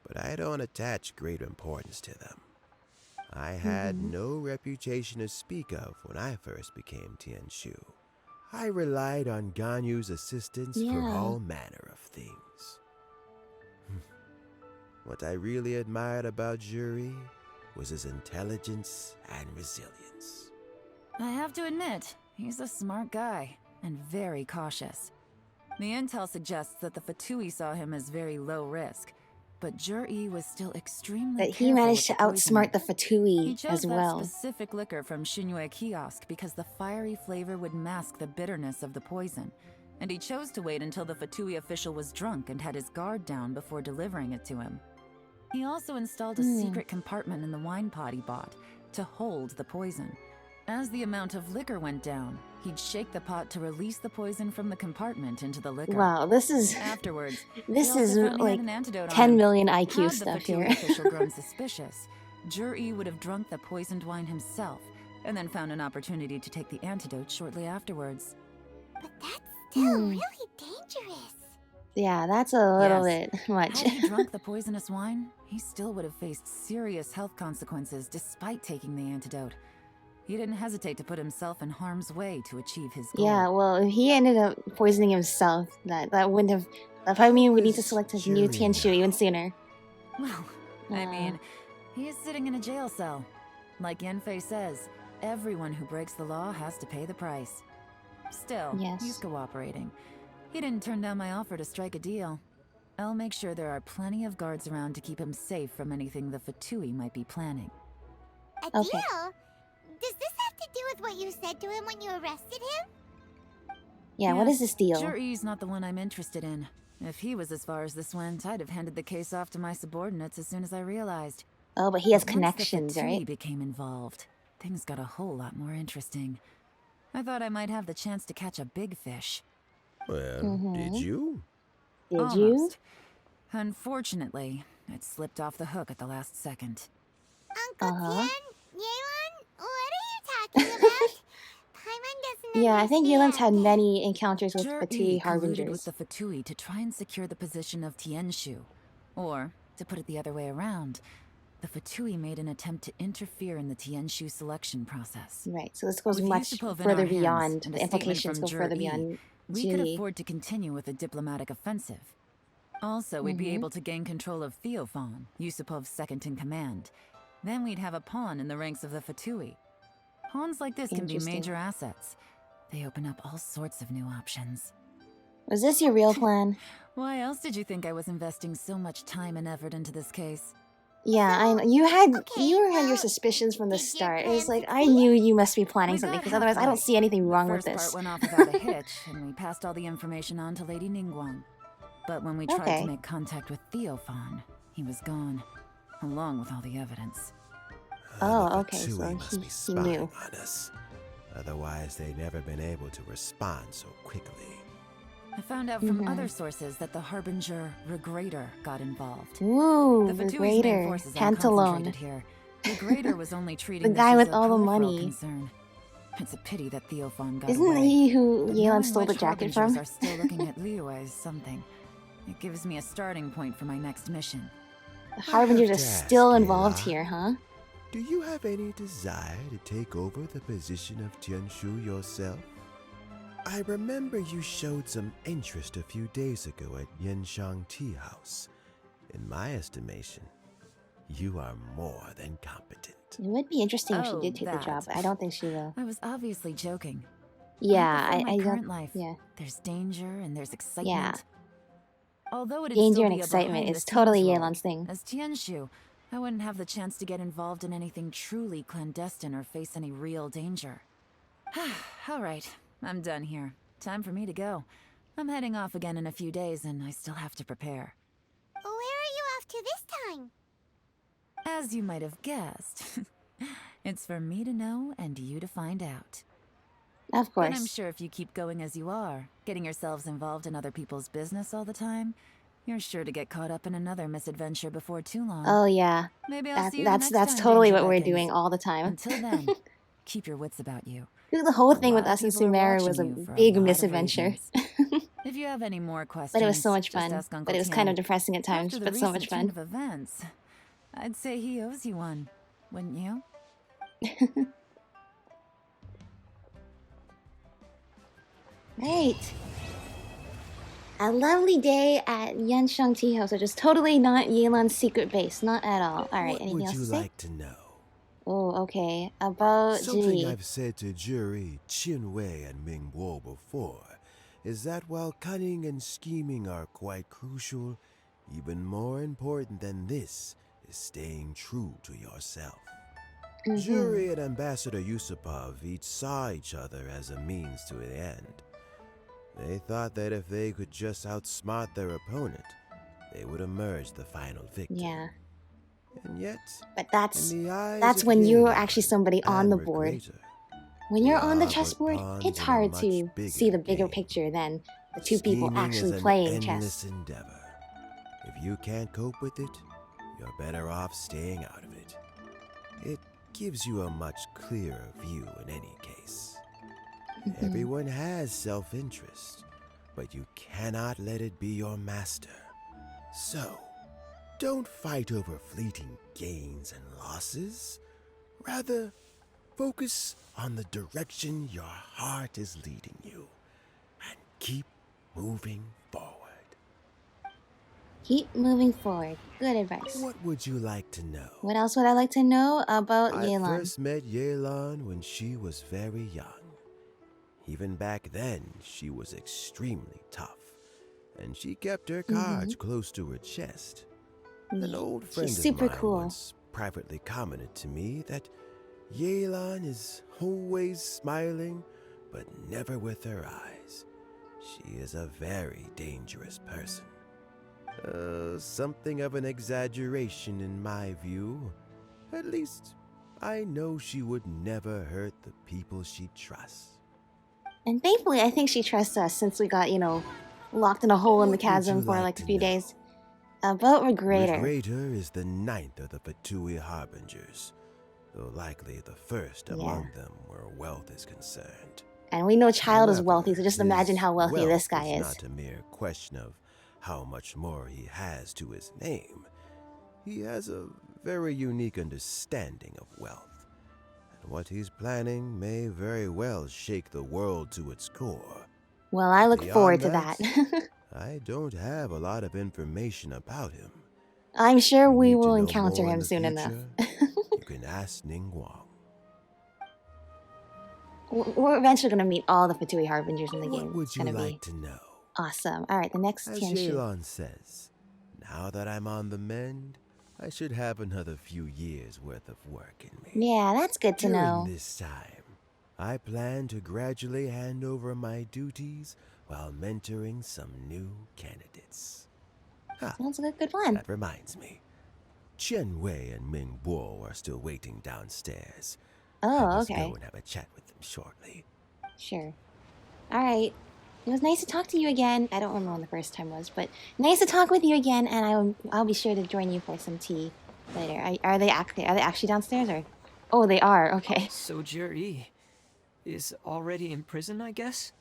but I don't attach great importance to them. I had no reputation to speak of when I first became Tianshu. I relied on Ganyu's assistance for all manner of things. What I really admired about Juri was his intelligence and resilience. I have to admit, he's a smart guy, and very cautious. The intel suggests that the Fatui saw him as very low risk, but Zhou Yi was still extremely But he careful managed to with the poisoning. outsmart the Fatui He chose as that well. specific liquor from Xinyue Kiosk because the fiery flavor would mask the bitterness of the poison, and he chose to wait until the Fatui official was drunk and had his guard down before delivering it to him. He also installed a secret compartment in the wine pot he bought to hold the poison. As the amount of liquor went down, he'd shake the pot to release the poison from the compartment into the liquor. Wow, this is Afterwards, this he is also found he had like an antidote on 10 him. million IQ Had stuff the Fatui here. official grown suspicious, Zhou Yi would have drunk the poisoned wine himself, and then found an opportunity to take the antidote shortly afterwards. But that's still really dangerous. Yeah, that's a little Yes. bit much. Had he drunk the poisonous wine, he still would have faced serious health consequences despite taking the antidote. He didn't hesitate to put himself in harm's way to achieve his goal. Yeah, well, if he ended up poisoning himself, that wouldn't have That probably means we need to select his new Tianshu even sooner. Well, I mean, he's sitting in a jail cell. Like Yanfei says, everyone who breaks the law has to pay the price. Still, he's cooperating. He didn't turn down my offer to strike a deal. I'll make sure there are plenty of guards around to keep him safe from anything the Fatui might be planning. A deal? Does this have to do with what you said to him when you arrested him? Yeah, what is this deal? Jury's not the one I'm interested in. If he was as far as this went, I'd have handed the case off to my subordinates as soon as I realized. Oh, but he has Once connections, the Fatui right? became involved, things got a whole lot more interesting. I thought I might have the chance to catch a big fish. Well, did you? Almost. Unfortunately, it slipped off the hook at the last second. Uncle Tien? Yelan? What are you talking about? Paimon doesn't Yeah, I think Yelan's had understand. many encounters with Jur-E Fatui colluded harbingers. with the Fatui to try and secure the position of Tianshu. Or, to put it the other way around, the Fatui made an attempt to interfere in the Tianshu selection process. Right, so this goes With much Yusupov in further our hands beyond, and the a statement implications from go further Jur-E, beyond we could Judy. afford to continue with a diplomatic offensive. Also, we'd be able to gain control of Theophan, Yusupov's second in command. Then we'd have a pawn in the ranks of the Fatui. Pawns like this can be major assets. They open up all sorts of new options. Was this your real plan? Why else did you think I was investing so much time and effort into this case? Yeah, I know. You had your suspicions from the start. It was like, I knew you must be planning something, because otherwise I don't see anything wrong with The this. first part went off without a hitch, and we passed all the information on to Lady Ningguang. But when we tried to make contact with Theophan, he was gone, along with all the evidence. Oh, okay, so must be he spying knew. on us. Otherwise, they'd never been able to respond so quickly. I found out from other sources that the Harbinger Regrator got involved. Ooh, The Fatui's main Regrator. forces are Pantalone. concentrated here. Regrator was only treating The guy this with as a all the peripheral money. concern. It's a pity that Theophan got Isn't away. he who But Yelan knowing stole the which jacket Harbingers from? are still looking at Liyue is something. It gives me a starting point for my next mission. The Harbingers are to still ask, involved Yelan, here, huh? Do you have any desire to take over the position of Tianshu yourself? I remember you showed some interest a few days ago at Yenshang Tea House. In my estimation, you are more than competent. It would be interesting if she Oh, did take the job, but I don't think she will. I was obviously joking. Yeah, prefer my I current don't. life. Yeah. There's danger and there's excitement. Yeah. Although it'd Danger still and be a excitement behind the is totally scenes role, Yelan's thing. As Tianshu, I wouldn't have the chance to get involved in anything truly clandestine or face any real danger. All right, I'm done here. Time for me to go. I'm heading off again in a few days, and I still have to prepare. Where are you off to this time? As you might have guessed, it's for me to know and you to find out. Of But I'm course. sure if you keep going as you are, getting yourselves involved in other people's business all the time, you're sure to get caught up in another misadventure before too long. Oh yeah. Maybe I'll see you That's the next time, totally Danger what we're Vikings. doing all the time. Until then, keep your wits about you. The whole thing with lot of us and people are Sumeru was a watching you for a big lot of misadventure. If you have any more questions, But it was so much just fun. ask Uncle But it was Tien. kind of depressing at times, After the but so much recent turn fun. of events, I'd say he owes you one, wouldn't you? Right. A lovely day at Yanshang Tea House, which is totally not Yelan's secret base. Not at all. Alright, What anything would else you to say? like to know? Oh, okay. About Something Ji. I've said to Jury, Qinwei, and Mingguo before is that while cunning and scheming are quite crucial, even more important than this is staying true to yourself. Jury and Ambassador Yusupov each saw each other as a means to an end. They thought that if they could just outsmart their opponent, they would emerge the final victor. Yeah. And yet, But that's in the eyes that's of when you're Yelan actually somebody on and the board. Regrator, When you're they on the are but chessboard, pawns it's in a hard much to bigger see the bigger game. picture than the two people Scheming actually is an playing endless chess. endeavor. If you can't cope with it, you're better off staying out of it. It gives you a much clearer view in any case. Everyone has self-interest, but you cannot let it be your master. So, don't fight over fleeting gains and losses. Rather, focus on the direction your heart is leading you and keep moving forward. Keep moving forward. Good advice. What would you like to know? What else would I like to know about Yelan? I first met Yelan when she was very young. Even back then, she was extremely tough, and she kept her cards close to her chest. An old friend of mine once privately commented to me that Yelan is always smiling, but never with her eyes. She is a very dangerous person. Something of an exaggeration in my view. At least, I know she would never hurt the people she trusts. And thankfully, I think she trusts us since we got, locked in a hole in the chasm for like a few days. About Regrator. Regrator is the 9th of the Fatui Harbingers, though likely the first among them where wealth is concerned. And we know Child is wealthy, so just imagine how wealthy this guy is. Not a mere question of how much more he has to his name. He has a very unique understanding of wealth, and what he's planning may very well shake the world to its core. Well, I look forward to that. I don't have a lot of information about him. I'm sure we will encounter him soon enough. You can ask Ning Wang. We're eventually going to meet all the Fatui Harbingers in the game. What would you like to know? Awesome. All right, the next As Tianshu. Yelan says, now that I'm on the mend, I should have another few years worth of work in me. Yeah, that's good to know. During this time, I plan to gradually hand over my duties while mentoring some new candidates. Sounds like a good plan. That reminds me. Chen Wei and Ming Bo are still waiting downstairs. I must go and have a chat with them shortly. Sure. All right. It was nice to talk to you again. I don't remember when the first time was, but nice to talk with you again, and I'll be sure to join you for some tea later. Are they actually downstairs, or? Oh, they are. Okay. So Jerry is already in prison, I guess?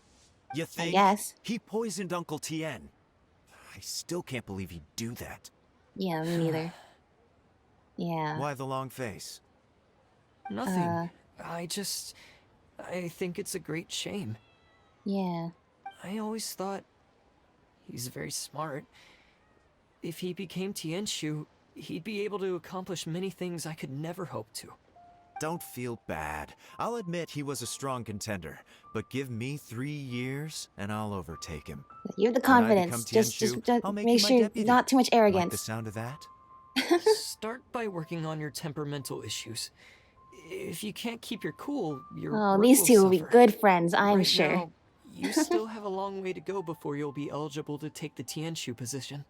You think? Yes. He poisoned Uncle Tien. I still can't believe he'd do that. Yeah, me neither. Yeah. Why the long face? Nothing. I think it's a great shame. Yeah. I always thought he's very smart. If he became Tianshu, he'd be able to accomplish many things I could never hope to. Don't feel bad. I'll admit he was a strong contender, but give me 3 years and I'll overtake him. You have the confidence. Just make sure not too much arrogance. Like the sound of that? Start by working on your temperamental issues. If you can't keep your cool, your Oh, these two will be good friends, I'm right sure. Now, you still have a long way to go before you'll be eligible to take the Tianshu position.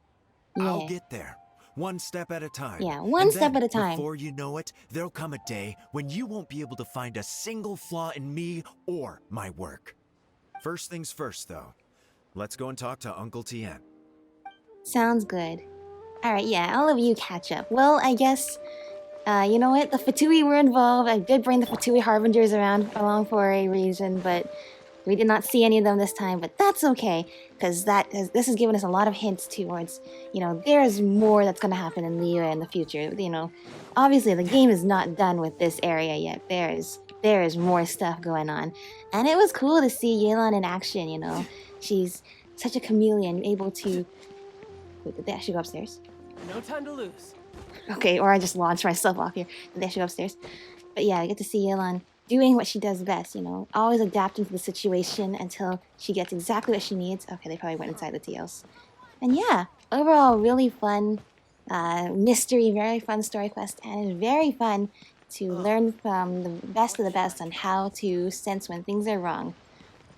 Yeah. I'll get there. One step at a time. Yeah, one step at a time. Before you know it, there'll come a day when you won't be able to find a single flaw in me or my work. First things first, though. Let's go and talk to Uncle Tien. Sounds good. Alright, yeah, all of you catch up. Well, I guess, you know what? The Fatui were involved. I did bring the Fatui Harbingers along for a reason, but we did not see any of them this time, but that's okay, because this has given us a lot of hints towards, there's more that's going to happen in Liyue in the future. Obviously the game is not done with this area yet. There is more stuff going on. And it was cool to see Yelan in action, She's such a chameleon, able to... Wait, did they actually go upstairs? No time to lose. Okay, or I just launched myself off here. Did they actually go upstairs? But yeah, I get to see Yelan doing what she does best, always adapting to the situation until she gets exactly what she needs. Okay, they probably went inside the TLs. And yeah, overall, really fun mystery, very fun story quest, and it's very fun to learn from the best of the best on how to sense when things are wrong.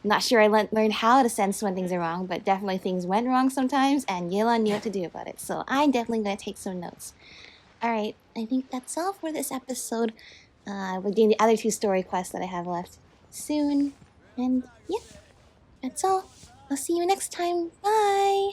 Not sure I learned how to sense when things are wrong, but definitely things went wrong sometimes, and Yelan knew what to do about it, so I'm definitely going to take some notes. Alright, I think that's all for this episode. We're doing the other 2 story quests that I have left soon. And yeah, that's all. I'll see you next time. Bye!